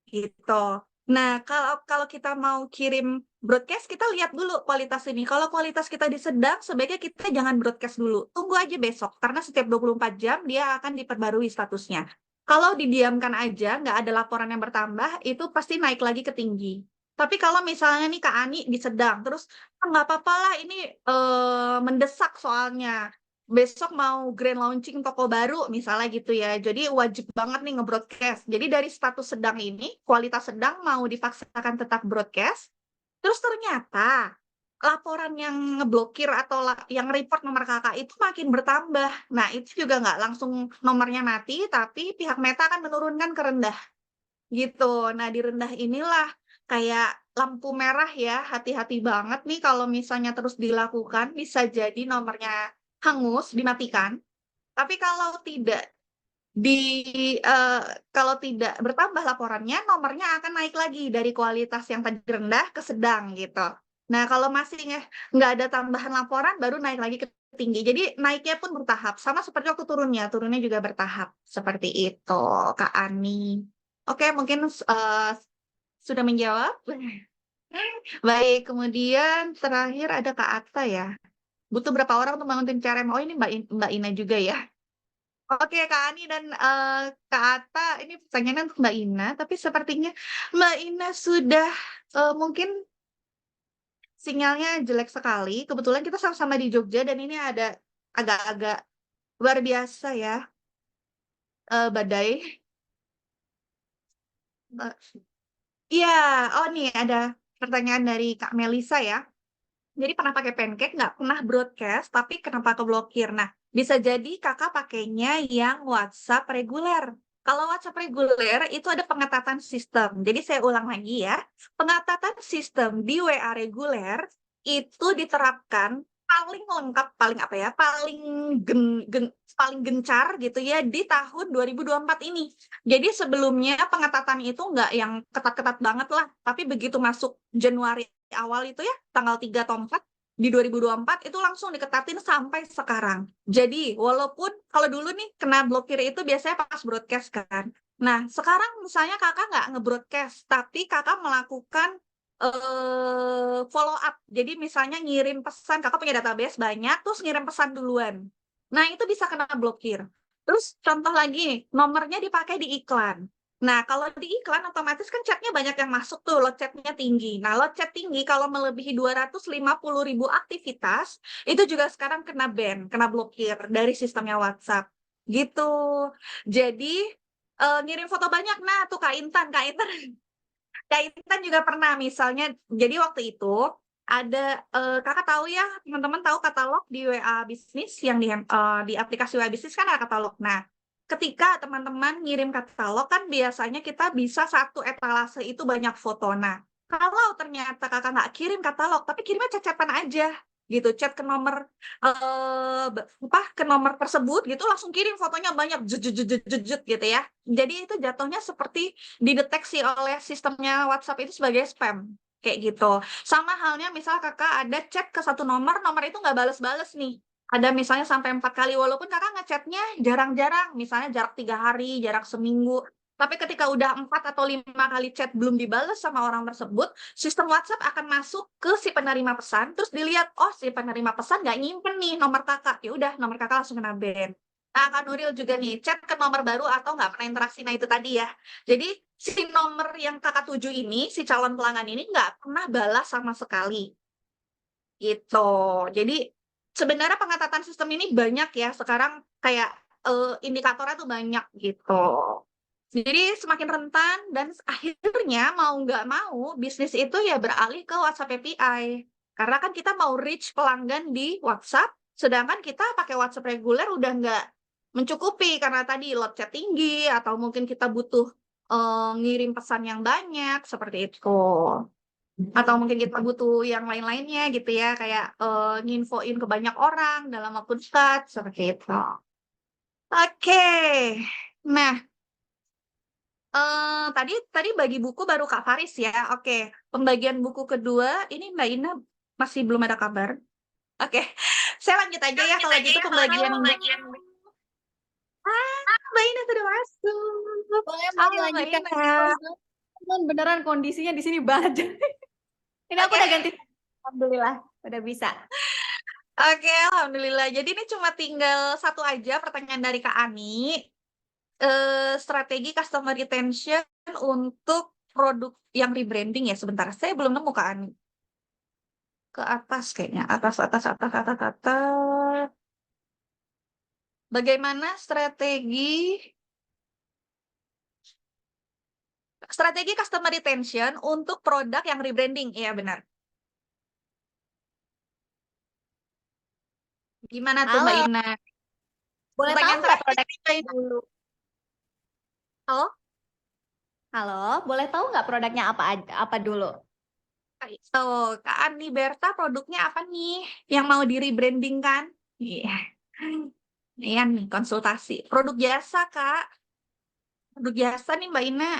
gitu. Nah, kalau kita mau kirim broadcast, kita lihat dulu kualitas ini. Kalau kualitas kita di sedang, sebaiknya kita jangan broadcast dulu. Tunggu aja besok, karena setiap 24 jam dia akan diperbarui statusnya. Kalau didiamkan aja, nggak ada laporan yang bertambah, itu pasti naik lagi ke tinggi. Tapi kalau misalnya nih Kak Ani di sedang, terus nggak apa-apa lah ini mendesak soalnya. Besok mau grand launching toko baru misalnya gitu ya. Jadi wajib banget nih nge-broadcast. Jadi dari status sedang ini, kualitas sedang mau dipaksakan tetap broadcast. Terus ternyata laporan yang ngeblokir atau yang report nomor kakak itu makin bertambah. Nah, itu juga nggak langsung nomornya mati, tapi pihak Meta akan menurunkan ke rendah. Gitu. Nah, di rendah inilah kayak lampu merah ya, hati-hati banget nih kalau misalnya terus dilakukan, bisa jadi nomornya hangus, dimatikan. Tapi kalau tidak bertambah laporannya, nomornya akan naik lagi dari kualitas yang tadi rendah ke sedang gitu. Nah, kalau masih nggak ada tambahan laporan, baru naik lagi ke tinggi. Jadi naiknya pun bertahap, sama seperti waktu turunnya juga bertahap. Seperti itu, Kak Ani. Oke, mungkin sudah menjawab. Baik, kemudian terakhir ada Kak Atta ya. Butuh berapa orang untuk bangun tim CRM? Oh, ini Mbak Ina juga ya. Oke, Kak Ani dan Kak Atta, ini pertanyaannya untuk Mbak Ina, tapi sepertinya Mbak Ina sudah mungkin sinyalnya jelek sekali. Kebetulan kita sama-sama di Jogja dan ini ada agak-agak luar biasa ya, badai. Iya, oh nih ada pertanyaan dari Kak Melisa ya. Jadi pernah pakai pancake, nggak pernah broadcast, tapi kenapa keblokir? Nah, bisa jadi kakak pakainya yang WhatsApp reguler. Kalau WhatsApp reguler itu ada pengetatan sistem. Jadi saya ulang lagi ya, pengetatan sistem di WA reguler itu diterapkan paling lengkap, paling apa ya, paling gencar gitu ya di tahun 2024 ini. Jadi sebelumnya pengetatan itu nggak yang ketat-ketat banget lah, tapi begitu masuk Januari awal itu ya, tanggal 3 atau 4 di 2024 itu langsung diketatin sampai sekarang. Jadi walaupun kalau dulu nih kena blokir itu biasanya pas broadcast kan. Nah, sekarang misalnya kakak nggak nge-broadcast, tapi kakak melakukan follow up. Jadi misalnya ngirim pesan, kakak punya database banyak, terus ngirim pesan duluan. Nah, itu bisa kena blokir. Terus contoh lagi, nomornya dipakai di iklan. Nah, kalau di iklan otomatis kan chat-nya banyak yang masuk tuh, load chat-nya tinggi. Nah, load chat tinggi kalau melebihi 250.000 aktivitas, itu juga sekarang kena ban, kena blokir dari sistemnya WhatsApp, gitu. Jadi, ngirim foto banyak, nah tuh Kak Intan Kak Intan juga pernah misalnya jadi waktu itu ada, Kakak tahu ya, teman-teman tahu katalog di WA Bisnis yang di aplikasi WA Bisnis kan ada katalog. Nah, ketika teman-teman ngirim katalog kan biasanya kita bisa satu etalase itu banyak foto. Nah, kalau ternyata Kakak nggak kirim katalog, tapi kirimnya chat-chat-an aja gitu, chat ke nomor, ke nomor tersebut gitu, langsung kirim fotonya banyak gitu ya. Jadi itu jatuhnya seperti dideteksi oleh sistemnya WhatsApp itu sebagai spam, kayak gitu. Sama halnya misal Kakak ada chat ke satu nomor, nomor itu nggak bales-bales nih. Ada misalnya sampai 4 kali, walaupun Kakak ngechatnya jarang-jarang, misalnya jarak 3 hari, jarak seminggu. Tapi ketika udah 4 atau 5 kali chat belum dibales sama orang tersebut, sistem WhatsApp akan masuk ke si penerima pesan, terus dilihat, oh si penerima pesan nggak nyimpen nih nomor Kakak, ya udah nomor Kakak langsung kena ban. Nah, Kak Nuril juga nih, chat ke nomor baru atau nggak pernah interaksi, nah itu tadi ya. Jadi si nomor yang Kakak tuju ini, si calon pelanggan ini nggak pernah balas sama sekali, gitu. Jadi sebenarnya pengetatan sistem ini banyak ya sekarang kayak, indikatornya tuh banyak gitu. Jadi semakin rentan dan akhirnya mau nggak mau bisnis itu ya beralih ke WhatsApp API. Karena kan kita mau reach pelanggan di WhatsApp, sedangkan kita pakai WhatsApp reguler udah nggak mencukupi karena tadi load chat tinggi atau mungkin kita butuh, ngirim pesan yang banyak, seperti itu. Atau mungkin kita butuh yang lain-lainnya gitu ya, kayak, nginfoin ke banyak orang dalam waktu dekat, seperti itu. Oke. Nah, tadi tadi bagi buku baru Kak Faris ya, oke. Pembagian buku kedua, ini Mbak Ina masih belum ada kabar. Oke, saya lanjut aja ya kalau gitu pembagian Mbak Ina sudah masuk. Boleh Mbak Halo Mbak dilanjutkan. Ina. Teman beneran kondisinya di sini banget. Ini aku Oke. udah ganti. Alhamdulillah, udah bisa. Oke, alhamdulillah. Jadi ini cuma tinggal satu aja pertanyaan dari Kak Ani. Strategi customer retention untuk produk yang rebranding ya, sebentar, saya belum nemu Kak Ani. Ke atas kayaknya, atas. Bagaimana strategi customer retention untuk produk yang rebranding? Iya benar. Gimana tuh Mbak Halo, Ina? boleh tahu Pertanyaan nggak terakhir produk nih, Mbak Ina. dulu? Halo? Halo, boleh tahu nggak produknya apa dulu? Tuh, Kak Ani Berta produknya apa nih yang mau di rebranding kan? Iya. Iya nih konsultasi. Produk jasa Kak. Produk jasa nih Mbak Ina.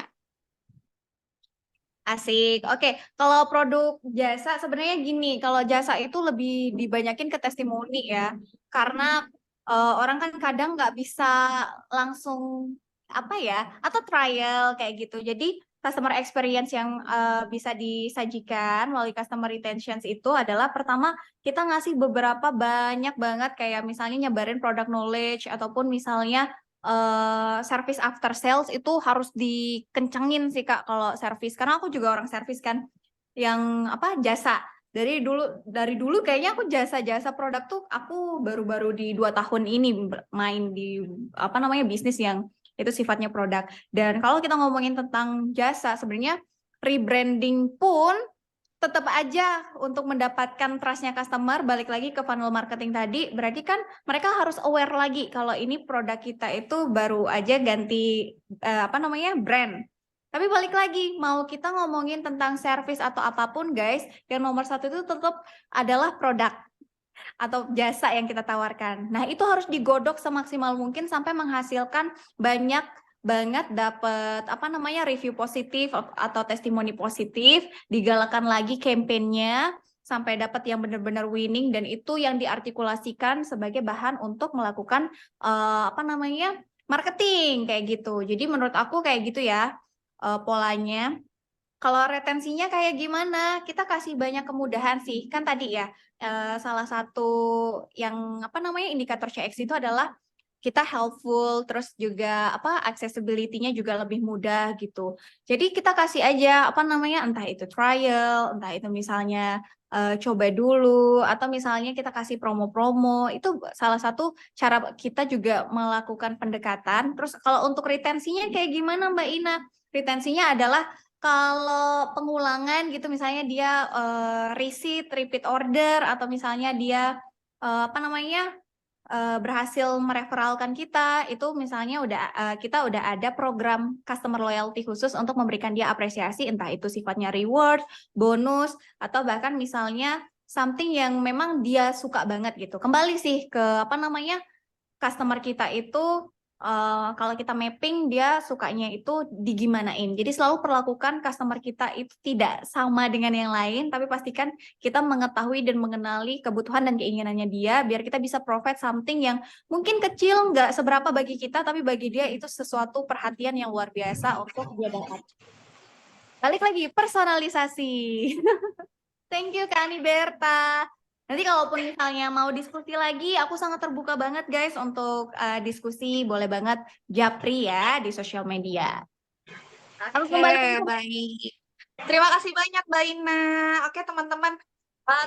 Asik. Oke, kalau produk jasa sebenarnya gini, kalau jasa itu lebih dibanyakin ke testimoni ya, karena orang kan kadang nggak bisa langsung apa ya, atau trial kayak gitu. Jadi customer experience yang bisa disajikan melalui customer retention itu adalah pertama kita ngasih beberapa banyak banget kayak misalnya nyebarin product knowledge ataupun misalnya service after sales itu harus dikencengin sih Kak kalau service, karena aku juga orang service kan yang apa jasa dari dulu kayaknya aku jasa produk tuh aku baru-baru di 2 tahun ini main di apa namanya bisnis yang itu sifatnya produk. Dan kalau kita ngomongin tentang jasa sebenarnya rebranding pun tetap aja untuk mendapatkan trust-nya customer, balik lagi ke funnel marketing tadi, berarti kan mereka harus aware lagi kalau ini produk kita itu baru aja ganti apa namanya brand. Tapi balik lagi, mau kita ngomongin tentang service atau apapun guys, yang nomor satu itu tetap adalah produk atau jasa yang kita tawarkan. Nah itu harus digodok semaksimal mungkin sampai menghasilkan banyak banget dapat apa namanya review positif atau testimoni positif, digalakan lagi kampanyenya sampai dapat yang benar-benar winning, dan itu yang diartikulasikan sebagai bahan untuk melakukan apa namanya marketing kayak gitu. Jadi menurut aku kayak gitu ya polanya. Kalau retensinya kayak gimana? Kita kasih banyak kemudahan sih. Kan tadi ya salah satu yang apa namanya indikator CX itu adalah kita helpful, terus juga accessibility-nya juga lebih mudah gitu. Jadi kita kasih aja entah itu trial, entah itu misalnya coba dulu, atau misalnya kita kasih promo-promo. Itu salah satu cara kita juga melakukan pendekatan. Terus kalau untuk retensinya kayak gimana Mbak Ina? Retensinya adalah kalau pengulangan gitu, misalnya dia repeat order, atau misalnya dia berhasil mereferalkan kita, itu misalnya kita udah ada program customer loyalty khusus untuk memberikan dia apresiasi, entah itu sifatnya reward, bonus, atau bahkan misalnya something yang memang dia suka banget gitu. Kembali sih ke customer kita itu kalau kita mapping dia sukanya itu digimanain. Jadi selalu perlakukan customer kita itu tidak sama dengan yang lain, tapi pastikan kita mengetahui dan mengenali kebutuhan dan keinginannya dia, biar kita bisa provide something yang mungkin kecil, nggak seberapa bagi kita, tapi bagi dia itu sesuatu perhatian yang luar biasa untuk dia dapat. Balik lagi, personalisasi. Thank you Kak Ani Berta. Nanti kalaupun misalnya mau diskusi lagi, aku sangat terbuka banget guys untuk diskusi. Boleh banget japri ya di sosial media. Harus kembali. Baik. Terima kasih banyak Mbak Ina. Oke teman-teman,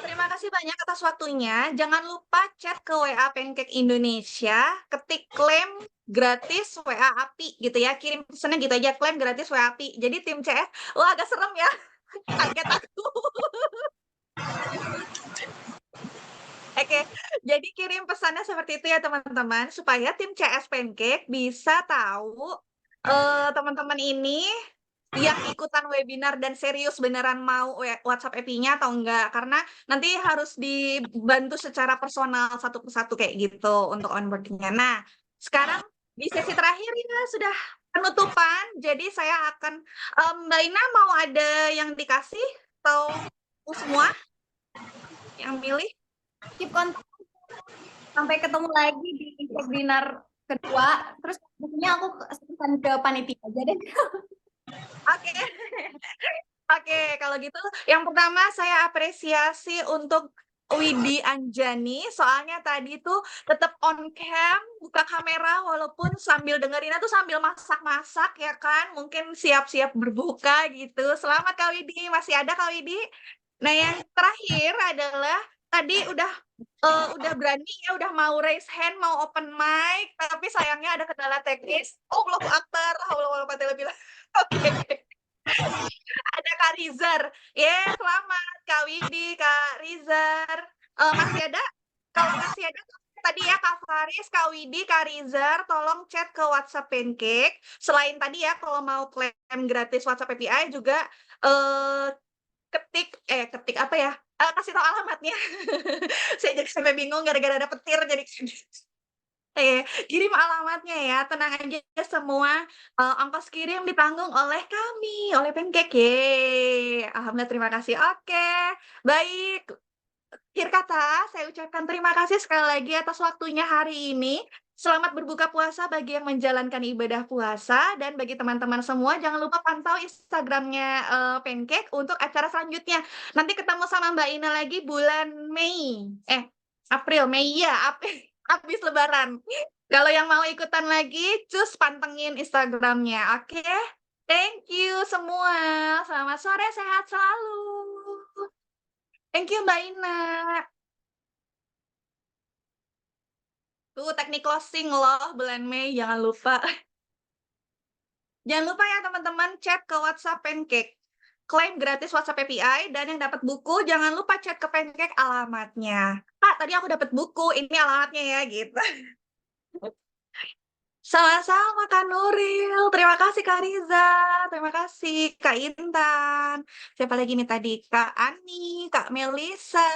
terima kasih banyak atas waktunya. Jangan lupa chat ke WA Pancake Indonesia, ketik klaim gratis WA API gitu ya. Kirim pesannya gitu aja, klaim gratis WA API. Jadi tim CS, wah agak serem ya. Kaget aku. Oke, jadi kirim pesannya seperti itu ya teman-teman, supaya tim CS Pancake bisa tahu teman-teman ini yang ikutan webinar dan serius beneran mau WhatsApp API-nya atau enggak, karena nanti harus dibantu secara personal satu persatu kayak gitu untuk onboarding-nya. Nah, sekarang di sesi terakhir ya sudah penutupan, jadi saya akan Mbak Ina mau ada yang dikasih atau semua yang milih? Keep kontak sampai ketemu lagi di webinar kedua. Terus biasanya aku pesan ke panitia aja deh. Oke. Oke, kalau gitu yang pertama saya apresiasi untuk Widi Anjani, soalnya tadi tuh tetap on cam, buka kamera walaupun sambil dengerinnya tuh sambil masak-masak ya kan, mungkin siap-siap berbuka gitu. Selamat Kak Widi, masih ada Kak Widi? Nah, yang terakhir adalah tadi udah berani ya, udah mau raise hand, mau open mic, tapi sayangnya ada kendala teknis. Allahu Akbar, haula wala quwata illa billah. Oke. Ada Kak Rizar. Selamat Kak Widi, Kak Rizar. Masih ada? Kalau masih ada tadi ya Kak Faris, Kak Widi, Kak Rizar, tolong chat ke WhatsApp Pancake. Selain tadi ya, kalau mau klaim gratis WhatsApp API juga ketik apa ya? Kasih tahu alamatnya. Saya jadi sampai bingung gara-gara ada petir jadi kirim alamatnya ya, tenang aja semua, ongkos kirim ditanggung oleh kami, oleh Pancake, alhamdulillah terima kasih. Oke, baik. Akhir kata, saya ucapkan terima kasih sekali lagi atas waktunya hari ini. Selamat berbuka puasa bagi yang menjalankan ibadah puasa, dan bagi teman-teman semua jangan lupa pantau Instagramnya Pancake untuk acara selanjutnya. Nanti ketemu sama Mbak Ina lagi bulan Mei, April, Mei ya, habis Lebaran. Kalau yang mau ikutan lagi, cus pantengin Instagramnya, oke? Thank you semua. Selamat sore, sehat selalu. Thank you Mbak Ina. Tuh teknik closing loh bulan Mei, jangan lupa. Jangan lupa ya teman-teman, chat ke WhatsApp Pancake. Klaim gratis WhatsApp API, dan yang dapat buku jangan lupa chat ke Pancake alamatnya. Kak, tadi aku dapat buku, ini alamatnya ya gitu. Sama-sama Kak Nuril, terima kasih Kak Riza, terima kasih Kak Intan. Siapa lagi nih tadi? Kak Ani, Kak Melisa.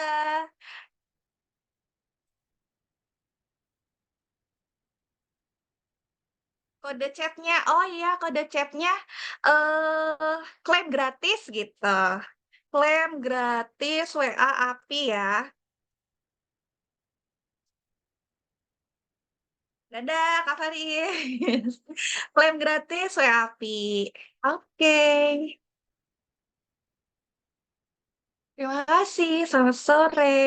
Kode chatnya, oh iya kode chatnya klaim gratis gitu. Klaim gratis WA API ya. Dadah Kak Faris. Klaim gratis WA API. Oke. Terima kasih, selamat sore.